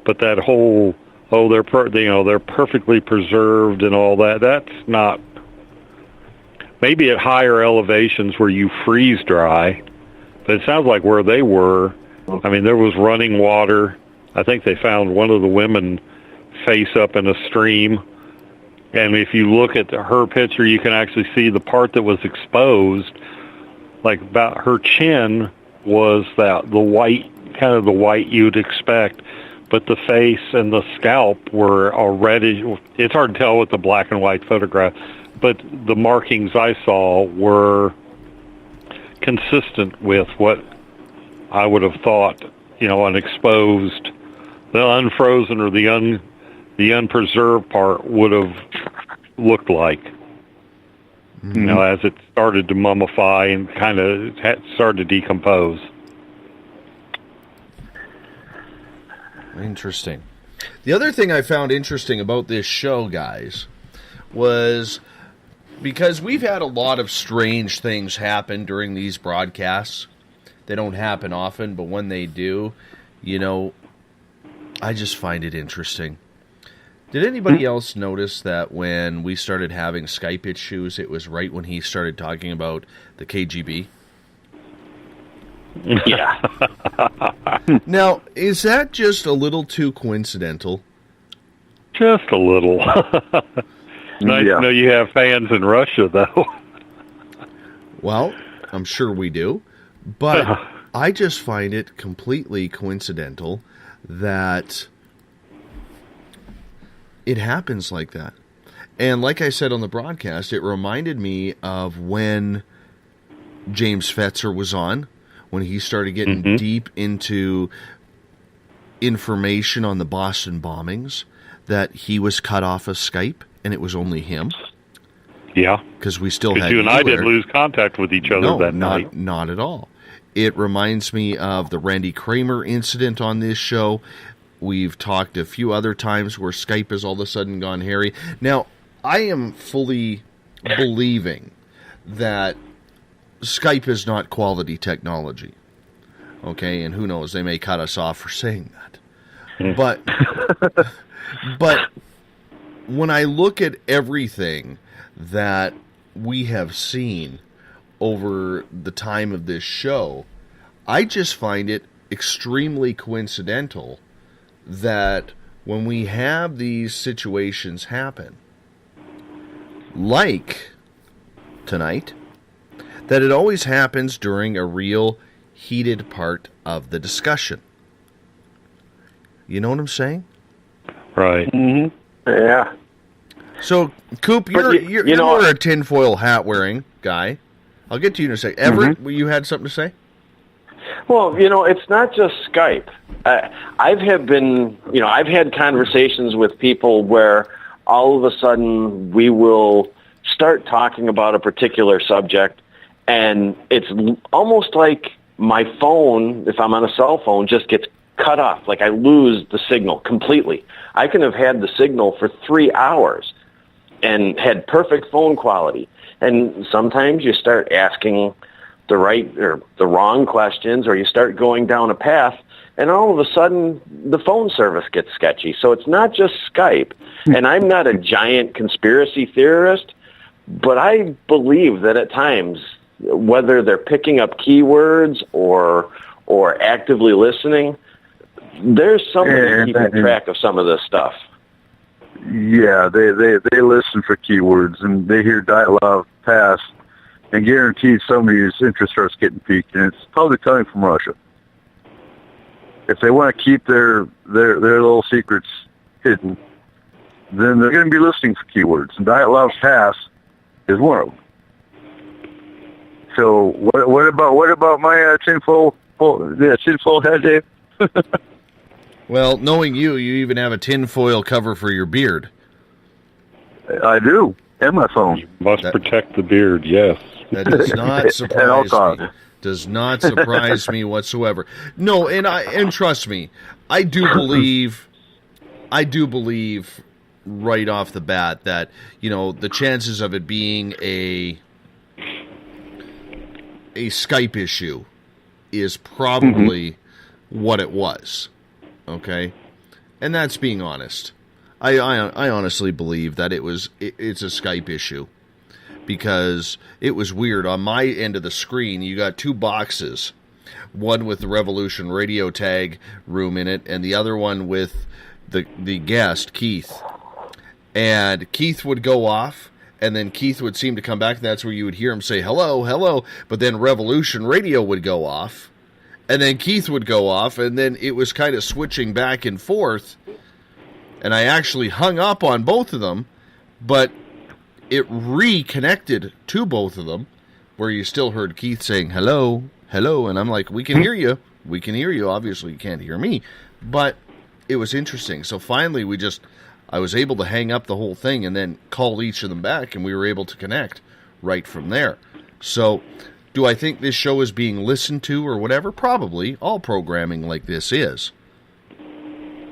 But that whole, they're perfectly preserved and all that, that's not... Maybe at higher elevations where you freeze dry, but it sounds like where they were, I mean, there was running water. I think they found one of the women face up in a stream. And if you look at her picture, you can actually see the part that was exposed, like about her chin was the white, kind of the white you'd expect. But the face and the scalp were already, it's hard to tell with the black and white photograph, but the markings I saw were consistent with what I would have thought, an exposed, the unfrozen or the unpreserved part would have looked like.
Mm-hmm.
As it started to mummify and kind of started to decompose.
Interesting. The other thing I found interesting about this show, guys, was because we've had a lot of strange things happen during these broadcasts. They don't happen often, but when they do, I just find it interesting. Did anybody else notice that when we started having Skype issues, it was right when he started talking about the KGB?
Yeah.
Now, is that just a little too coincidental?
Just a little. Nice to know you have fans in Russia, though.
Well, I'm sure we do. But I just find it completely coincidental that it happens like that. And like I said on the broadcast, it reminded me of when James Fetzer was on, when he started getting deep into information on the Boston bombings, that he was cut off of Skype, and it was only him.
Yeah.
Because we still had
you and I didn't lose contact with each other that night.
Not at all. It reminds me of the Randy Kramer incident on this show. We've talked a few other times where Skype has all of a sudden gone hairy. Now, I am fully believing that Skype is not quality technology. Okay, and who knows, they may cut us off for saying that. But when I look at everything that we have seen over the time of this show, I just find it extremely coincidental that when we have these situations happen, like tonight, that it always happens during a real heated part of the discussion. You know what I'm saying?
Right.
Mm-hmm. Yeah.
So, Coop, you're more a tinfoil hat wearing guy. I'll get to you in a second. Everett, you had something to say?
Well, it's not just Skype. I've had conversations with people where all of a sudden we will start talking about a particular subject, and it's almost like my phone, if I'm on a cell phone, just gets cut off. Like I lose the signal completely. I can have had the signal for 3 hours and had perfect phone quality. And sometimes you start asking the right or the wrong questions, or you start going down a path, and all of a sudden the phone service gets sketchy. So it's not just Skype. And I'm not a giant conspiracy theorist, but I believe that at times, whether they're picking up keywords or actively listening, there's somebody keeping track of some of this stuff.
Yeah, they listen for keywords, and they hear Dyatlov Pass, and guaranteed somebody's interest starts getting piqued, and it's probably coming from Russia. If they want to keep their little secrets hidden, then they're going to be listening for keywords, and Dyatlov Pass is one of them. So what about my tinfoil head, Dave?
Well, knowing you even have a tinfoil cover for your beard.
I do, and my phone.
You must protect the beard, yes.
That does not surprise me. Does not surprise me whatsoever. No, and trust me, I do believe right off the bat that, the chances of it being a Skype issue is probably what it was. Okay? And that's being honest. I honestly believe that it's a Skype issue, because it was weird. On my end of the screen, you got two boxes, one with the Revolution radio tag room in it, and the other one with the guest, Keith. And Keith would go off, and then Keith would seem to come back, and that's where you would hear him say, hello, hello, but then Revolution radio would go off, and then Keith would go off, and then it was kind of switching back and forth, and I actually hung up on both of them, but it reconnected to both of them, where you still heard Keith saying, hello, hello, and I'm like, we can hear you, obviously you can't hear me, but it was interesting. So finally I was able to hang up the whole thing and then call each of them back, and we were able to connect right from there. So, do I think this show is being listened to or whatever? Probably. All programming like this is.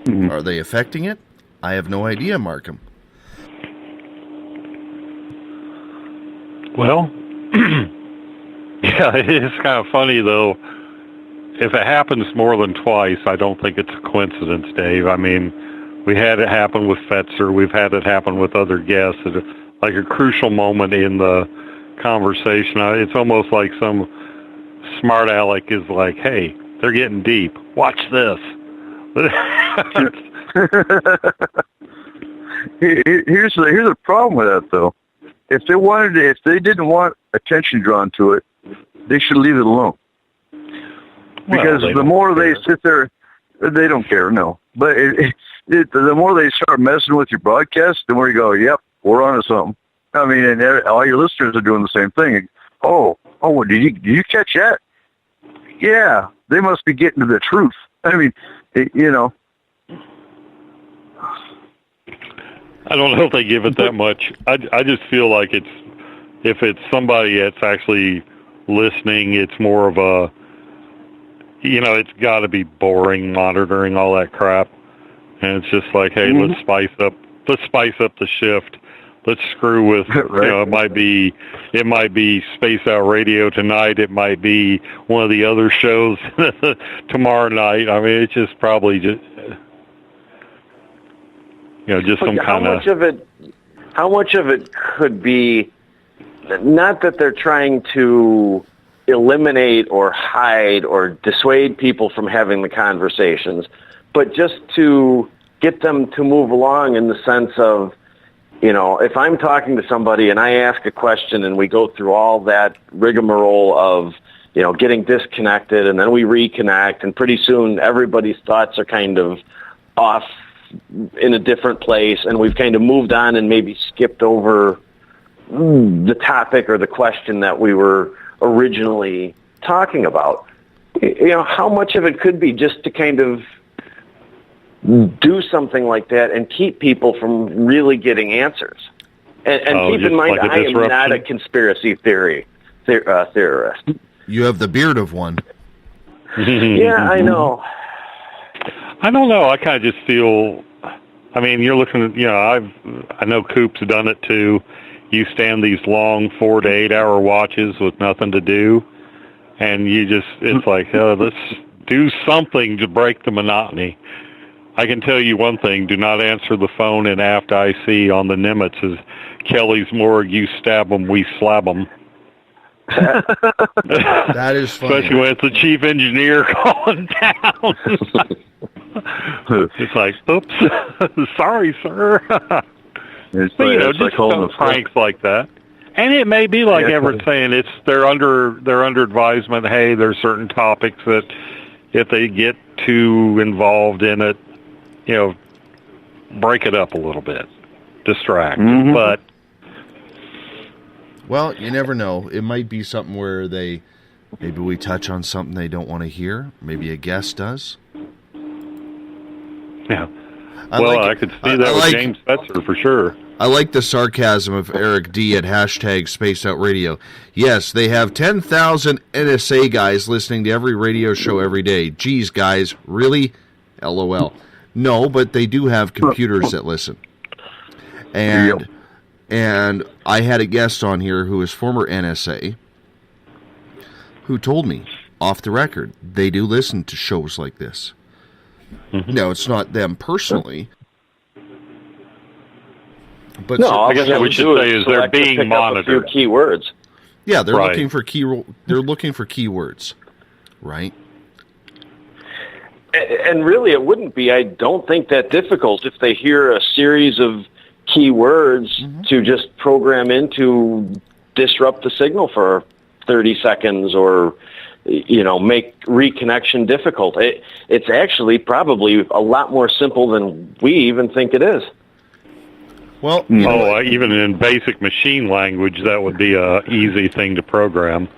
Mm-hmm. Are they affecting it? I have no idea, Markham.
Well, yeah, it's kind of funny, though. If it happens more than twice, I don't think it's a coincidence, Dave. I mean, we had it happen with Fetzer. We've had it happen with other guests. It's like a crucial moment in the conversation. It's almost like some smart aleck is like, hey, they're getting deep. Watch this.
Here's the problem with that, though. If they didn't want attention drawn to it, they should leave it alone. Because the more they sit there, they don't care, no. But the more they start messing with your broadcast, the more you go, yep, we're on to something. I mean, and all your listeners are doing the same thing. Oh, did you catch that? Yeah, they must be getting to the truth. I mean, you know.
I don't know if they give it that much. I just feel like if it's somebody that's actually listening, it's more of a, it's got to be boring monitoring all that crap, and it's just like, hey, let's spice up the shift. Let's screw with, right. It might be Space Out Radio tonight. It might be one of the other shows tomorrow night. I mean, it's just probably just, just some kind of.
How much of it could be, not that they're trying to eliminate or hide or dissuade people from having the conversations, but just to get them to move along in the sense of, if I'm talking to somebody and I ask a question and we go through all that rigmarole of, getting disconnected and then we reconnect, and pretty soon everybody's thoughts are kind of off in a different place, and we've kind of moved on and maybe skipped over the topic or the question that we were originally talking about. How much of it could be just to kind of do something like that and keep people from really getting answers. And keep in mind, I am not a conspiracy theorist.
You have the beard of one.
Yeah, I know.
I don't know. I kind of just feel, you're looking at, I know Coop's done it too. You stand these long 4 to 8 hour watches with nothing to do, and it's like, let's do something to break the monotony. I can tell you one thing, do not answer the phone in aft IC on the Nimitz is Kelly's morgue, you stab them, we slab them.
That is funny.
Especially when it's the chief engineer calling down. It's like, oops, sorry, sir. But, just some pranks like that. And it may be like Everett saying, they're under advisement, hey, there's certain topics that if they get too involved in it, break it up a little bit, distract. But
well, you never know. It might be something where maybe we touch on something they don't want to hear. Maybe a guest does.
Yeah. I could see that with James Fetzer for sure.
I like the sarcasm of Eric D at hashtag Spaced Out Radio. Yes, they have 10,000 NSA guys listening to every radio show every day. Geez, guys, really? LOL. No, but they do have computers that listen. And I had a guest on here who is former NSA who told me, off the record, they do listen to shows like this. Now, it's not them personally. But
no,
I guess what we should say is they're being monitored.
A few keywords.
Yeah, they're looking for keywords, right?
And really, it wouldn't be, I don't think, that difficult if they hear a series of keywords to just program in to disrupt the signal for 30 seconds or, make reconnection difficult. It's actually probably a lot more simple than we even think it is.
Well,
even in basic machine language, that would be a easy thing to program.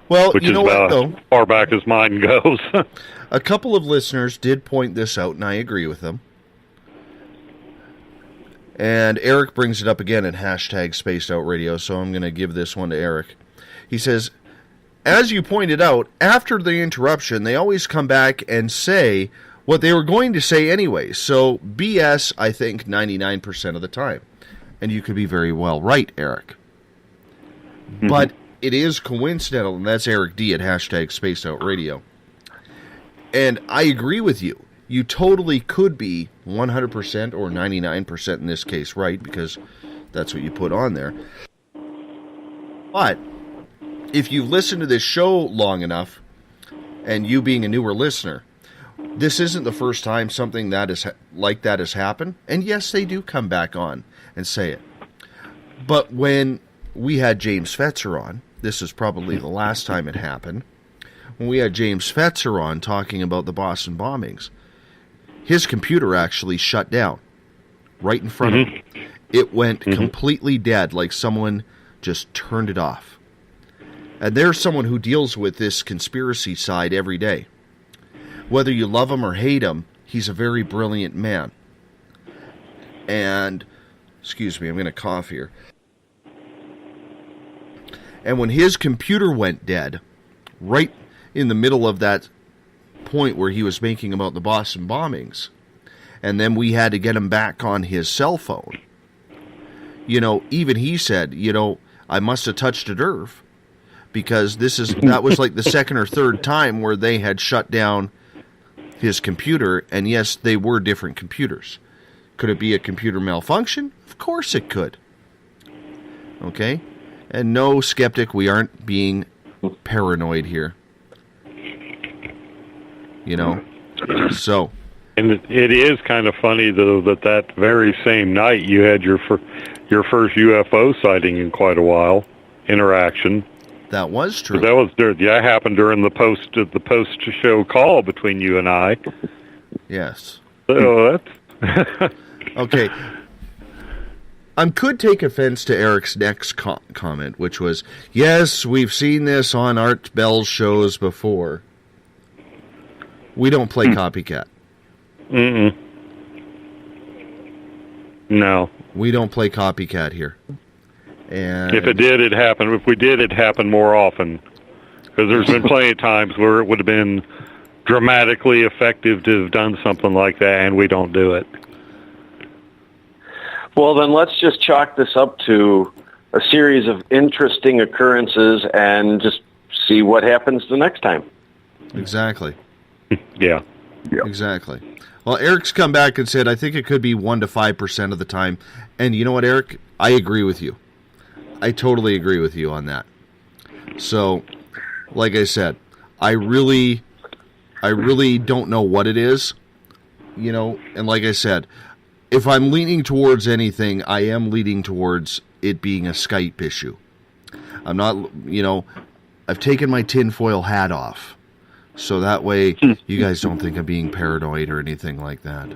Well,
which is about as far back as mine goes.
A couple of listeners did point this out, and I agree with them. And Eric brings it up again at hashtag Spaced Out Radio, so I'm going to give this one to Eric. He says, as you pointed out, after the interruption, they always come back and say what they were going to say anyway. So BS, I think, 99% of the time. And you could be very well right, Eric. But it is coincidental, and that's Eric D at hashtag Spaced Out Radio. And I agree with you. You totally could be 100% or 99% in this case right, because that's what you put on there. But if you've listened to this show long enough, and you being a newer listener, this isn't the first time something that is like that has happened. And yes, they do come back on and say it. But when we had James Fetzer on, this is probably the last time it happened, when we had James Fetzer on talking about the Boston bombings, his computer actually shut down right in front of him. It went completely dead, like someone just turned it off. And there's someone who deals with this conspiracy side every day. Whether you love him or hate him, he's a very brilliant man. And, excuse me, I'm going to cough here. And when his computer went dead, right in the middle of that point where he was making about the Boston bombings, and then we had to get him back on his cell phone, even he said, I must have touched a nerve, because that was like the second or third time where they had shut down his computer, and yes, they were different computers. Could it be a computer malfunction? Of course it could. Okay? And no, skeptic, we aren't being paranoid here. So.
And it is kind of funny, though, that very same night you had your first UFO sighting in quite a while, interaction.
That was true.
That happened during the post-show call between you and I.
Yes.
So that's...
Okay. I could take offense to Eric's next comment, which was, yes, we've seen this on Art Bell's shows before. We don't play copycat.
No.
We don't play copycat here. And
if it did, it happened. If we did, it happened more often. Because there's been plenty of times where it would have been dramatically effective to have done something like that, and we don't do it.
Well, then let's just chalk this up to a series of interesting occurrences and just see what happens the next time.
Exactly.
Yeah.
Exactly. Well, Eric's come back and said, I think it could be 1 to 5% of the time. And you know what, Eric? I agree with you. I totally agree with you on that. So, like I said, I really don't know what it is, and like I said, if I'm leaning towards anything, I am leaning towards it being a Skype issue. I'm not, I've taken my tinfoil hat off, so that way you guys don't think I'm being paranoid or anything like that.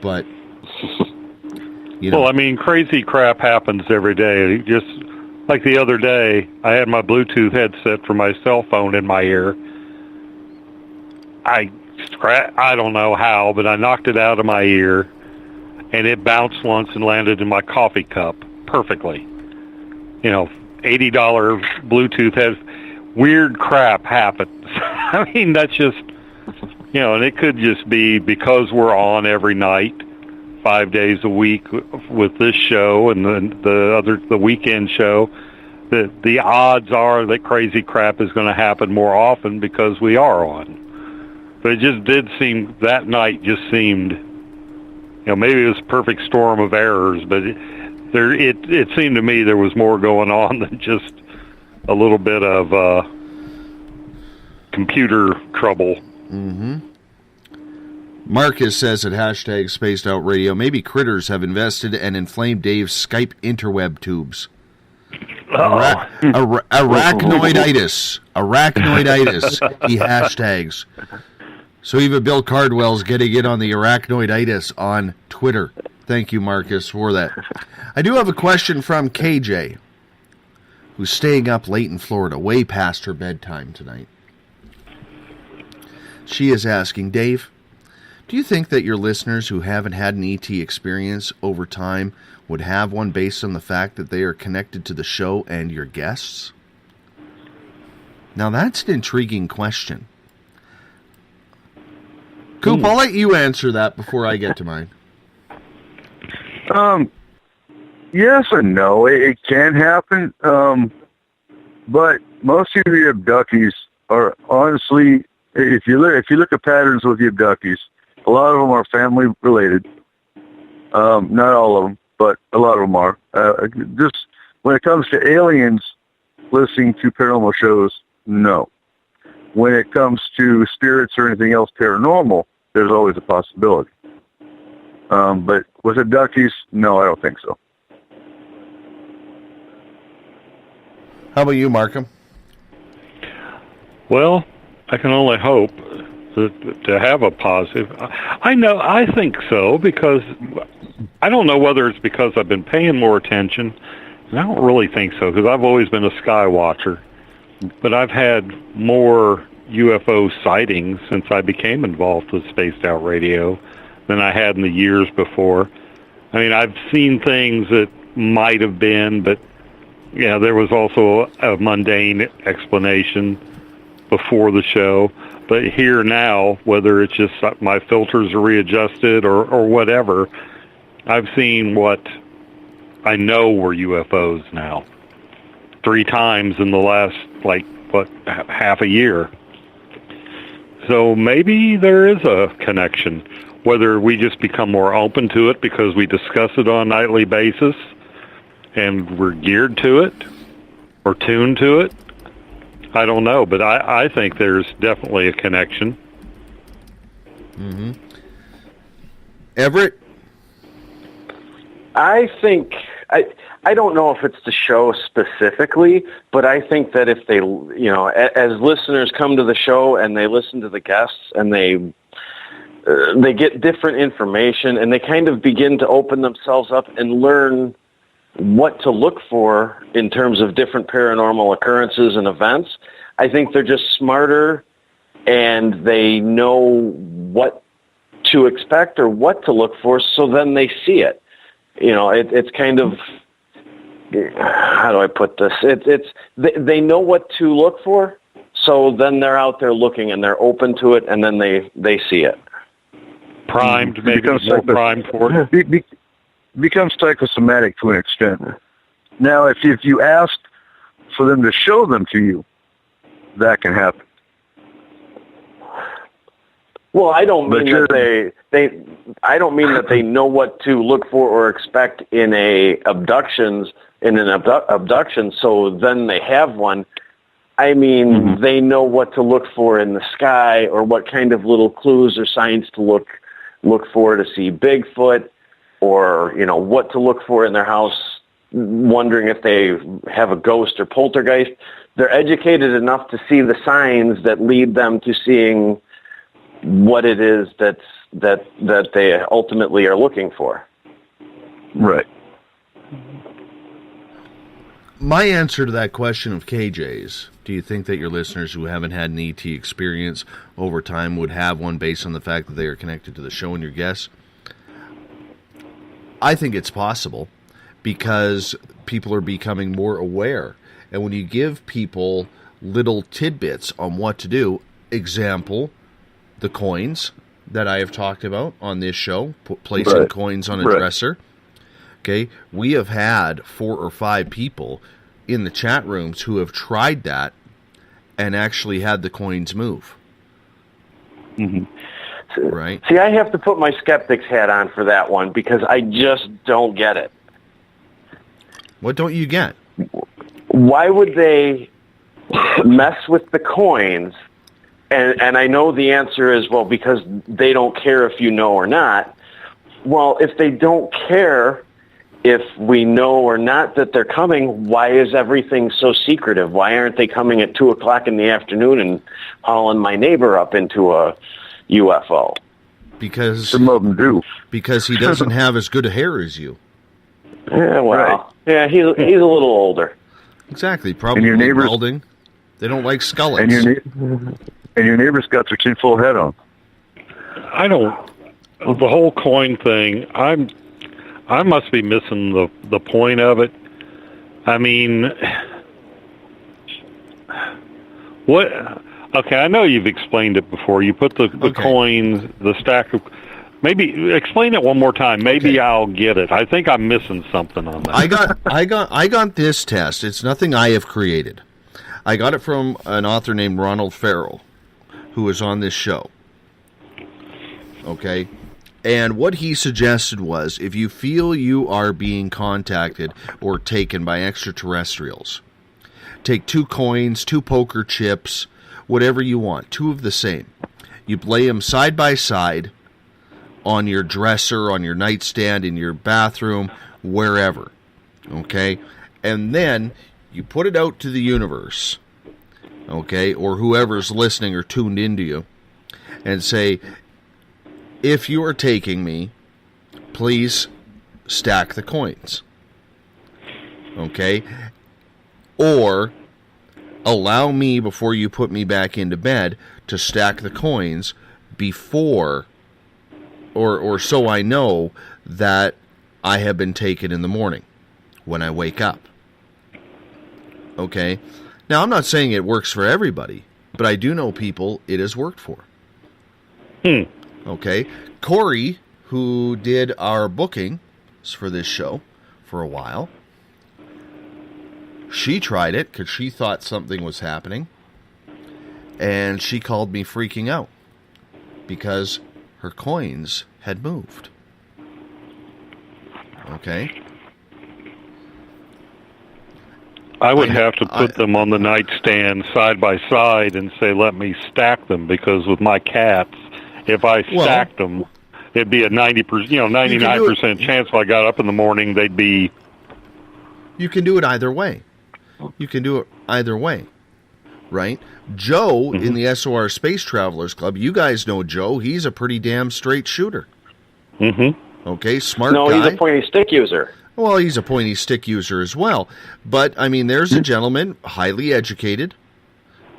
But,
Well, I mean, crazy crap happens every day. Just like the other day, I had my Bluetooth headset for my cell phone in my ear. I don't know how, but I knocked it out of my ear, and it bounced once and landed in my coffee cup perfectly. $80 Bluetooth has weird crap happens. I mean, that's just, and it could just be because we're on every night, 5 days a week with this show and the weekend show. The odds are that crazy crap is going to happen more often because we are on. But it just did seem, that night just seemed, maybe it was a perfect storm of errors, but it seemed to me there was more going on than just a little bit of computer trouble.
Mm-hmm. Marcus says at hashtag Spaced Out Radio, maybe critters have invested and inflamed Dave's Skype interweb tubes. Arachnoiditis. Arachnoiditis. He hashtags. So even Bill Cardwell's getting in on the arachnoiditis on Twitter. Thank you, Marcus, for that. I do have a question from KJ, who's staying up late in Florida, way past her bedtime tonight. She is asking, Dave, do you think that your listeners who haven't had an ET experience over time would have one based on the fact that they are connected to the show and your guests? Now, that's an intriguing question. Coop, I'll let you answer that before I get to mine.
Yes and no. It can happen. But most of the abductees are honestly, if you look at patterns with the abductees, a lot of them are family related. Not all of them, but a lot of them are. Just when it comes to aliens listening to paranormal shows, no. When it comes to spirits or anything else paranormal, there's always a possibility. But with abductees, no, I don't think so.
How about you, Markham?
Well, I can only hope to have a positive. I think so, because I don't know whether it's because I've been paying more attention, and I don't really think so, because I've always been a sky watcher, but I've had more UFO sightings since I became involved with Spaced Out Radio than I had in the years before. I mean, I've seen things that might have been, but yeah, there was also a mundane explanation before the show. But here now, whether it's just my filters are readjusted or whatever, I've seen what I know were UFOs now 3 times in the last, half a year. So maybe there is a connection, whether we just become more open to it because we discuss it on a nightly basis and we're geared to it or tuned to it. I don't know, but I think there's definitely a connection.
Mm-hmm. Everett?
I think, I don't know if it's the show specifically, but I think that if they, as listeners come to the show and they listen to the guests and they get different information and they kind of begin to open themselves up and learn what to look for in terms of different paranormal occurrences and events, I think they're just smarter and they know what to expect or what to look for, so then they see it. It's kind of, how do I put this? They know what to look for, so then they're out there looking and they're open to it, and then they see it.
Primed, maybe more primed for it.
Becomes psychosomatic to an extent. Now, if you ask for them to show them to you, that can happen.
Well, I don't mean that I don't mean that they know what to look for or expect in an abduction, so then they have one. I mean, they know what to look for in the sky, or what kind of little clues or signs to look for to see Bigfoot, or what to look for in their house, wondering if they have a ghost or poltergeist. They're educated enough to see the signs that lead them to seeing what it is that they ultimately are looking for.
Right.
My answer to that question of KJ's, do you think that your listeners who haven't had an ET experience over time would have one based on the fact that they are connected to the show and your guests? I think it's possible, because people are becoming more aware. And when you give people little tidbits on what to do, example, the coins that I have talked about on this show, placing coins on a dresser. Okay, we have had 4 or 5 people in the chat rooms who have tried that and actually had the coins move.
Mm-hmm.
Right.
See, I have to put my skeptic's hat on for that one, because I just don't get it.
What don't you get?
Why would they mess with the coins? And I know the answer is, well, because they don't care if you know or not. Well, if they don't care if we know or not that they're coming, why is everything so secretive? Why aren't they coming at 2 o'clock in the afternoon and hauling my neighbor up into a UFO?
Because
some of them do.
Because he doesn't have as good a hair as you.
Yeah, well, yeah, he's a little older.
Exactly. Probably
and your neighbors,
balding. They don't like skullets.
And your neighbor's got their tinfoil head on.
I don't. The whole coin thing, I must be missing the point of it. I mean, what? Okay, I know you've explained it before. You put the coins, the stack of. Maybe explain it one more time. Maybe I'll get it. I think I'm missing something on that.
I got this test. It's nothing I have created. I got it from an author named Ronald Farrell, who is on this show. Okay? And what he suggested was, if you feel you are being contacted or taken by extraterrestrials, take 2 coins, 2 poker chips, whatever you want, 2 of the same. You lay them side by side on your dresser, on your nightstand, in your bathroom, wherever. Okay? And then you put it out to the universe. okay, or whoever's listening or tuned into you, and say, if you are taking me, please stack the coins. Okay? Or allow me, before you put me back into bed, to stack the coins before, or so I know that I have been taken in the morning when I wake up. Okay? Now, I'm not saying it works for everybody, but I do know people it has worked for. Okay? Corey, who did our bookings for this show for a while, she tried it because she thought something was happening, and she called me freaking out because her coins had moved. Okay?
I would have to put them on the nightstand side by side and say, let me stack them, because with my cats, if I stacked them, it'd be a 99% chance if I got up in the morning, they'd be...
You can do it either way. You can do it either way, right? Joe in the SOR Space Travelers Club, you guys know Joe. He's a pretty damn straight shooter. Okay, smart guy.
No, he's a pointy stick user.
Well, he's a pointy stick user as well. But, I mean, there's a gentleman, highly educated,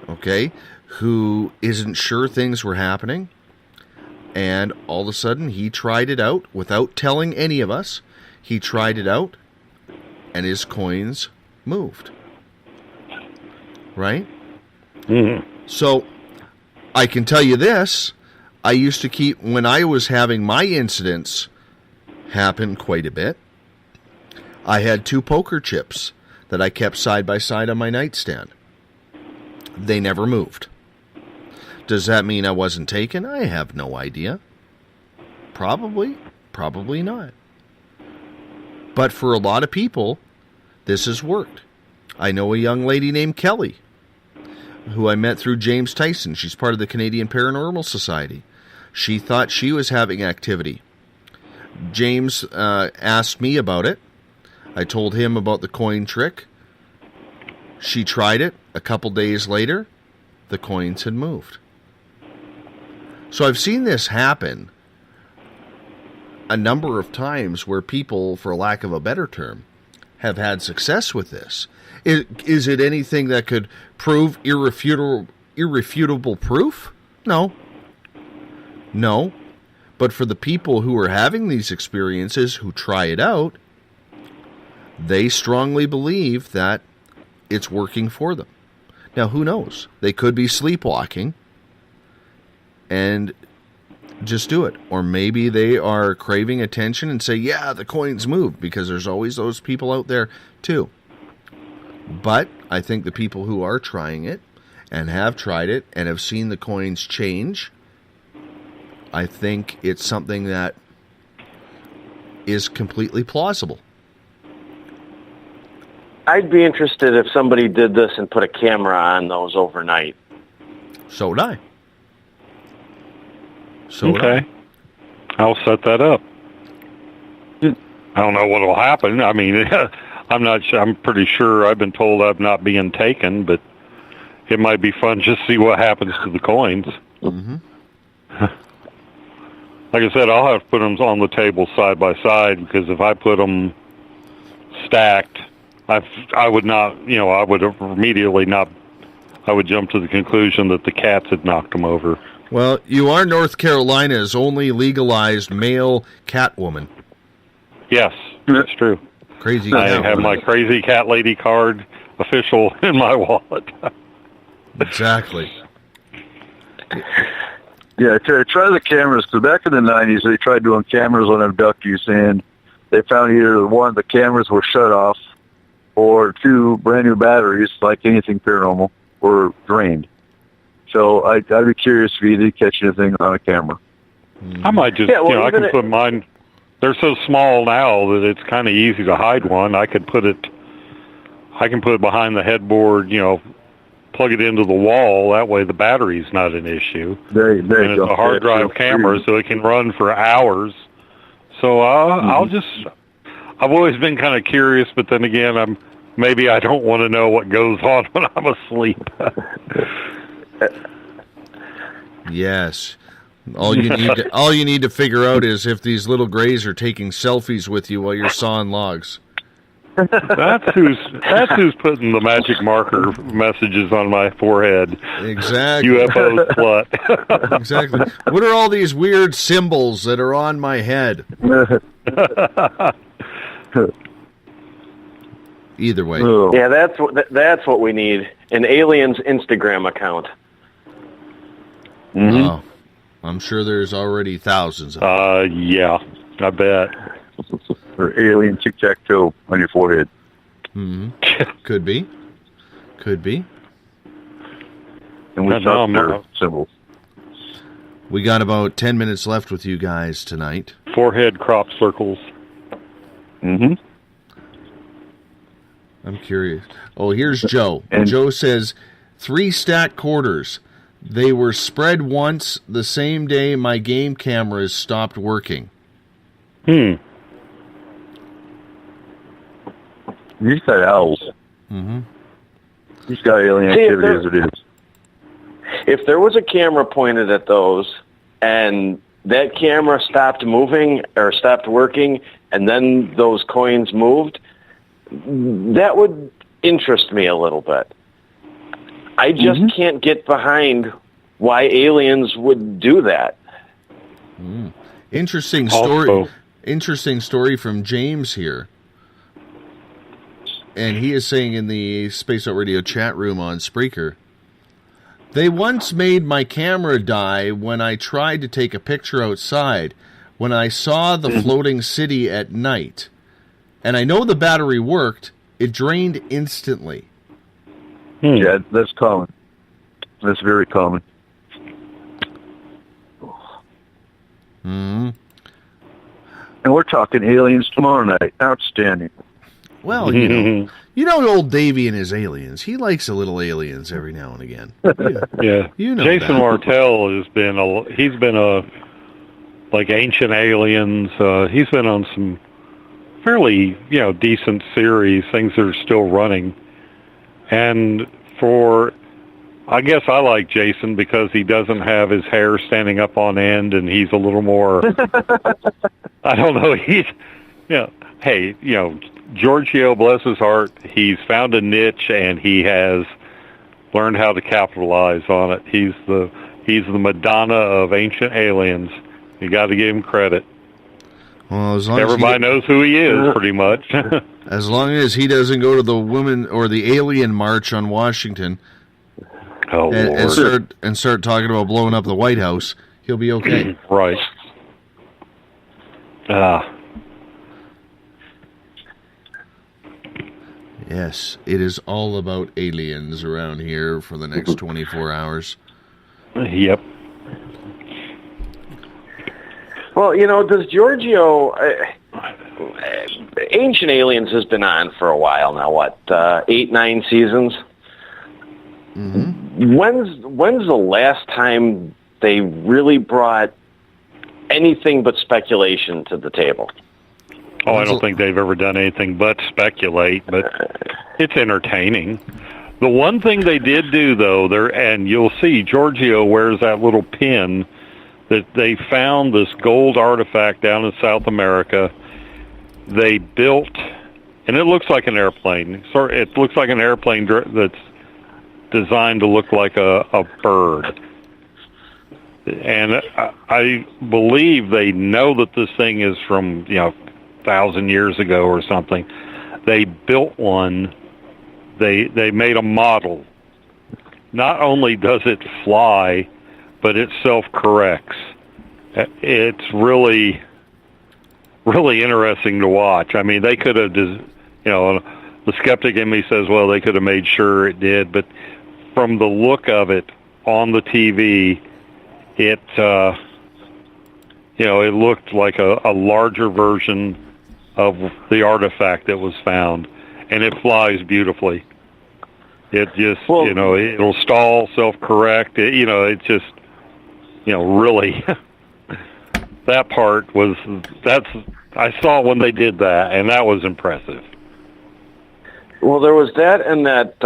okay, who isn't sure things were happening. And all of a sudden, he tried it out without telling any of us. He tried it out, and his coins moved. Right? So, I can tell you this. I used to keep, when I was having my incidents happen quite a bit, I had 2 poker chips that I kept side by side on my nightstand. They never moved. Does that mean I wasn't taken? I have no idea. Probably not. But for a lot of people, this has worked. I know a young lady named Kelly, who I met through James Tyson. She's part of the Canadian Paranormal Society. She thought she was having activity. James asked me about it. I told him about the coin trick. She tried it. A couple days later, the coins had moved. So I've seen this happen a number of times where people, for lack of a better term, have had success with this. Is it anything that could prove irrefutable proof? No. But for the people who are having these experiences, who try it out, they strongly believe that it's working for them. Now, who knows? They could be sleepwalking and just do it. Or maybe they are craving attention and say, yeah, the coins moved, because there's always those people out there too. But I think the people who are trying it and have tried it and have seen the coins change, I think it's something that is completely plausible.
I'd be interested if somebody did this and put a camera on those overnight.
So would I.
Okay. I'll set that up. I don't know what will happen. I mean, I'm not sure. I'm pretty sure I've been told I'm not being taken, but it might be fun just to see what happens to the coins. Like I said, I'll have to put them on the table side by side, because if I put them stacked, I would not, I would immediately not, I would jump to the conclusion that the cats had knocked them over.
Well, you are North Carolina's only legalized male cat woman.
Yes, that's true.
Crazy cat
I have my crazy cat lady card official in my wallet.
Exactly.
Yeah, try the cameras, because back in the 90s, they tried doing cameras on abductees, and they found either, one, the cameras were shut off, or 2, brand new batteries, like anything paranormal, were drained. So I'd be curious if you did catch anything on a camera.
I might just, I can put mine. They're so small now that it's kind of easy to hide one. I can put it behind the headboard, plug it into the wall. That way the battery's not an issue.
There you
and
go.
It's a hard drive camera, so it can run for hours. So I've always been kind of curious, but then again, maybe I don't want to know what goes on when I'm asleep.
Yes. All you need to figure out is if these little grays are taking selfies with you while you're sawing logs.
That's who's putting the magic marker messages on my forehead.
Exactly.
UFO slut.
Exactly. What are all these weird symbols that are on my head? Either way.
Yeah, that's what we need. An alien's Instagram account.
Mm-hmm. Oh, I'm sure there's already thousands of them.
Yeah, I bet.
Or alien tic-tac-toe on your forehead.
Mm-hmm. Could be.
And we saw their symbols.
We got about 10 minutes left with you guys tonight.
Forehead crop circles.
Mm-hmm.
I'm curious. Oh, here's Joe. And Joe says, 3 stacked quarters. They were spread once the same day my game cameras stopped working.
He's got owls.
Mm-hmm.
He's got alien activity as it is.
If there was a camera pointed at those and that camera stopped moving or stopped working and then those coins moved, that would interest me a little bit. I just can't get behind why aliens would do that.
Interesting story. Interesting story from James here. And he is saying in the Space Out Radio chat room on Spreaker, they once made my camera die when I tried to take a picture outside when I saw the floating city at night. And I know the battery worked. It drained instantly.
Yeah, that's common. That's very common.
Mm-hmm.
And we're talking aliens tomorrow night. Outstanding.
Well, you know old Davey and his aliens. He likes a little aliens every now and again.
Yeah.
You know
Jason
that.
Martell he's been like Ancient Aliens. He's been on some fairly, decent series, things that are still running. And I guess I like Jason because he doesn't have his hair standing up on end and he's a little more, I don't know, Giorgio, bless his heart, he's found a niche and he has learned how to capitalize on it. He's the Madonna of Ancient Aliens. You got to give him credit.
Well, as long
everybody knows who he is, pretty much.
As long as he doesn't go to the women or the alien march on Washington, and start talking about blowing up the White House, he'll be okay.
Right.
Yes, it is all about aliens around here for the next 24 hours.
Yep.
Well, does Giorgio... Ancient Aliens has been on for a while now, 8-9 seasons?
Mm-hmm.
When's the last time they really brought anything but speculation to the table?
Oh, I don't think they've ever done anything but speculate, but it's entertaining. The one thing they did do, though, and you'll see Giorgio wears that little pin, that they found this gold artifact down in South America. They built, and it looks like an airplane. It looks like an airplane that's designed to look like a bird. And I believe they know that this thing is from, 1,000 years ago or something. They built one. They made a model. Not only does it fly, but it self-corrects. It's really, really interesting to watch. I mean, they could have just, the skeptic in me says, well, they could have made sure it did, but from the look of it on the TV, it looked like a larger version of the artifact that was found, and it flies beautifully. It just, it'll stall, self-correct. It's just, really, that part I saw when they did that, and that was impressive.
Well, there was that and that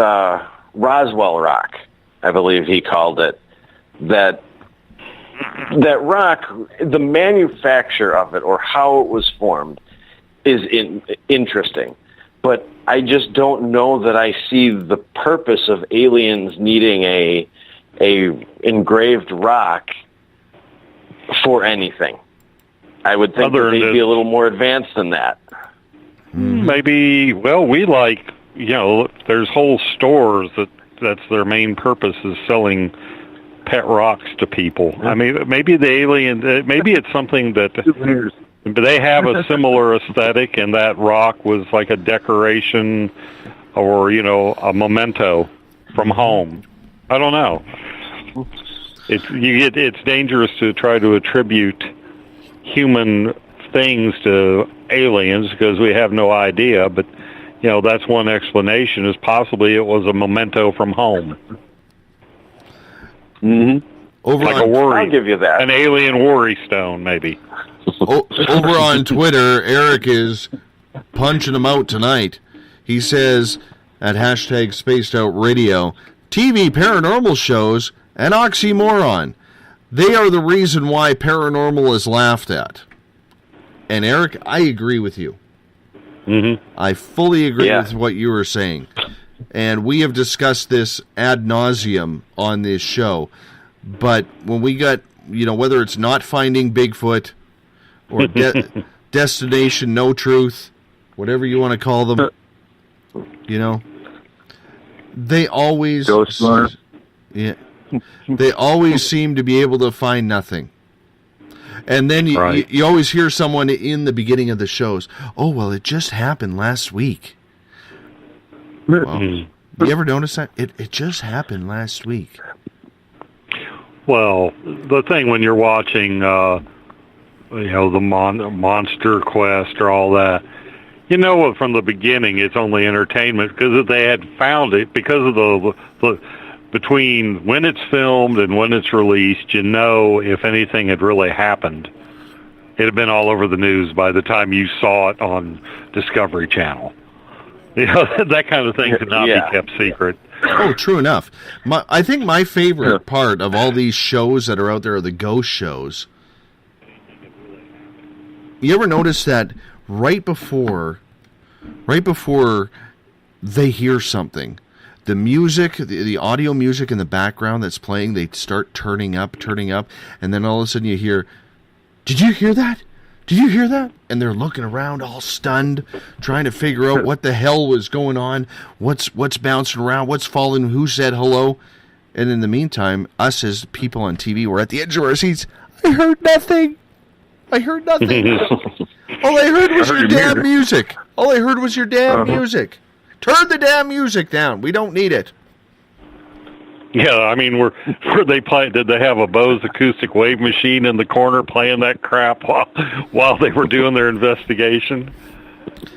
Roswell rock, I believe he called it. That rock, the manufacture of it or how it was formed is interesting. But I just don't know that I see the purpose of aliens needing a engraved rock for anything. I would think that they'd be a little more advanced than that.
Maybe, well, we like, there's whole stores that's their main purpose is selling pet rocks to people. I mean, maybe the alien, maybe it's something that they have a similar aesthetic, and that rock was like a decoration or, a memento from home. I don't know. It's dangerous to try to attribute human things to aliens because we have no idea, but that's one explanation, is possibly it was a memento from home. Like a worry.
I'll give you that.
An alien worry stone, maybe.
Over on Twitter, Eric is punching him out tonight. He says at hashtag Spaced Out Radio, TV paranormal shows an oxymoron. They are the reason why paranormal is laughed at. And Eric, I agree with you. I fully agree with what you were saying. And we have discussed this ad nauseum on this show. But when we got, whether it's Not Finding Bigfoot or Destination No Truth, whatever you want to call them, they always... they always seem to be able to find nothing. And then you always hear someone in the beginning of the shows, oh, well, it just happened last week. Well, you ever notice that? It just happened last week.
Well, the thing when you're watching, the Monster Quest or all that, from the beginning it's only entertainment, because if they had found it, because of the between when it's filmed and when it's released, if anything had really happened, it had been all over the news by the time you saw it on Discovery Channel. That kind of thing could not be kept secret.
Oh, true enough. I think my favorite part of all these shows that are out there are the ghost shows. You ever notice that right before they hear something, the music, the audio music in the background that's playing, they start turning up, and then all of a sudden you hear, did you hear that? Did you hear that? And they're looking around all stunned, trying to figure out what the hell was going on, what's bouncing around, what's falling, who said hello. And in the meantime, us as people on TV, we're at the edge of our seats. I heard nothing. All I heard was your damn music. All I heard was your damn music. Turn the damn music down. We don't need it.
Yeah, I mean, were they playing? Did they have a Bose acoustic wave machine in the corner playing that crap while they were doing their investigation?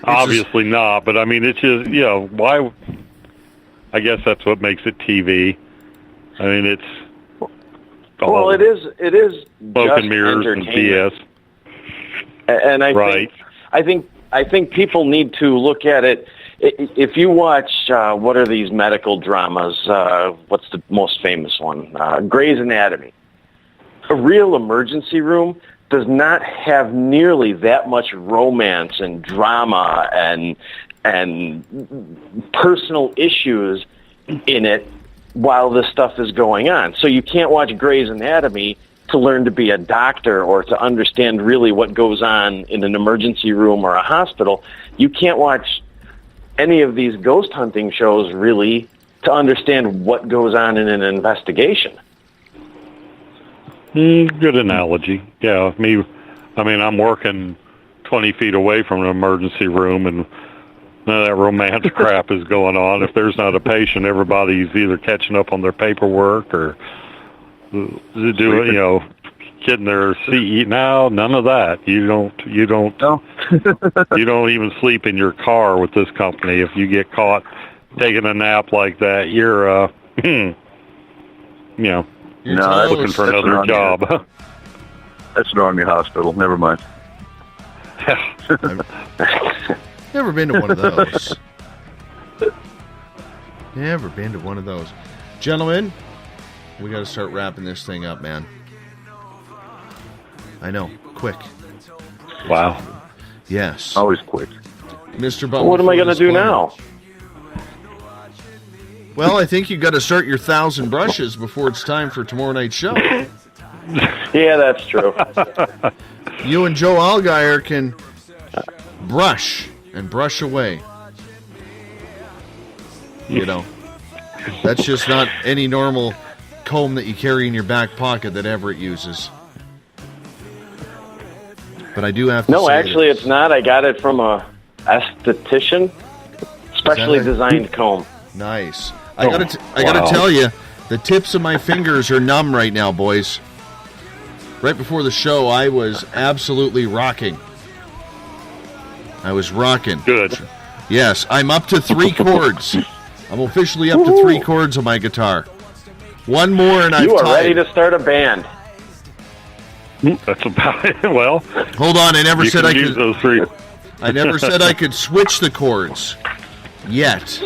Obviously not. But I mean, it's just why? I guess that's what makes it TV. I mean, it's
it is
smoke and mirrors and BS.
And I think people need to look at it. If you watch, what are these medical dramas? What's the most famous one? Grey's Anatomy. A real emergency room does not have nearly that much romance and drama and personal issues in it while this stuff is going on. So you can't watch Grey's Anatomy to learn to be a doctor or to understand really what goes on in an emergency room or a hospital. You can't watch any of these ghost hunting shows really to understand what goes on in an investigation.
Good analogy. Yeah, I'm working 20 feet away from an emergency room, and none of that romance crap is going on. If there's not a patient, everybody's either catching up on their paperwork or getting their seat. No, none of that. You don't you don't even sleep in your car with this company. If you get caught taking a nap like that, you're looking for another job.
That's an Army hospital. Never mind.
Never been to one of those. Never been to one of those. Gentlemen, we got to start wrapping this thing up, man. I know. Quick.
Wow.
Yes.
Always quick.
Mr.
Well, what am I going to do now?
Well, I think you got to start your 1,000 brushes before it's time for tomorrow night's show.
Yeah, that's true.
You and Joe Allgaier can brush and brush away. You know, that's just not any normal comb that you carry in your back pocket that Everett uses. But I do have to say...
No, actually, it's not. I got it from a esthetician, specially designed comb.
Nice. I gotta tell you, the tips of my fingers are numb right now, boys. Right before the show, I was absolutely rocking. I was rocking.
Good.
Yes, I'm up to 3 chords. I'm officially up to 3 chords on my guitar. One more and
You are ready to start a band.
That's about it. Well,
hold on. I never said I could.
Those 3.
I never said I could switch the chords yet.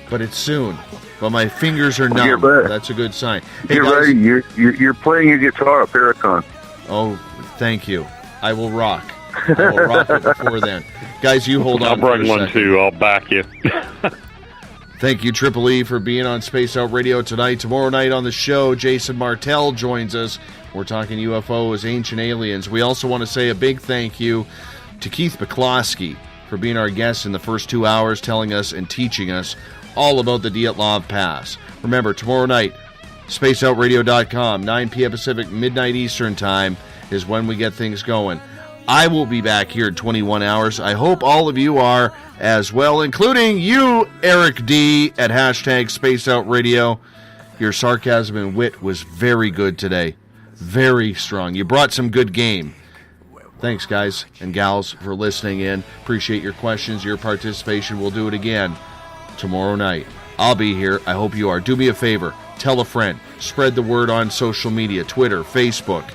But it's soon. But my fingers are numb. That's a good sign. Hey,
Get ready. You're playing your guitar at Paracon.
Oh, thank you. I will rock. I will rock it before then. Guys, you hold on.
I'll bring one too. I'll back you.
Thank you, Triple E, for being on Space Out Radio tonight. Tomorrow night on the show, Jason Martell joins us. We're talking UFOs, ancient aliens. We also want to say a big thank you to Keith McCloskey for being our guest in the first 2 hours, telling us and teaching us all about the Dyatlov Pass. Remember, tomorrow night, spaceoutradio.com, 9 p.m. Pacific, midnight Eastern time is when we get things going. I will be back here in 21 hours. I hope all of you are as well, including you, Eric D. at hashtag SpaceOutRadio. Your sarcasm and wit was very good today. Very strong. You brought some good game. Thanks, guys and gals, for listening in. Appreciate your questions, your participation. We'll do it again tomorrow night. I'll be here. I hope you are. Do me a favor. Tell a friend. Spread the word on social media, Twitter, Facebook,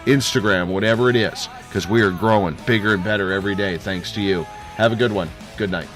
Instagram, whatever it is, because we are growing bigger and better every day thanks to you. Have a good one. Good night.